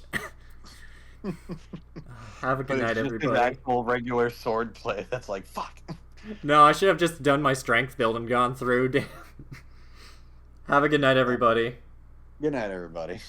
Speaker 1: Have a good night, everybody.
Speaker 2: It's actual regular sword play that's like, fuck.
Speaker 1: No, I should have just done my strength build and gone through. Damn. Have a good night, everybody.
Speaker 2: Good night, everybody.